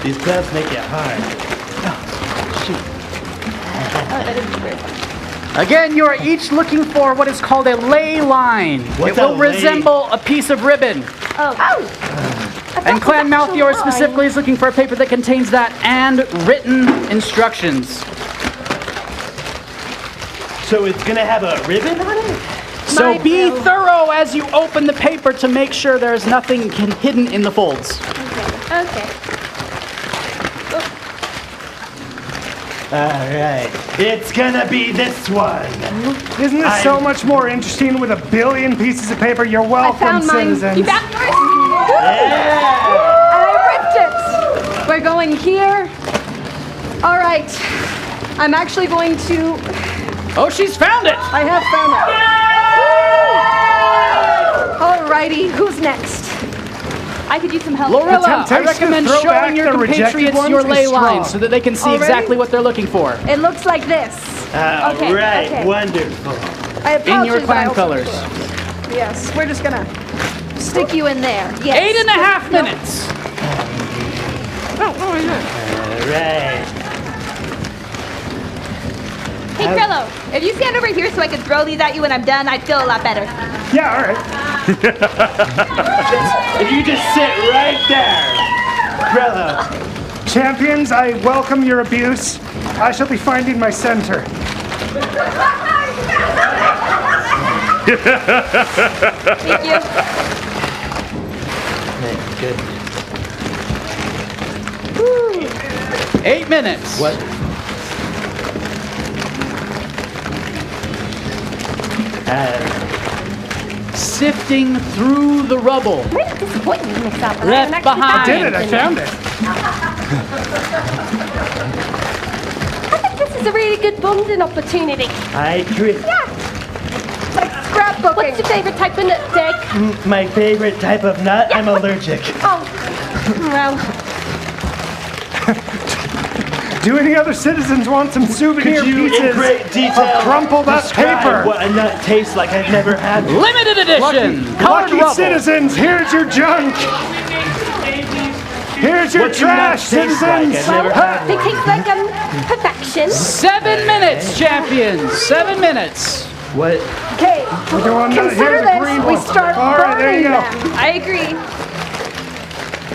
These clubs make it hard. Again, you are each looking for what is called a ley line. What's it will a ley? resemble a piece of ribbon. And Clan Malthior specifically is looking for a paper that contains that and written instructions. So it's gonna have a ribbon on it? So be thorough as you open the paper to make sure there is nothing hidden in the folds. Okay. Alright. It's gonna be this one. Isn't this so much more interesting with a billion pieces of paper? You're welcome, found mine. citizens. You found yours? And I ripped it. We're going here. All right. I'm actually going to. Oh, she's found it. I have found it. Alrighty, who's next? I could use some help. Lorilla, I temptation recommend to throw showing back your the rejected compatriots ones your is ley strong. lines so that they can see Already? exactly what they're looking for. It looks like this. Alright, okay. wonderful. I have In your pouches, but I clan also- colors. Yes, we're just gonna stick you in there. Yes. 8.5 minutes. Alright. Hey, Krello, if you stand over here so I can throw these at you when I'm done, I'd feel a lot better. Yeah, all right. If you just sit right there. Krello. Champions, I welcome your abuse. I shall be finding my center. Thank you. Good. 8 minutes. What? Sifting through the rubble. Really disappointing mix up. Left behind. I did it. I found it. I think this is a really good bonding opportunity. I agree. Yeah. Like scrapbooking. What's your favorite type of nut, Dick? My favorite type of nut, I'm allergic. Oh, well. Do any other citizens want some souvenir Could you in pieces great detail of crumpled up describe paper? what a nut tastes like? I've never had one. Limited edition. Colored Lucky rubble. citizens, here's your junk. Here's your What do nuts trash, taste like? citizens. I've never had They taste like perfection. 7 minutes, champions. 7 minutes. What? Okay, We're doing consider here's the this. green We one. start All right, there you burning go. them. I agree.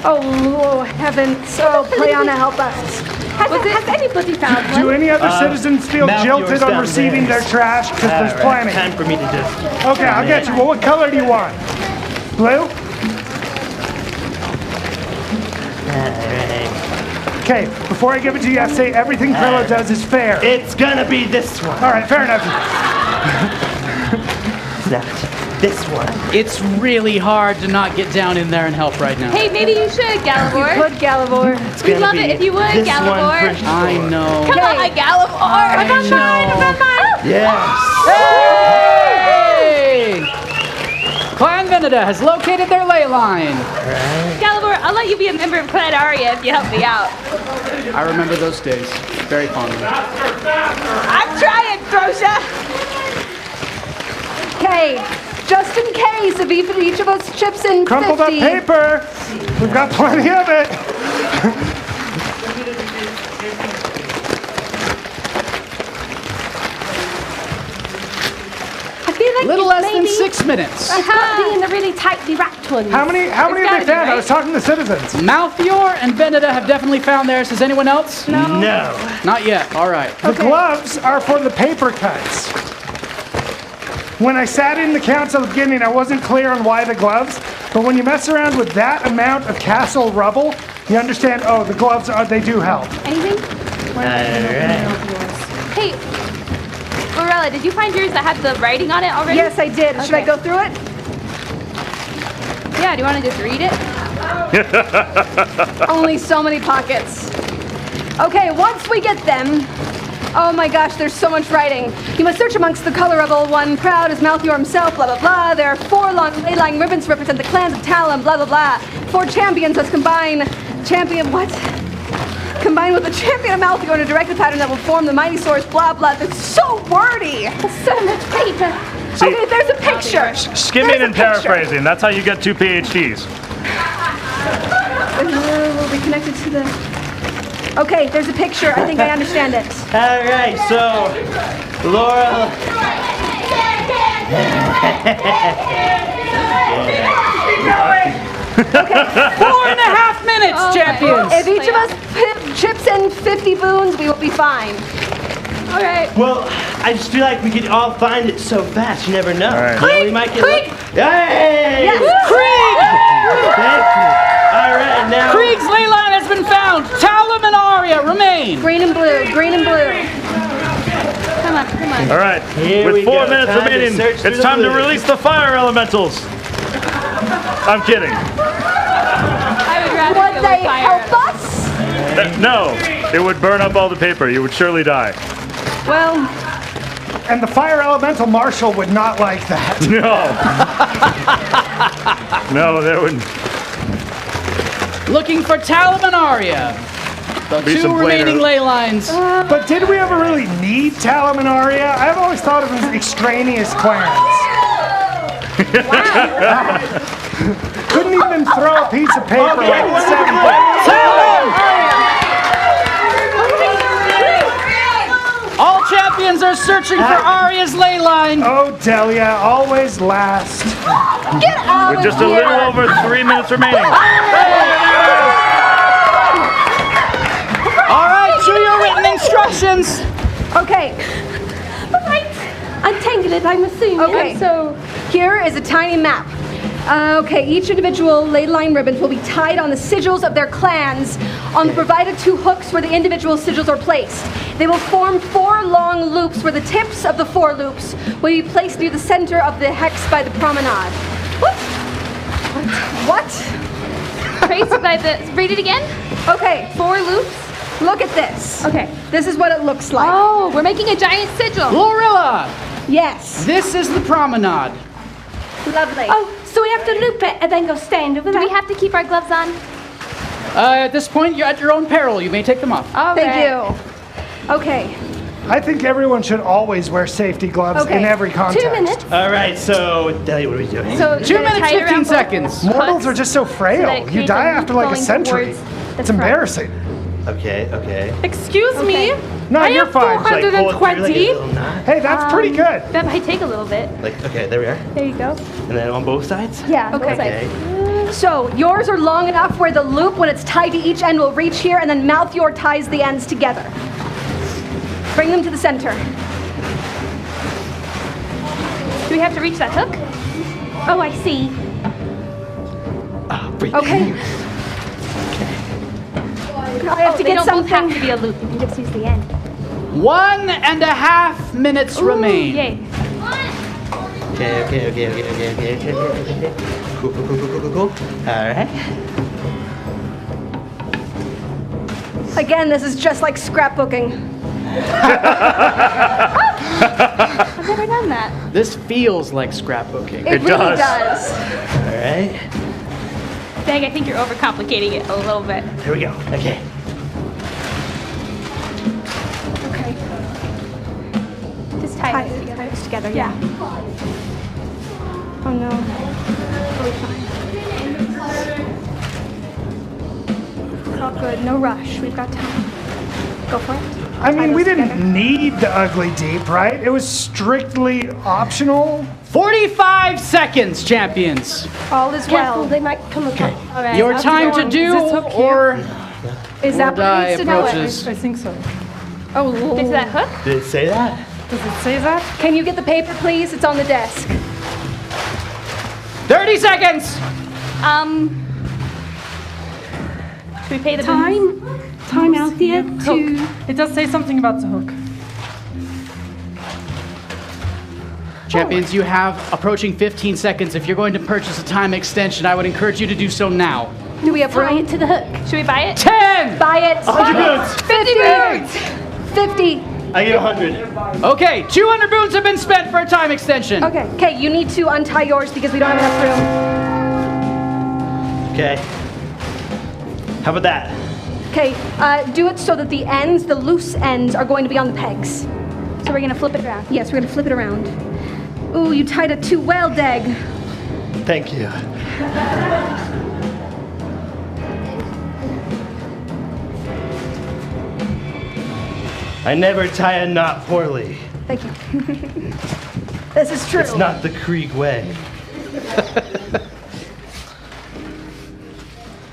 Oh, heavens. Oh, Playana, help us. Has anybody found Do one? any other citizens feel Mouth jilted yours on down receiving there. their trash? Because there's Alright, plenty. time for me to just... Okay, I'll get you. Well, what color do you want? Blue? Alright. Okay, before I give it to you, you have to say everything Krilla does is fair. It's gonna be this one. All right, fair enough. Not this one. It's really hard to not get down in there and help right now. Hey, maybe you should, Galivor. Good, Galivor. We'd gonna love be it if you would, this one Galivor. for sure. I know. Come on, Galivor. I found mine, I found mine. Yes. Hey! Clan Veneta has located their ley line. Galivor, I'll let you be a member of Clan Arya if you help me out. I remember those days very fondly. I'm trying, Frosha. Okay, just in case if each of us chips in Crumpled 50. up paper. We've got plenty of it. I feel like Little less than maybe 6 minutes. It's got to be in the really tightly wrapped ones. How many have they gotta be, found? I right? was talking to citizens. Malthior and Veneta have definitely found theirs. Has anyone else? No. Not yet. All right. The gloves are for the paper cuts. When I sat in the council at the beginning, I wasn't clear on why the gloves, but when you mess around with that amount of castle rubble, you understand, oh, the gloves, they do help. Anything? Hey, Lorella, did you find yours that had the writing on it already? Yes, I did. Should I go through it? Yeah, do you want to just read it? Only so many pockets. Okay, once we get them, Oh my gosh, there's so much writing. You must search amongst the color rebel, one proud as Malthior himself, blah blah blah. There are 4 long ley-line ribbons to represent the clans of Talon, blah blah blah. 4 champions must combine Combine with the champion of Malthior in a directed pattern that will form the mighty source, blah blah. That's so wordy. That's so much paper. See, okay, there's a picture. Skimming and paraphrasing. That's how you get 2 PhDs. Will be connected to the... Okay, there's a picture. I think I understand it. All right, so Laura. Okay. 4.5 minutes, champions. If each of us chips in 50 boons, we will be fine. All right. Well, I just feel like we could all find it so fast. You never know. All right. You know, we might get Krieg! Hey! Yes. Krieg! Thank you. All right, now. Krieg's ley line has been found. Talum and Arya remain. Green and blue. Green and blue. Come on, come on. All right. Here we With 4 go. minutes Time to remaining, search through it's the time to blue. release the fire elementals. I'm kidding. I would rather Would go they with fire. help us? No, it would burn up all the paper. You would surely die. Well, And the fire elemental marshal would not like that. No. No, that would Looking for Talum and Arya. The Be 2 some remaining later. ley lines. But did we ever really need Talum and Arya? I've always thought of them as extraneous clans. Couldn't even throw a piece of paper like the 7 All champions are searching for Arya's ley line. Oh, Delia, always last. get out with of just a here. little over 3 minutes remaining. All right, to your written instructions. Okay. Right. Untangle it, I'm assuming. Okay. So here is a tiny map. Okay, each individual ley line ribbons will be tied on the sigils of their clans on the provided 2 hooks where the individual sigils are placed. They will form 4 long loops where the tips of the 4 loops will be placed near the center of the hex by the promenade. What? Traced by the. Read it again. Okay, 4 loops. look at this. Okay. This is what it looks like. Oh, we're making a giant sigil. Glorilla, Yes. this is the promenade. Lovely. Oh, so we have to loop it and then go stand over Do there. we have to keep our gloves on? At this point, you're at your own peril. You may take them off. All Thank right. you. Okay. I think everyone should always wear safety gloves Okay. in every context. 2 minutes. All right, so Delia, what are we doing? So 2 minutes, 15 seconds. Mortals are just so frail. So that it You creates die a after like a going century. towards the It's front. embarrassing. Okay, okay. Excuse me. No, I you're have fine. Should I pull it through like a 420. little knot? Hey, that's pretty good. That might take a little bit. Like, okay, there we are. There you go. And then on both sides? Yeah. Okay. Okay. So yours are long enough where the loop, when it's tied to each end, will reach here, and then Malthior ties the ends together. Bring them to the center. Do we have to reach that hook? Oh, I see. Okay. I have to They get don't both have something. to be a loop. You can just use the end. 1.5 minutes remain. Yay. Okay. Cool. All right. Again, this is just like scrapbooking. I've never done that. This feels like scrapbooking. It really does. All right. Dang, I think you're overcomplicating it a little bit. Here we go. Okay. Okay. Just tie this together. Tie this together, Yeah. Oh no. It's all good. No rush. We've got time. Go for it. I mean, we those didn't together. need the ugly deep, right? It was strictly optional. 45 seconds, champions. All is Careful, well. they might come apart. All right. Your time to do, Is this hook here? or Is that die what needs to know it? approaches. I think so. Oh, Get to that hook? Did it say that? Does it say that? Can you get the paper, please? It's on the desk. 30 seconds. Should we pay the Time out there to... Hook. It does say something about the hook. Champions, you have approaching 15 seconds. If you're going to purchase a time extension, I would encourage you to do so now. Do we have Tie room? it to the hook. Should we buy it? 10! Buy it. 100 boots. 50 boots. 50. I get 100. Okay, 200 boons have been spent for a time extension. Okay, you need to untie yours because we don't have enough room. Okay. How about that? Okay, do it so that the ends, the loose ends, are going to be on the pegs. So we're gonna flip it around. Yes, we're gonna flip it around. Ooh, you tied it too well, Deg. Thank you. I never tie a knot poorly. Thank you. This is true. It's not the Krieg way.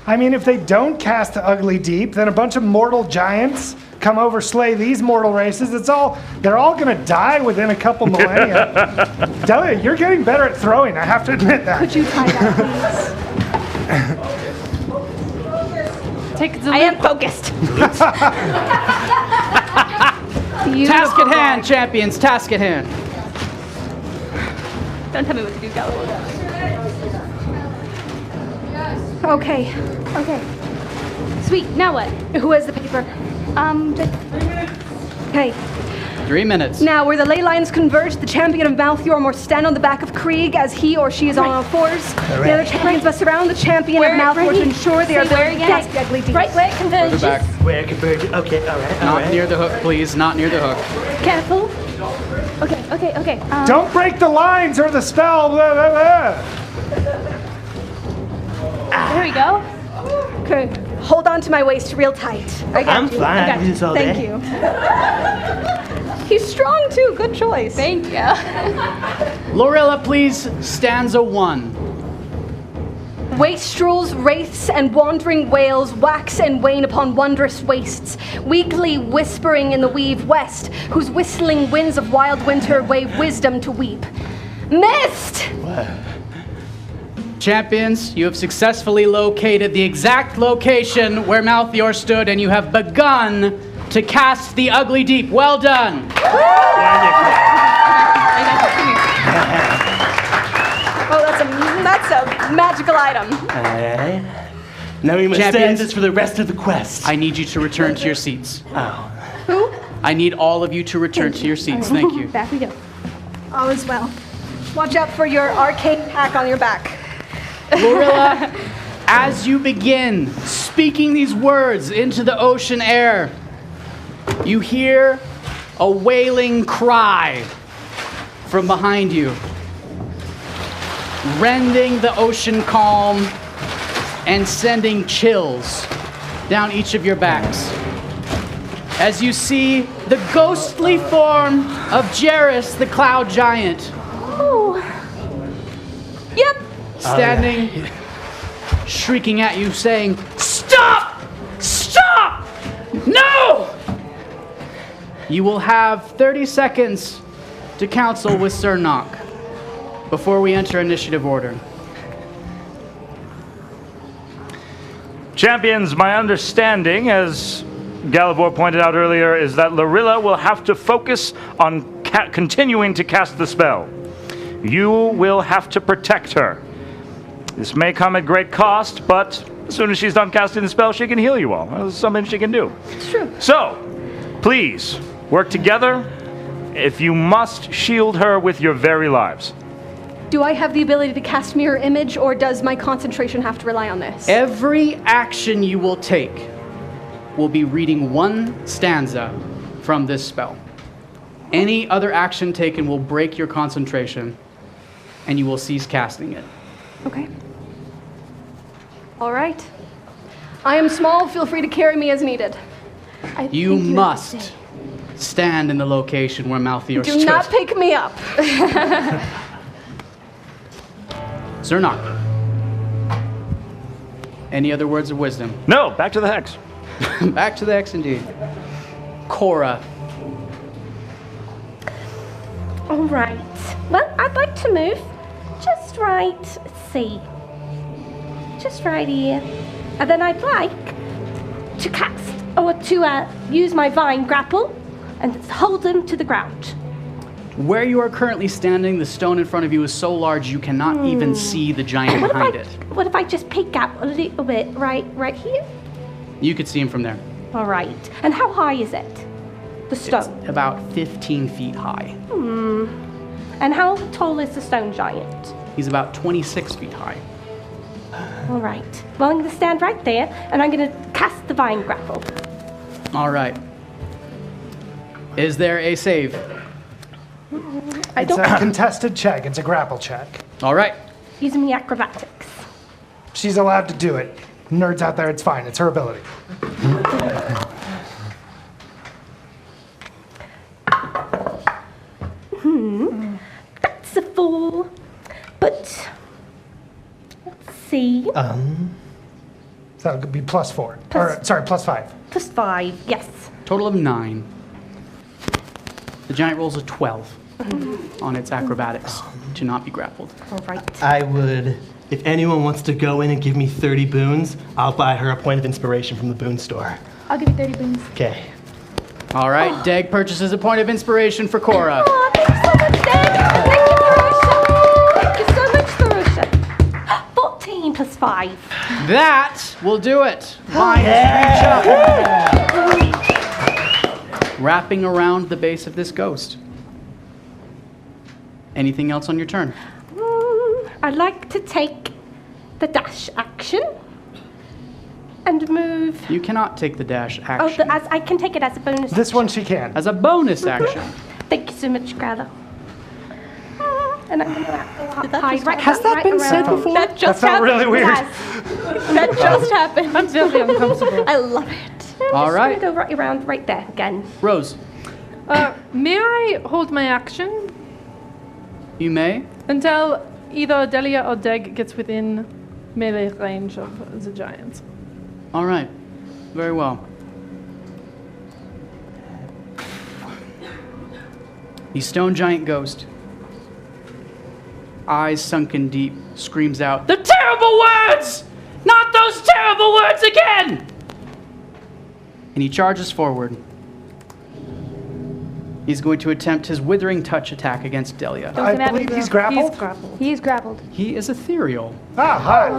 I mean, if they don't cast the Ugly Deep, then a bunch of mortal giants come over, slay these mortal races. They're all gonna die within a couple millennia. Delia, you're getting better at throwing, I have to admit that. Could you tie that, please? Take the I am focused. Task at hand, champions, task at hand. Don't tell me what to do, Galileo. Okay. Sweet, now what? Who has the paper? Okay. 3 minutes. Now, where the ley lines converge, the champion of Malthior must stand on the back of Krieg as he or she is on all fours. The other champions must surround the champion of Malthior to ensure they are going to cast the Ugly Deep. Right where it converges. Further back. Where it converges. Okay, all right. Not near the hook, please. Not near the hook. Careful. Okay. Don't break the lines or the spell. Blah, blah, blah. There we go. Okay. Hold on to my waist real tight. I got I'm you. fine. I got I do you. this all Thank day. you. He's strong too. Good choice. Thank you. Lorilla, please, stanza 1. Wastrels, wraiths, and wandering whales wax and wane upon wondrous wastes, weakly whispering in the weave west, whose whistling winds of wild winter wave wisdom to weep. Mist! Champions, you have successfully located the exact location where Malthior stood, and you have begun to cast the Ugly Deep. Well done. Oh, that's a magical item. Alright. Now we must stand this for the rest of the quest. I need you to return to your seats. Oh. Who? I need all of you to return to your seats. Thank you. Back we go. All is well. Watch out for your arcane pack on your back. Lorilla, as you begin speaking these words into the ocean air, you hear a wailing cry from behind you, rending the ocean calm and sending chills down each of your backs. As you see the ghostly form of Jairus, the cloud giant. Oh. Yep. Standing, shrieking at you, saying, "Stop! Stop! No!" You will have 30 seconds to counsel with Cernok before we enter initiative order. Champions, my understanding, as Galivor pointed out earlier, is that Lorilla will have to focus on continuing to cast the spell. You will have to protect her. This may come at great cost, but as soon as she's done casting the spell, she can heal you all. That's something she can do. It's true. So, please, work together. If you must, shield her with your very lives. Do I have the ability to cast mirror image, or does my concentration have to rely on this? Every action you will take will be reading one stanza from this spell. Any other action taken will break your concentration, and you will cease casting it. Okay. All right. I am small. Feel free to carry me as needed. You must stand in the location where Malthior stood. Do not pick me up. Cernok. Any other words of wisdom? No, back to the hex. Back to the hex indeed. Cora. All right. Well, I'd like to move just right, let's see, just right here. And then I'd like to cast, or to use my vine grapple and hold them to the ground. Where you are currently standing, the stone in front of you is so large you cannot even see the giant behind it. What if I just peek out a little bit right here? You could see him from there. All right. And how high is it? The stone. It's about 15 feet high. And how tall is the stone giant? He's about 26 feet high. All right. Well, I'm going to stand right there, and I'm going to cast Divine Grapple. All right. Is there a save? It's a contested check. It's a grapple check. All right. Using the acrobatics. She's allowed to do it. Nerds out there, it's fine. It's her ability. That's a 4. But let's see. So it could be +4. +5. +5, yes. Total of 9. The giant rolls a 12 on its acrobatics to not be grappled. All right. I would, if anyone wants to go in and give me 30 boons, I'll buy her a point of inspiration from the boon store. I'll give you 30 boons. Okay. All right, Deg purchases a point of inspiration for Cora. Oh, thank you so much, Dad. Thank you so much, Sarusha. 14 + 5. That will do it. Vines reach up, wrapping around the base of this ghost. Anything else on your turn? I'd like to take the dash action and move. You cannot take the dash action. I can take it as a bonus. This one she can. As a bonus action. Thank you so much, Greta. And I'm going to hide right Has that been said before? That just felt happened. really weird. That just happened. I'm very uncomfortable. I love it. I'm All just right. going to go right around right there again. Rose, May I hold my action you may. until either Delia or Deg gets within melee range of the giant? All right. Very well. The stone giant ghost, eyes sunken deep, screams out, "The terrible words! Not those terrible words again!" And he charges forward. He's going to attempt his withering touch attack against Delia. I believe he's grappled. He's grappled. He's grappled. He is ethereal. Ah, hi.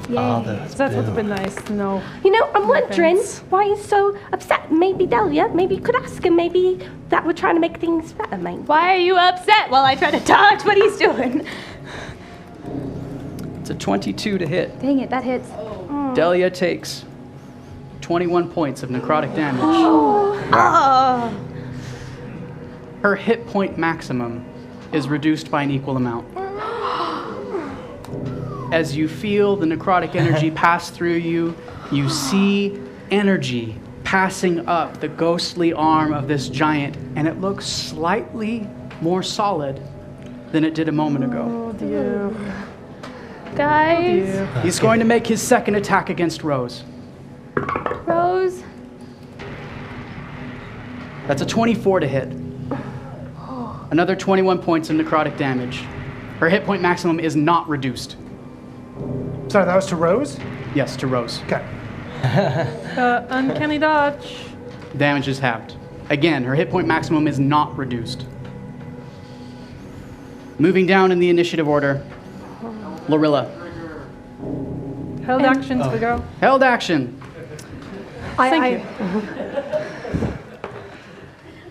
That would have been nice to know. You know, I'm wondering why he's so upset. Maybe Delia, maybe you could ask him. Maybe that would try to make things better, mate. Why are you upset while I try to dodge what he's doing? It's a 22 to hit. Dang it, that hits. Delia takes 21 points of necrotic damage. Oh. Her hit point maximum is reduced by an equal amount. As you feel the necrotic energy pass through you, you see energy passing up the ghostly arm of this giant, and it looks slightly more solid than it did a moment ago. Oh dear. Guys, He's going to make his second attack against Rose. Rose. That's a 24 to hit. Another 21 points of necrotic damage. Her hit point maximum is not reduced. Sorry, that was to Rose? Yes, to Rose. Okay. Uncanny dodge. Damage is halved. Again, her hit point maximum is not reduced. Moving down in the initiative order, Lorilla. Held action, trigger. Held action. Thank you.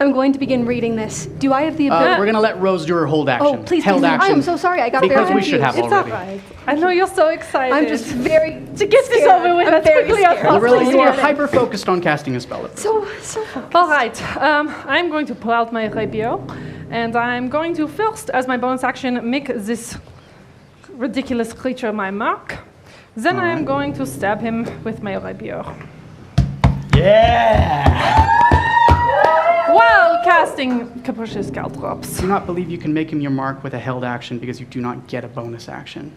I'm going to begin reading this. Do I have the ability? We're going to let Rose do her hold action. Oh, please, Held please. action. I am so sorry. I got very Because we confused. should have It's already. all right. I know you're so excited. I'm just very to get this over with as quickly as possible. Lorilla, you are hyper-focused on casting a spell. so focused. All right. I'm going to pull out my rapier, and I'm going to first, as my bonus action, make this ridiculous creature my mark. Then I'm going to stab him with my rapier. Yeah! While casting Capricious Caltrops. Do not believe you can make him your mark with a held action because you do not get a bonus action.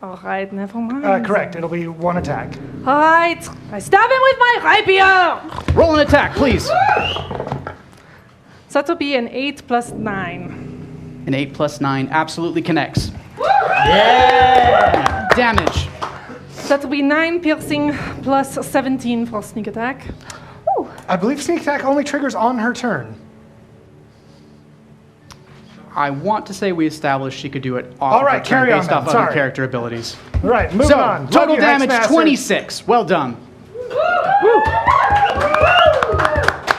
All right, never mind. Correct. It'll be one attack. All right. I stab him with my rapier. Roll an attack, please. So that'll be an 8 + 9. An 8 + 9 absolutely connects. Yeah! Damage. That'll be 9 piercing plus 17 for sneak attack. I believe sneak attack only triggers on her turn. I want to say we established she could do it off All of right, her turn carry on based then. off other Sorry. character abilities. All right, moving So, on. total Love you, damage Hexmaster. 26. Well done.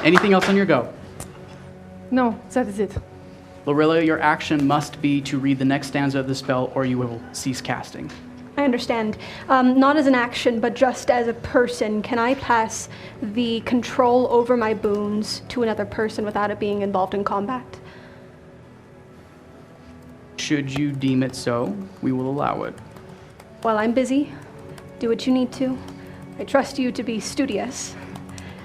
Anything else on your go? No, that is it. Lorilla, your action must be to read the next stanza of the spell or you will cease casting. I understand. Not as an action, but just as a person, can I pass the control over my boons to another person without it being involved in combat? Should you deem it so, we will allow it. While I'm busy, do what you need to. I trust you to be studious,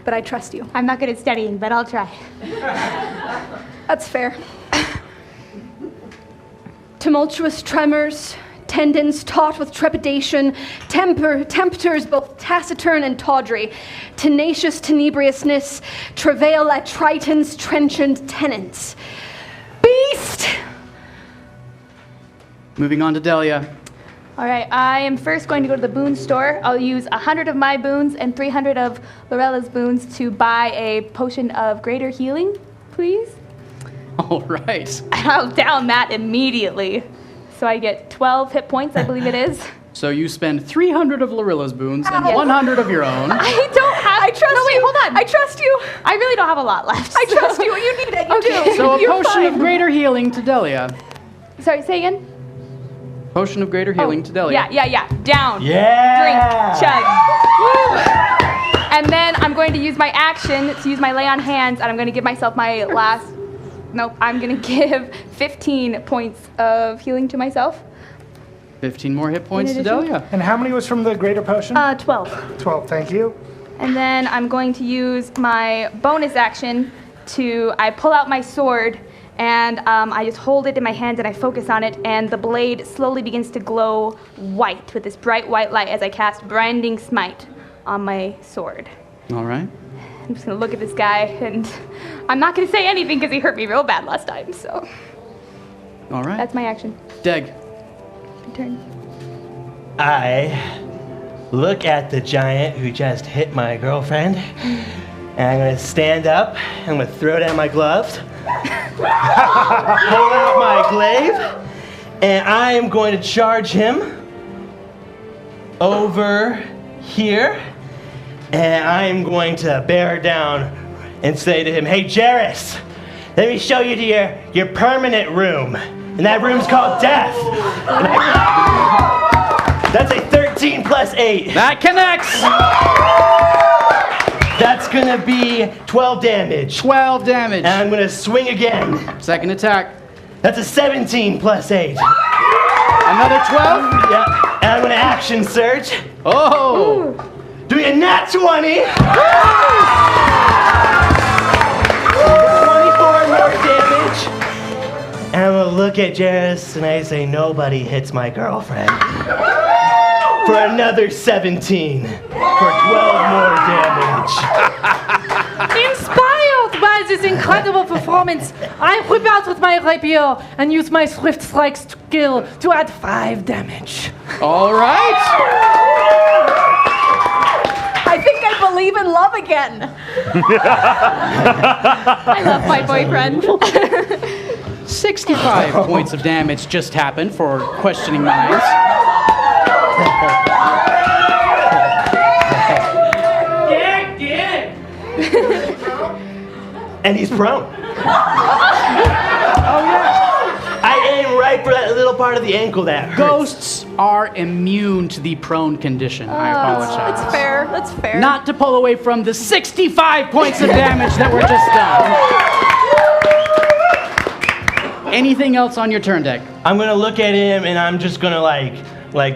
but I trust you. I'm not good at studying, but I'll try. That's fair. Tumultuous tremors, tendons taut with trepidation, tempters both taciturn and tawdry, tenacious tenebriousness, travail at Triton's trenchant tenants. Beast! Moving on to Delia. All right, I am first going to go to the boon store. I'll use 100 of my boons and 300 of Lorella's boons to buy a potion of greater healing, please. All right. I'll down that immediately. So I get 12 hit points, I believe it is. So you spend 300 of Lorilla's boons and Yes. 100 of your own. I don't have. I trust no, wait, you. hold on. I trust you. I really don't have a lot left. I trust you. You need it. You do. So a You're potion fine. of greater healing to Delia. Sorry, say again? Potion of greater healing to Delia. Yeah. Down. Yeah! Drink. Chug. Woo. And then I'm going to use my action to use my lay on hands, and I'm going to give myself my last. Nope, I'm going to give 15 points of healing to myself. 15 more hit points to addition? Delia. And how many was from the greater potion? 12. 12, thank you. And then I'm going to use my bonus action I pull out my sword, and I just hold it in my hand and I focus on it, and the blade slowly begins to glow white with this bright white light as I cast Branding Smite on my sword. All right. I'm just gonna look at this guy, and I'm not gonna say anything because he hurt me real bad last time, so All right. that's my action. Deg. Your turn. I look at the giant who just hit my girlfriend, and I'm gonna stand up, I'm gonna throw down my gloves, pull out my glaive, and I am going to charge him over here, and I am going to bear down and say to him, "Hey, Jarrus, let me show you to your permanent room. And that room's called Death." That's a 13 plus 8. That connects. That's gonna be 12 damage. 12 damage. And I'm gonna swing again. Second attack. That's a 17 plus 8. Another 12? Yeah. And I'm gonna action surge. Oh! Doing a nat 20. 24 more damage. And I'm gonna look at Jarrus and I say, "Nobody hits my girlfriend." For another 17. For 12 more damage. Inspired by this incredible performance, I whip out with my rapier and use my swift strike skill to add 5 damage. All right. I think I believe in love again. I love my boyfriend. 65 points of damage just happened for questioning minds. And he's prone. Oh yeah. I aim right for that little part of the ankle that hurts. Ghosts are immune to the prone condition. I apologize. That's fair. That's fair. Not to pull away from the 65 points of damage that were just done. Anything else on your turn, Deck? I'm gonna look at him and I'm just gonna like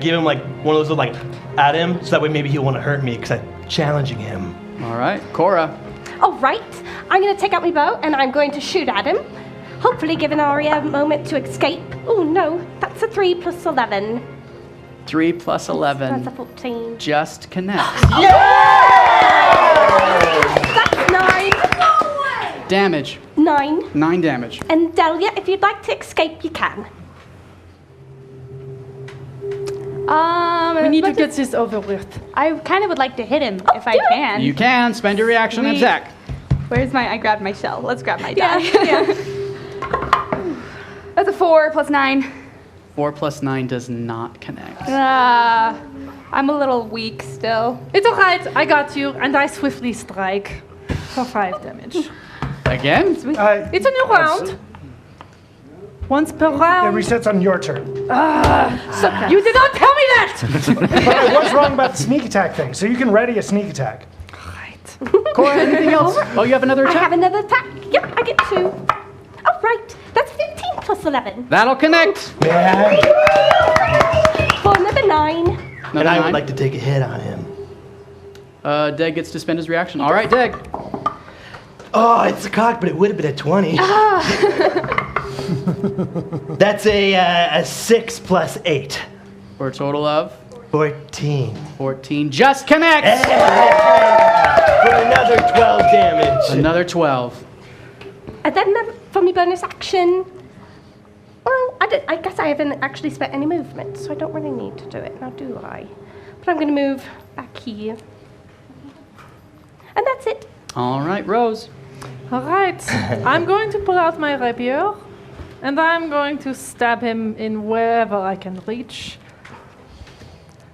give him like one of those like at him so that way maybe he'll want to hurt me because I'm challenging him. All right, Cora. All right, I'm going to take out my bow and I'm going to shoot at him. Hopefully giving Arya a moment to escape. Oh no, that's a 3 plus 11. 3 plus 11. That's a 14. Just connects. That's 9. Damage. 9. 9 damage. And Delia, if you'd like to escape, you can. We need to get this over with. I kind of would like to hit him if I can. You can. Spend your reaction and attack. Where's my? I grabbed my shell. Let's grab my die. Yeah. That's a 4 plus 9. 4 plus 9 does not connect. I'm a little weak still. It's alright, I got you, and I swiftly strike. for 5 damage. Again? It's a new round. Once per It round. resets on your turn. So you did not tell me that! But I was wrong about the sneak attack thing, so you can ready a sneak attack. Cora, anything else? Oh, you have another I attack? have another attack. Yep, I get 2. Oh, right. That's 15 plus 11. That'll connect. For another 9. And I would like to take a hit on him. Deg gets to spend his reaction. All right, Deg. Oh, it's a cock, but it would have been a 20. That's a 6 plus 8. For a total of? 14. 14. Just connects! For another 12 damage. Another 12. And then for my bonus action, well, I guess I haven't actually spent any movement, so I don't really need to do it now, do I? But I'm going to move back here. And that's it. All right, Rose. All right. I'm going to pull out my rapier, and I'm going to stab him in wherever I can reach.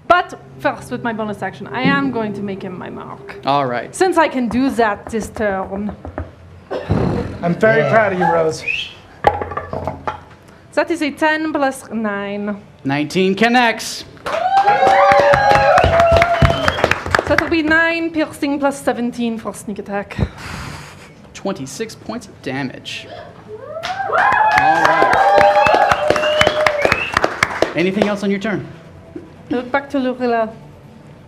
But first, with my bonus action, I am going to make him my mark. All right. Since I can do that this turn. I'm very proud of you, Rose. So that is a 10 plus 9. 19 connects. So that'll be 9 piercing plus 17 for sneak attack. 26 points of damage. All right. Anything else on your turn? Look back to Lorilla.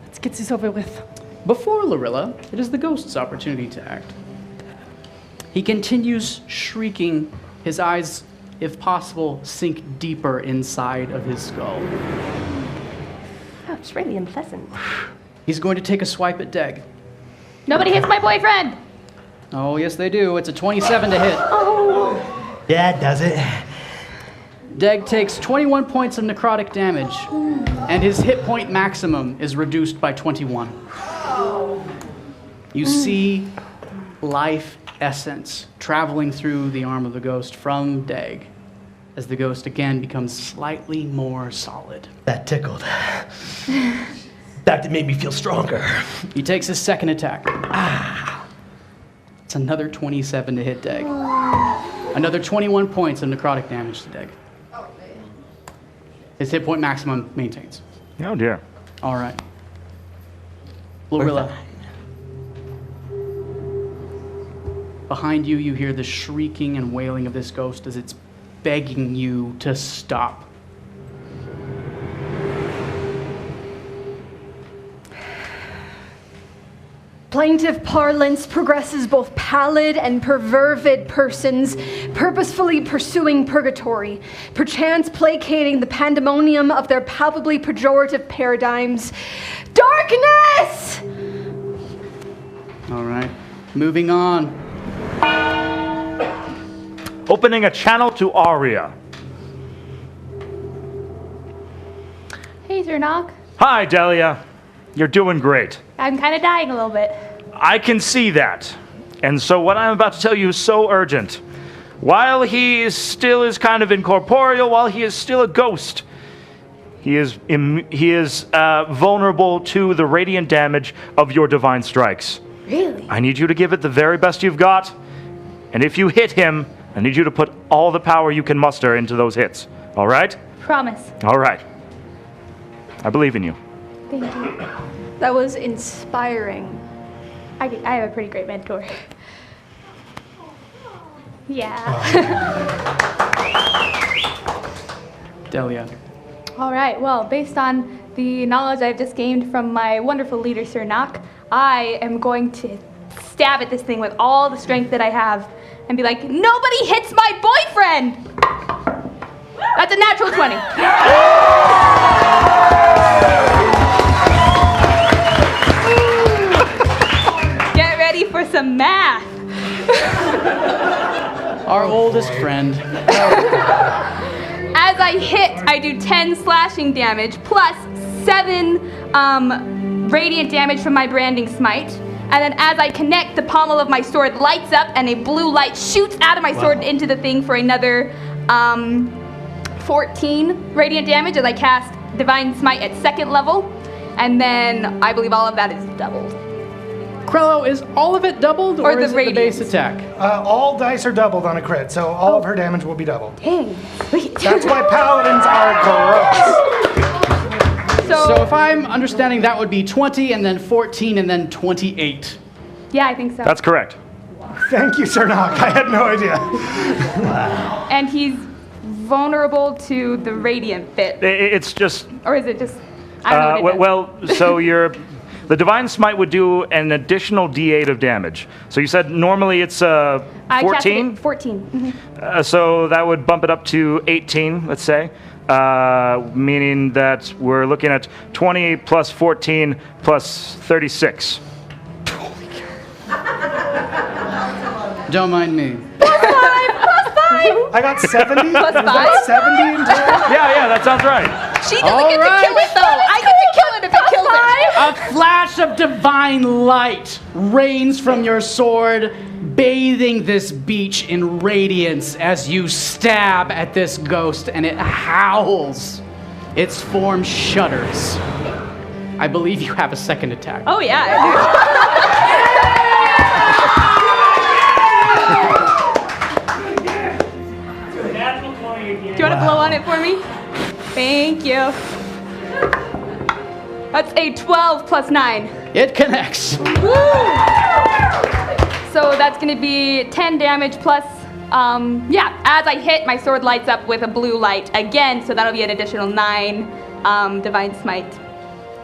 Let's get this over with. Before Lorilla, it is the ghost's opportunity to act. He continues shrieking, his eyes, if possible, sink deeper inside of his skull. Oh, it's really unpleasant. He's going to take a swipe at Deg. Nobody hits my boyfriend. Oh, yes, they do. It's a 27 to hit. Oh. Yeah, it does it. Deg takes 21 points of necrotic damage, and his hit point maximum is reduced by 21. You see life essence traveling through the arm of the ghost from Deg as the ghost again becomes slightly more solid. That tickled. In fact, it made me feel stronger. He takes his second attack. It's another 27 to hit Deg. Another 21 points of necrotic damage to Deg. His hit point maximum maintains. Oh dear. All right. Lorilla. Behind you, you hear the shrieking and wailing of this ghost as it's begging you to stop. Plaintive parlance progresses both pallid and pervervid persons, purposefully pursuing purgatory, perchance placating the pandemonium of their palpably pejorative paradigms. Darkness! All right. Moving on. Opening a channel to Aria. Hey, Zernok. Hi, Delia. You're doing great. I'm kind of dying a little bit. I can see that. And so what I'm about to tell you is so urgent. While he still is kind of incorporeal, while he is still a ghost, he is vulnerable to the radiant damage of your divine strikes. Really? I need you to give it the very best you've got. And if you hit him, I need you to put all the power you can muster into those hits. All right? Promise. All right. I believe in you. Thank you. That was inspiring. I have a pretty great mentor. Yeah. Delia. All right. Well, based on the knowledge I've just gained from my wonderful leader, Sir Nock, I am going to stab at this thing with all the strength that I have and be like, nobody hits my boyfriend! That's a natural 20. Get ready for some math. Our oldest friend. As I hit, I do 10 slashing damage plus 7 radiant damage from my branding smite. And then as I connect, the pommel of my sword lights up and a blue light shoots out of my sword into the thing for another 14 radiant damage as I cast Divine Smite at 2nd level. And then I believe all of that is doubled. Krello, is all of it doubled or the is it the base attack? All dice are doubled on a crit, so all of her damage will be doubled. Dang. Sweet. That's why paladins are gross. So if I'm understanding, that would be 20 and then 14 and then 28. Yeah, I think so. That's correct. Thank you, Cernok. I had no idea. And he's vulnerable to the radiant bit. It's just. Or is it just? I don't know what it does. So the divine smite would do an additional D8 of damage. So you said normally it's 14. I casted it 14. So that would bump it up to 18, let's say. Meaning that we're looking at 20 plus 14 plus 36. Don't mind me. I got 70. Plus Was 5? that 70 in total? Yeah, that sounds right. She doesn't get to kill it though. I get to kill it if it kills it. A flash of divine light rains from your sword, bathing this beach in radiance as you stab at this ghost, and it howls. Its form shudders. I believe you have a second attack. Oh yeah, I do. Do you want to blow on it for me? Thank you. That's a 12 plus 9. It connects. Woo! So that's going to be 10 damage plus, as I hit, my sword lights up with a blue light again, so that'll be an additional 9 divine smite.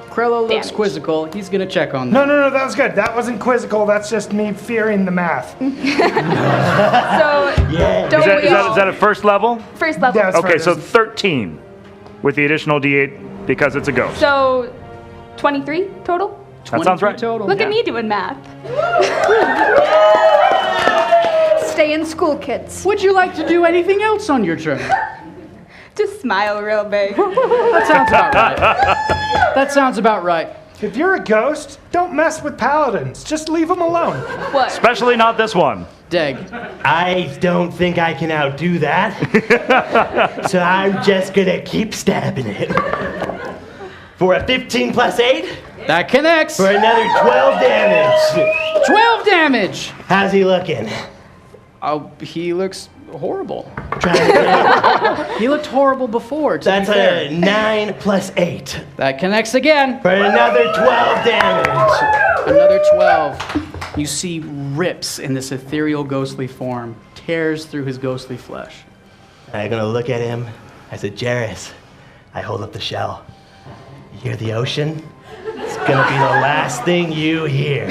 Krello looks damage. quizzical. He's going to check on No, that. that was good. That wasn't quizzical. That's just me fearing the math. So, Is don't we all... that a first level? First level. Yeah, Okay, so 13 with the additional D8 because it's a ghost. So, 23 total? That sounds right. Total. Look at me doing math. Stay in school, kids. Would you like to do anything else on your turn? Just smile real big. That sounds about right. That sounds about right. If you're a ghost, don't mess with paladins. Just leave them alone. What? Especially not this one. Deg. I don't think I can outdo that. So I'm just gonna keep stabbing it. For a 15 plus 8? That connects. For another 12 damage. 12 damage. How's he looking? Oh, he looks horrible. Try it again. He looked horrible before, to That's be fair. a 9 plus 8. That connects again. For another 12 damage. Another 12. You see rips in this ethereal ghostly form, tears through his ghostly flesh. I'm gonna look at him. I said, Jarrus, I hold up the shell. You hear the ocean? It's gonna be the last thing you hear.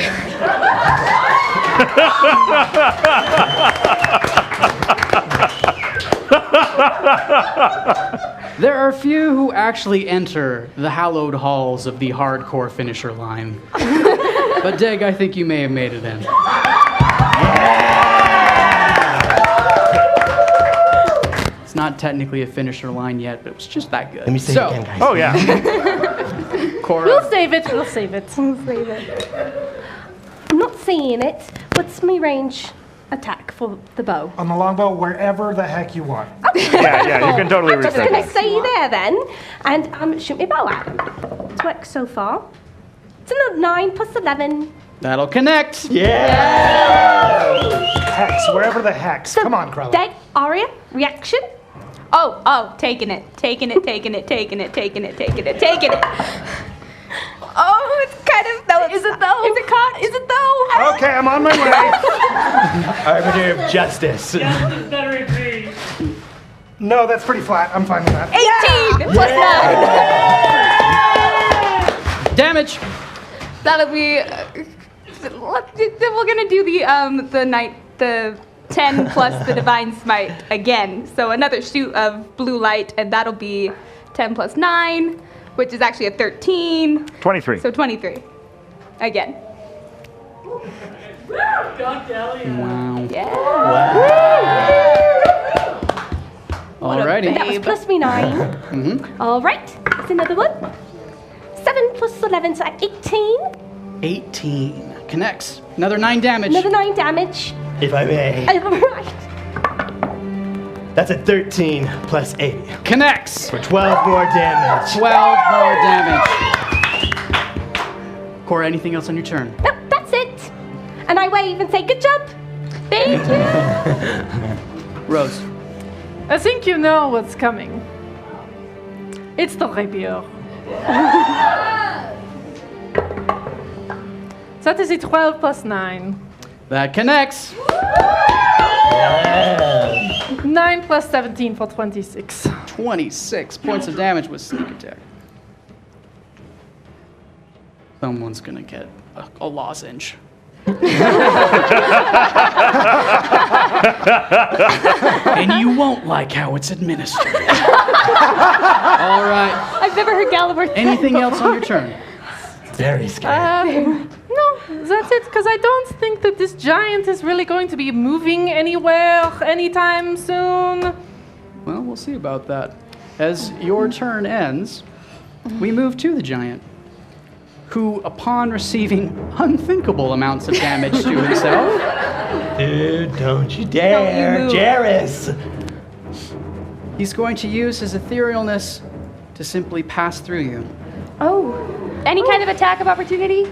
There are few who actually enter the hallowed halls of the hardcore finisher line. But Deg, I think you may have made it in. It's not technically a finisher line yet, but it was just that good. Let me say it again, guys. Oh, yeah. Cora, We'll save it. We'll save it. I'm not seeing it. What's my range attack for the bow? On the longbow, wherever the heck you want. Yeah, you can totally I'm just reset going to that. stay there then and shoot my bow at him. It's worked so far. It's another 9 plus 11. that'll connect. Hex, wherever the hex. Come on, Krello. Deg, Aria, reaction. Oh, taking it. Oh, it's kind of, is it though? Is it caught? Is it though? Okay, I'm on my way. Arbiter of justice. No, that's pretty flat. I'm fine with that. 18 plus 9. Damage. That'll be. We're gonna do the 10 plus the divine smite again. So another shoot of blue light, and that'll be 10 plus 9, which is actually a 13. 23. So 23. Again. Wow. Yeah. Alrighty. That was plus me 9. Mm-hmm. All right, that's another one. 7 plus 11, so 18. 18. Connects. Another 9 damage. Another 9 damage. If I may. All right. That's a 13 plus 8. Connects. For 12 more damage. 12 more damage. Cora, anything else on your turn? Nope, that's it. I even say good job? Thank you. Rose. I think you know what's coming. It's the rapier. So that is a 12 plus 9. That connects. 9 plus 17 for 26. 26 points of damage with sneak attack. Someone's gonna get a lozenge. And you won't like how it's administered. All right. I've never heard Gallivore say Anything that else on your turn? Very scary. No, that's it, because I don't think that this giant is really going to be moving anywhere anytime soon. Well, we'll see about that. As your turn ends, we move to the giant, who, upon receiving unthinkable amounts of damage to himself... Dude, don't you dare, move. Jairus! He's going to use his etherealness to simply pass through you. Oh, any kind of attack of opportunity?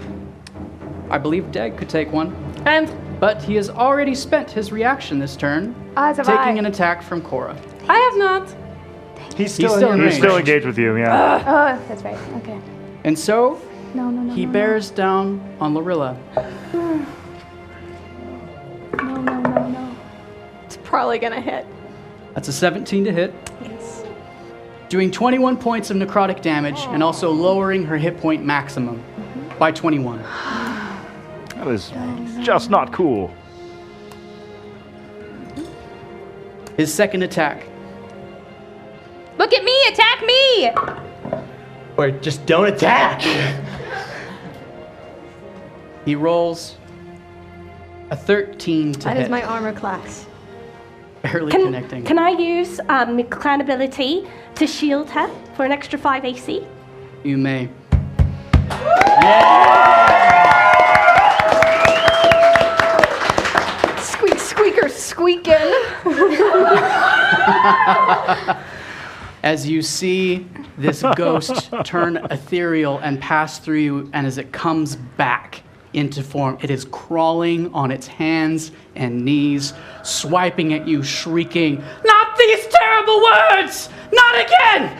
I believe Deg could take one. And? But he has already spent his reaction this turn, As have taking I. an attack from Cora. I have not. He's still in He's range. still engaged with you, yeah. Oh, that's right. Okay. And so, No. he bears down on Lorilla. No. It's probably gonna hit. That's a 17 to hit, Yes. doing 21 points of necrotic damage and also lowering her hit point maximum by 21. That is just not cool. His second attack. Look at me! Attack me! Or just don't attack! He rolls a 13 to That hit. is my armor class. Barely connecting. Can I use my clan ability to shield her for an extra 5 AC? You may. Squeak, squeaker, squeaking. As you see this ghost turn ethereal and pass through you, and as it comes back into form, it is crawling on its hands and knees, swiping at you, shrieking, "Not these terrible words! Not again!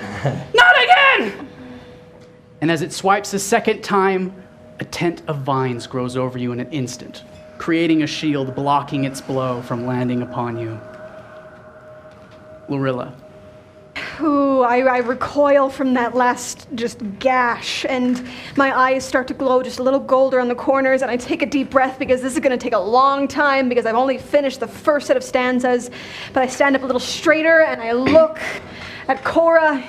Not again!" And as it swipes a second time, a tent of vines grows over you in an instant, creating a shield blocking its blow from landing upon you. Lorilla. Ooh, I recoil from that last just gash, and my eyes start to glow just a little golder on the corners, and I take a deep breath because this is going to take a long time because I've only finished the first set of stanzas. But I stand up a little straighter and I look at Cora.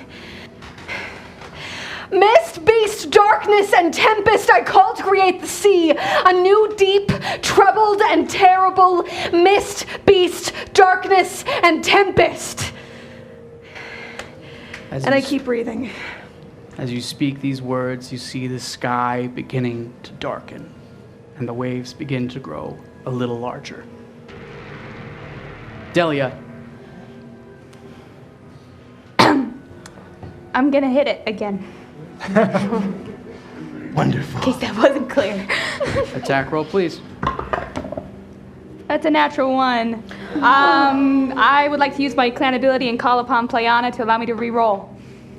Mist, beast, darkness, and tempest I call to create the sea. A new deep, troubled, and terrible mist, beast, darkness, and tempest. And I keep breathing. As you speak these words, you see the sky beginning to darken, and the waves begin to grow a little larger. Delia. I'm gonna hit it again. Wonderful. In case that wasn't clear. Attack roll, please. That's a natural 1. I would like to use my clan ability and call upon Playana to allow me to re-roll.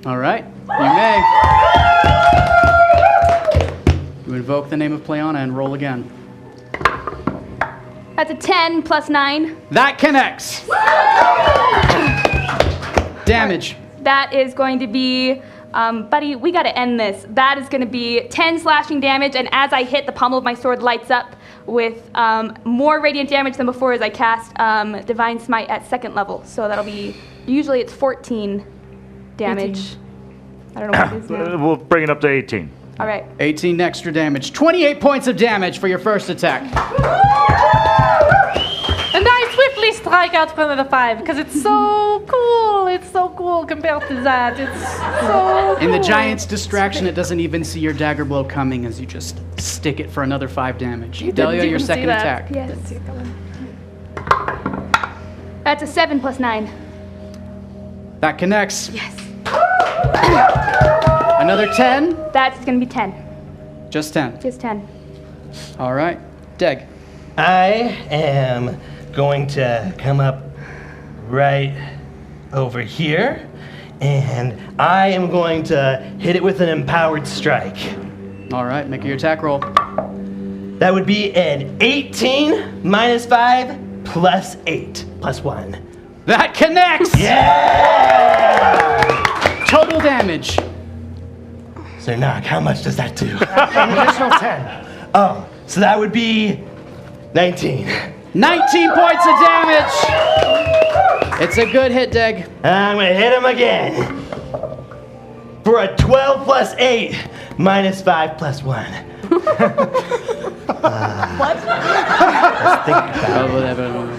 All right, you may. You invoke the name of Playana and roll again. That's a 10 plus 9. That connects. Damage. That is going to be, buddy, we gotta end this. That is gonna be 10 slashing damage, and as I hit, the pommel of my sword lights up with more radiant damage than before as I cast Divine Smite at 2nd level. So that'll be, usually it's 14 damage. I don't know what it is now. We'll bring it up to 18. All right. 18 extra damage. 28 points of damage for your first attack. And I swiftly strike out for another 5 because it's so cool. It's so cool compared to that. It's so cool. In the giant's distraction, it doesn't even see your dagger blow coming as you just stick it for another 5 damage. Delia, your second attack. Yes. That's a 7 plus 9. That connects. Yes. Another 10. That's gonna be 10. Just 10. Just 10. All right. Deg. I am going to come up right over here, and I am going to hit it with an empowered strike. All right, make your attack roll. That would be an 18 minus 5 plus 8 plus 1. That connects! Yeah! Total damage. Zernok, how much does that do? An additional 10. Oh, so that would be 19. 19 points of damage! It's a good hit, Deg. I'm gonna hit him again. For a 12 plus 8 minus 5 plus 1. What? Let's think about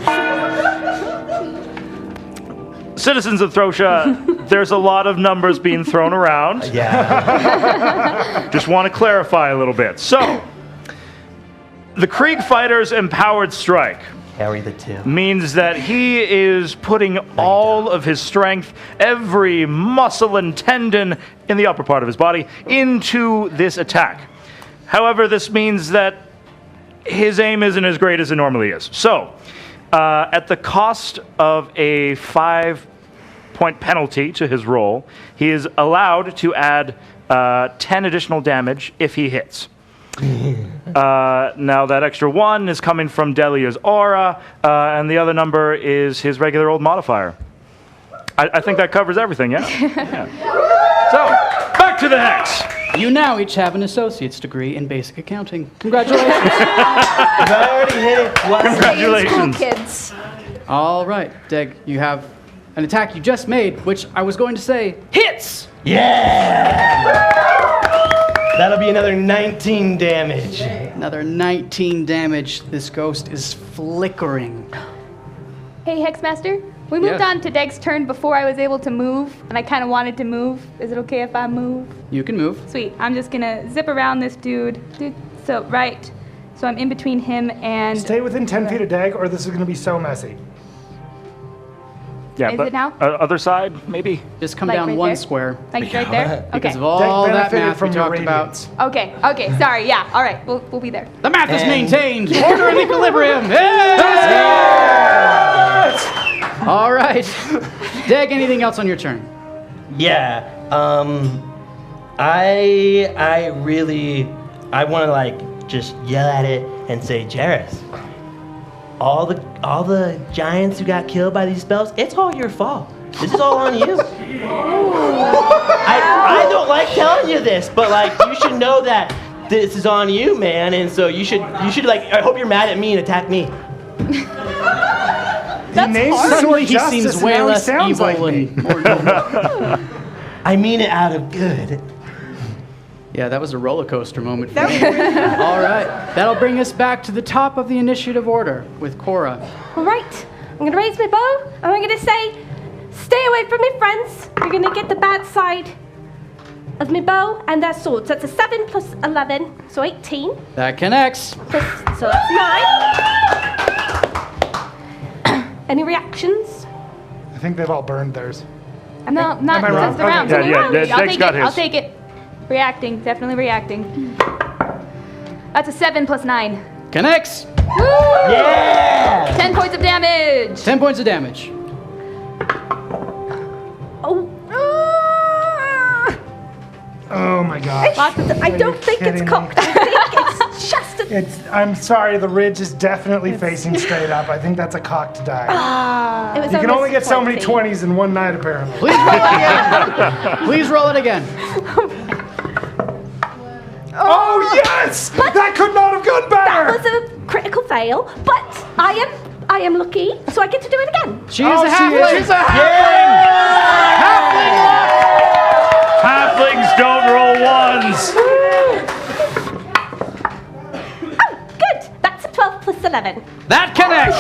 Citizens of Throsha, there's a lot of numbers being thrown around. Yeah. Just want to clarify a little bit. So, the Krieg Fighter's Empowered Strike carry the 2 means that he is putting all of his strength, every muscle and tendon in the upper part of his body, into this attack. However, this means that his aim isn't as great as it normally is. So, at the cost of a 5-point penalty to his roll, he is allowed to add 10 additional damage if he hits. Now that extra 1 is coming from Delia's aura, and the other number is his regular old modifier. I think that covers everything, yeah? Yeah. So, back to the Hex. You now each have an associate's degree in basic accounting. Congratulations. I already hit it once. Congratulations. Kids. All right, Deg, you have an attack you just made, which I was going to say hits! Yeah! That'll be another 19 damage. Another 19 damage. This ghost is flickering. Hey, Hexmaster. We moved Yes. on to Deg's turn before I was able to move, and I kind of wanted to move. Is it okay if I move? You can move. Sweet. I'm just gonna zip around this dude. So, right. So I'm in between him and... Stay within 10 feet of Dag, or this is going to be so messy. Yeah, Is but it now? Other side, maybe? Just come Like down right one there? square. Like right there? Because Okay. of all Deg that benefited math we from your talked about. radiance. Okay, sorry, yeah, all right, we'll be there. The math is And- maintained. Order and equilibrium. Yes! All right. Deg, anything else on your turn? Yeah. I want to like just yell at it and say, Jareth, all the giants who got killed by these spells, it's all your fault. This is all on you. I don't like telling you this, but like you should know that this is on you, man. And so you should like. I hope you're mad at me and attack me. He names the Suddenly sword he justice, seems and way now he less sounds evil like me. and more noble. I mean it out of good. Yeah, that was a roller coaster moment for me. All right. That'll bring us back to the top of the initiative order with Cora. All right. I'm going to raise my bow, and I'm going to say, stay away from me, friends. You're going to get the bad side of my bow and their swords. That's a 7 plus 11, so 18. That connects. So that's 9. Any reactions? I think they've all burned theirs. No, not Am I wrong? just the round. Okay. Yeah, I'll Deg's take got it. I'll his. take it. Reacting, definitely reacting. That's a 7 plus 9. Connects. Woo! Yeah! 10 points of damage. 10 points of damage. Oh. Oh my gosh. I don't think it's kidding me? cocked. I think it's just a... I'm sorry, the ridge is definitely facing straight up. I think that's a cocked die. It was You can almost only get so many 20. 20s in one night, apparently. Please roll it again. Please roll it again. Oh, yes! That could not have gone better! That was a critical fail, but I am lucky, so I get to do it again. She is a halfling. She's a Halflings don't roll ones. Good. That's a 12 plus 11. That connects.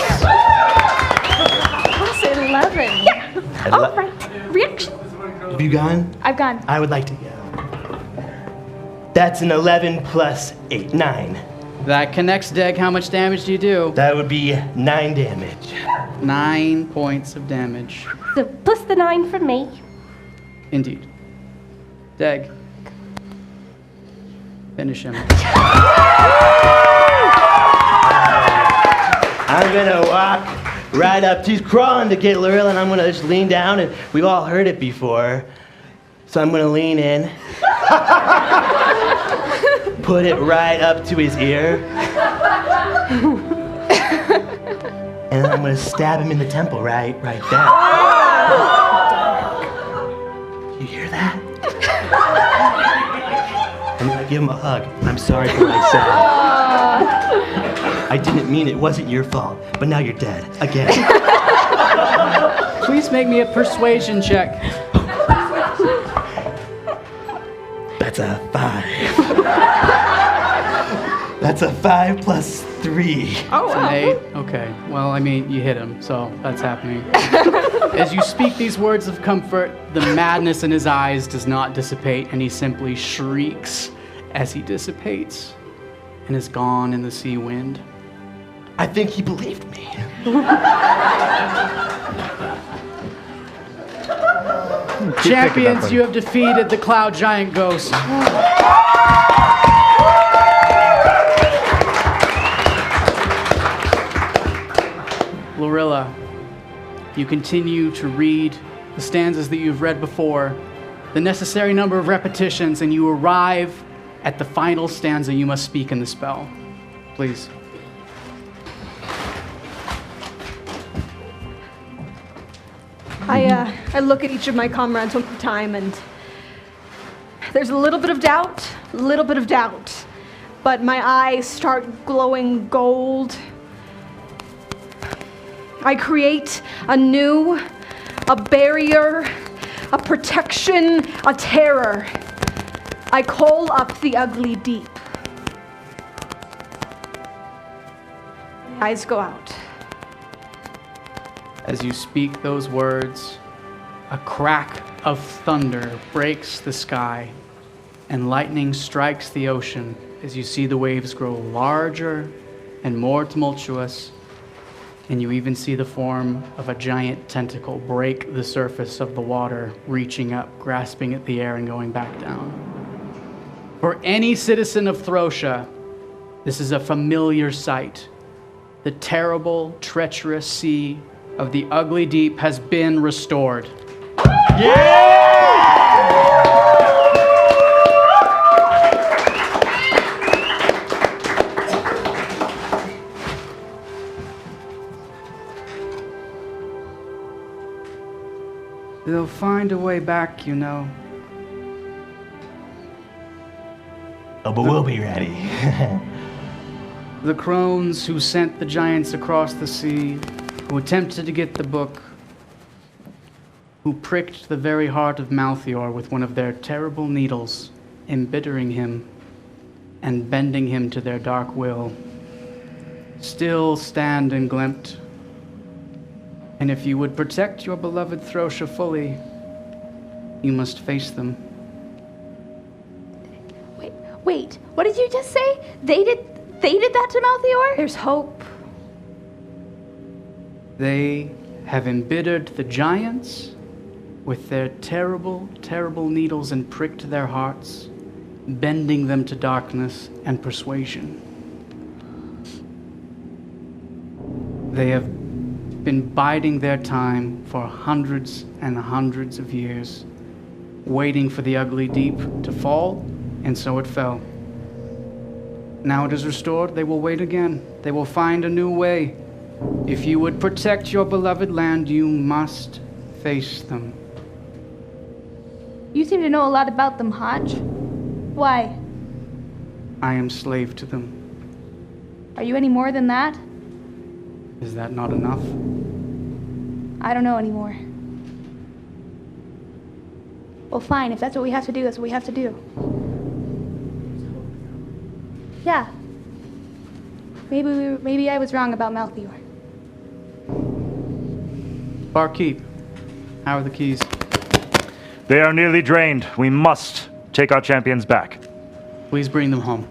Plus 11. Yeah. All right. Reaction. Have you gone? I've gone. I would like to go. That's an 11 plus 8, 9. That connects, Deg. How much damage do you do? That would be 9 damage. 9 points of damage. So plus the 9 from me. Indeed. Deg. Finish him. I'm gonna walk right up. He's crawling to get Lorilla, and I'm gonna just lean down, and we've all heard it before. So I'm gonna lean in, put it right up to his ear, and then I'm gonna stab him in the temple right there. You hear that? I'm gonna give him a hug. I'm sorry for what I said. I didn't mean it. Wasn't your fault. But now you're dead. Again. Please make me a persuasion check. That's a 5. That's a 5 plus 3. Oh, wow. An 8. Okay. Well, I mean, you hit him, so that's happening. As you speak these words of comfort, the madness in his eyes does not dissipate, and he simply shrieks as he dissipates and is gone in the sea wind. I think he believed me. Champions, you have defeated the Cloud Giant Ghost. Lorilla, you continue to read the stanzas that you've read before, the necessary number of repetitions, and you arrive at the final stanza you must speak in the spell. Please. I look at each of my comrades one more time, and there's a little bit of doubt, but my eyes start glowing gold. I create a barrier, a protection, a terror. I call up the ugly deep. Eyes go out. As you speak those words, a crack of thunder breaks the sky, and lightning strikes the ocean as you see the waves grow larger and more tumultuous, and you even see the form of a giant tentacle break the surface of the water, reaching up, grasping at the air, and going back down. For any citizen of Throcia, this is a familiar sight. The terrible, treacherous sea of the ugly deep has been restored. They'll find a way back, you know. Oh, but we'll be ready. The crones who sent the giants across the sea, who attempted to get the book, who pricked the very heart of Malthior with one of their terrible needles, embittering him and bending him to their dark will, still stand in Glempt. And if you would protect your beloved Throcia fully, you must face them. Wait, what did you just say? They did that to Malthior? There's hope. They have embittered the giants with their terrible, terrible needles and pricked their hearts, bending them to darkness and persuasion. They have been biding their time for hundreds and hundreds of years, waiting for the ugly deep to fall, and so it fell. Now it is restored, they will wait again. They will find a new way. If you would protect your beloved land, you must face them. You seem to know a lot about them, Hodge. Why? I am slave to them. Are you any more than that? Is that not enough? I don't know anymore. Well, fine. If that's what we have to do, that's what we have to do. Yeah. Maybe I was wrong about Malthior. Barkeep, how are the keys? They are nearly drained. We must take our champions back. Please bring them home.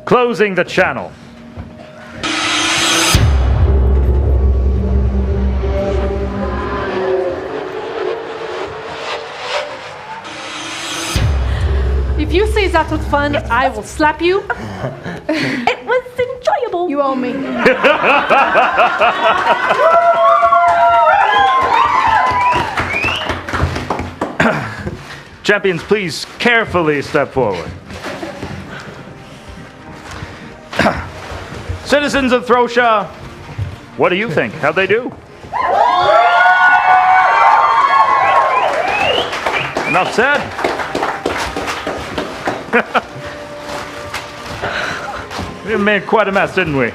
Closing the channel. If you say that was fun, I will slap you. It was enjoyable. No. You owe me. Champions, please carefully step forward. Citizens of Throsha, what do you think? How'd they do? Enough said. We made quite a mess, didn't we?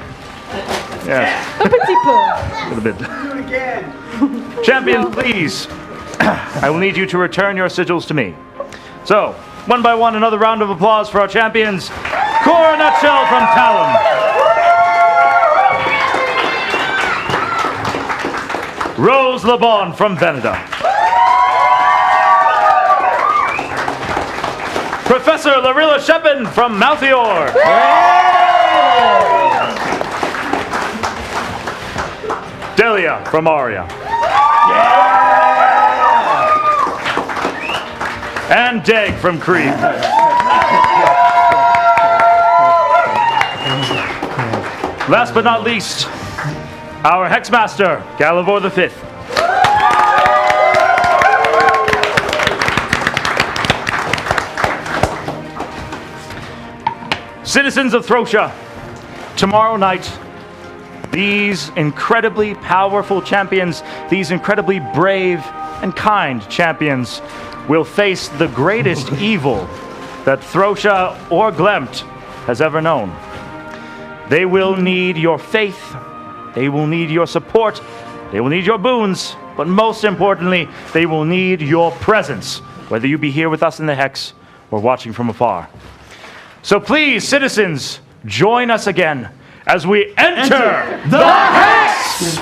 Yes. Un petit peu. A little bit. Do it again. Champion, please. I will need you to return your sigils to me. So, one by one, another round of applause for our champions. Cora Nutshell from Talon. Rose LeBon from Veneda. Professor Larilla Shepin from Malthior. Delia from Aria. And Deg from Krieg. Last but not least, our Hexmaster, Galivor V. Citizens of Throsha, tomorrow night, these incredibly powerful champions, these incredibly brave and kind champions, will face the greatest evil that Throsha or Glemt has ever known. They will need your faith, they will need your support, they will need your boons, but most importantly, they will need your presence, whether you be here with us in the Hex or watching from afar. So please, citizens, join us again as we enter the Hex!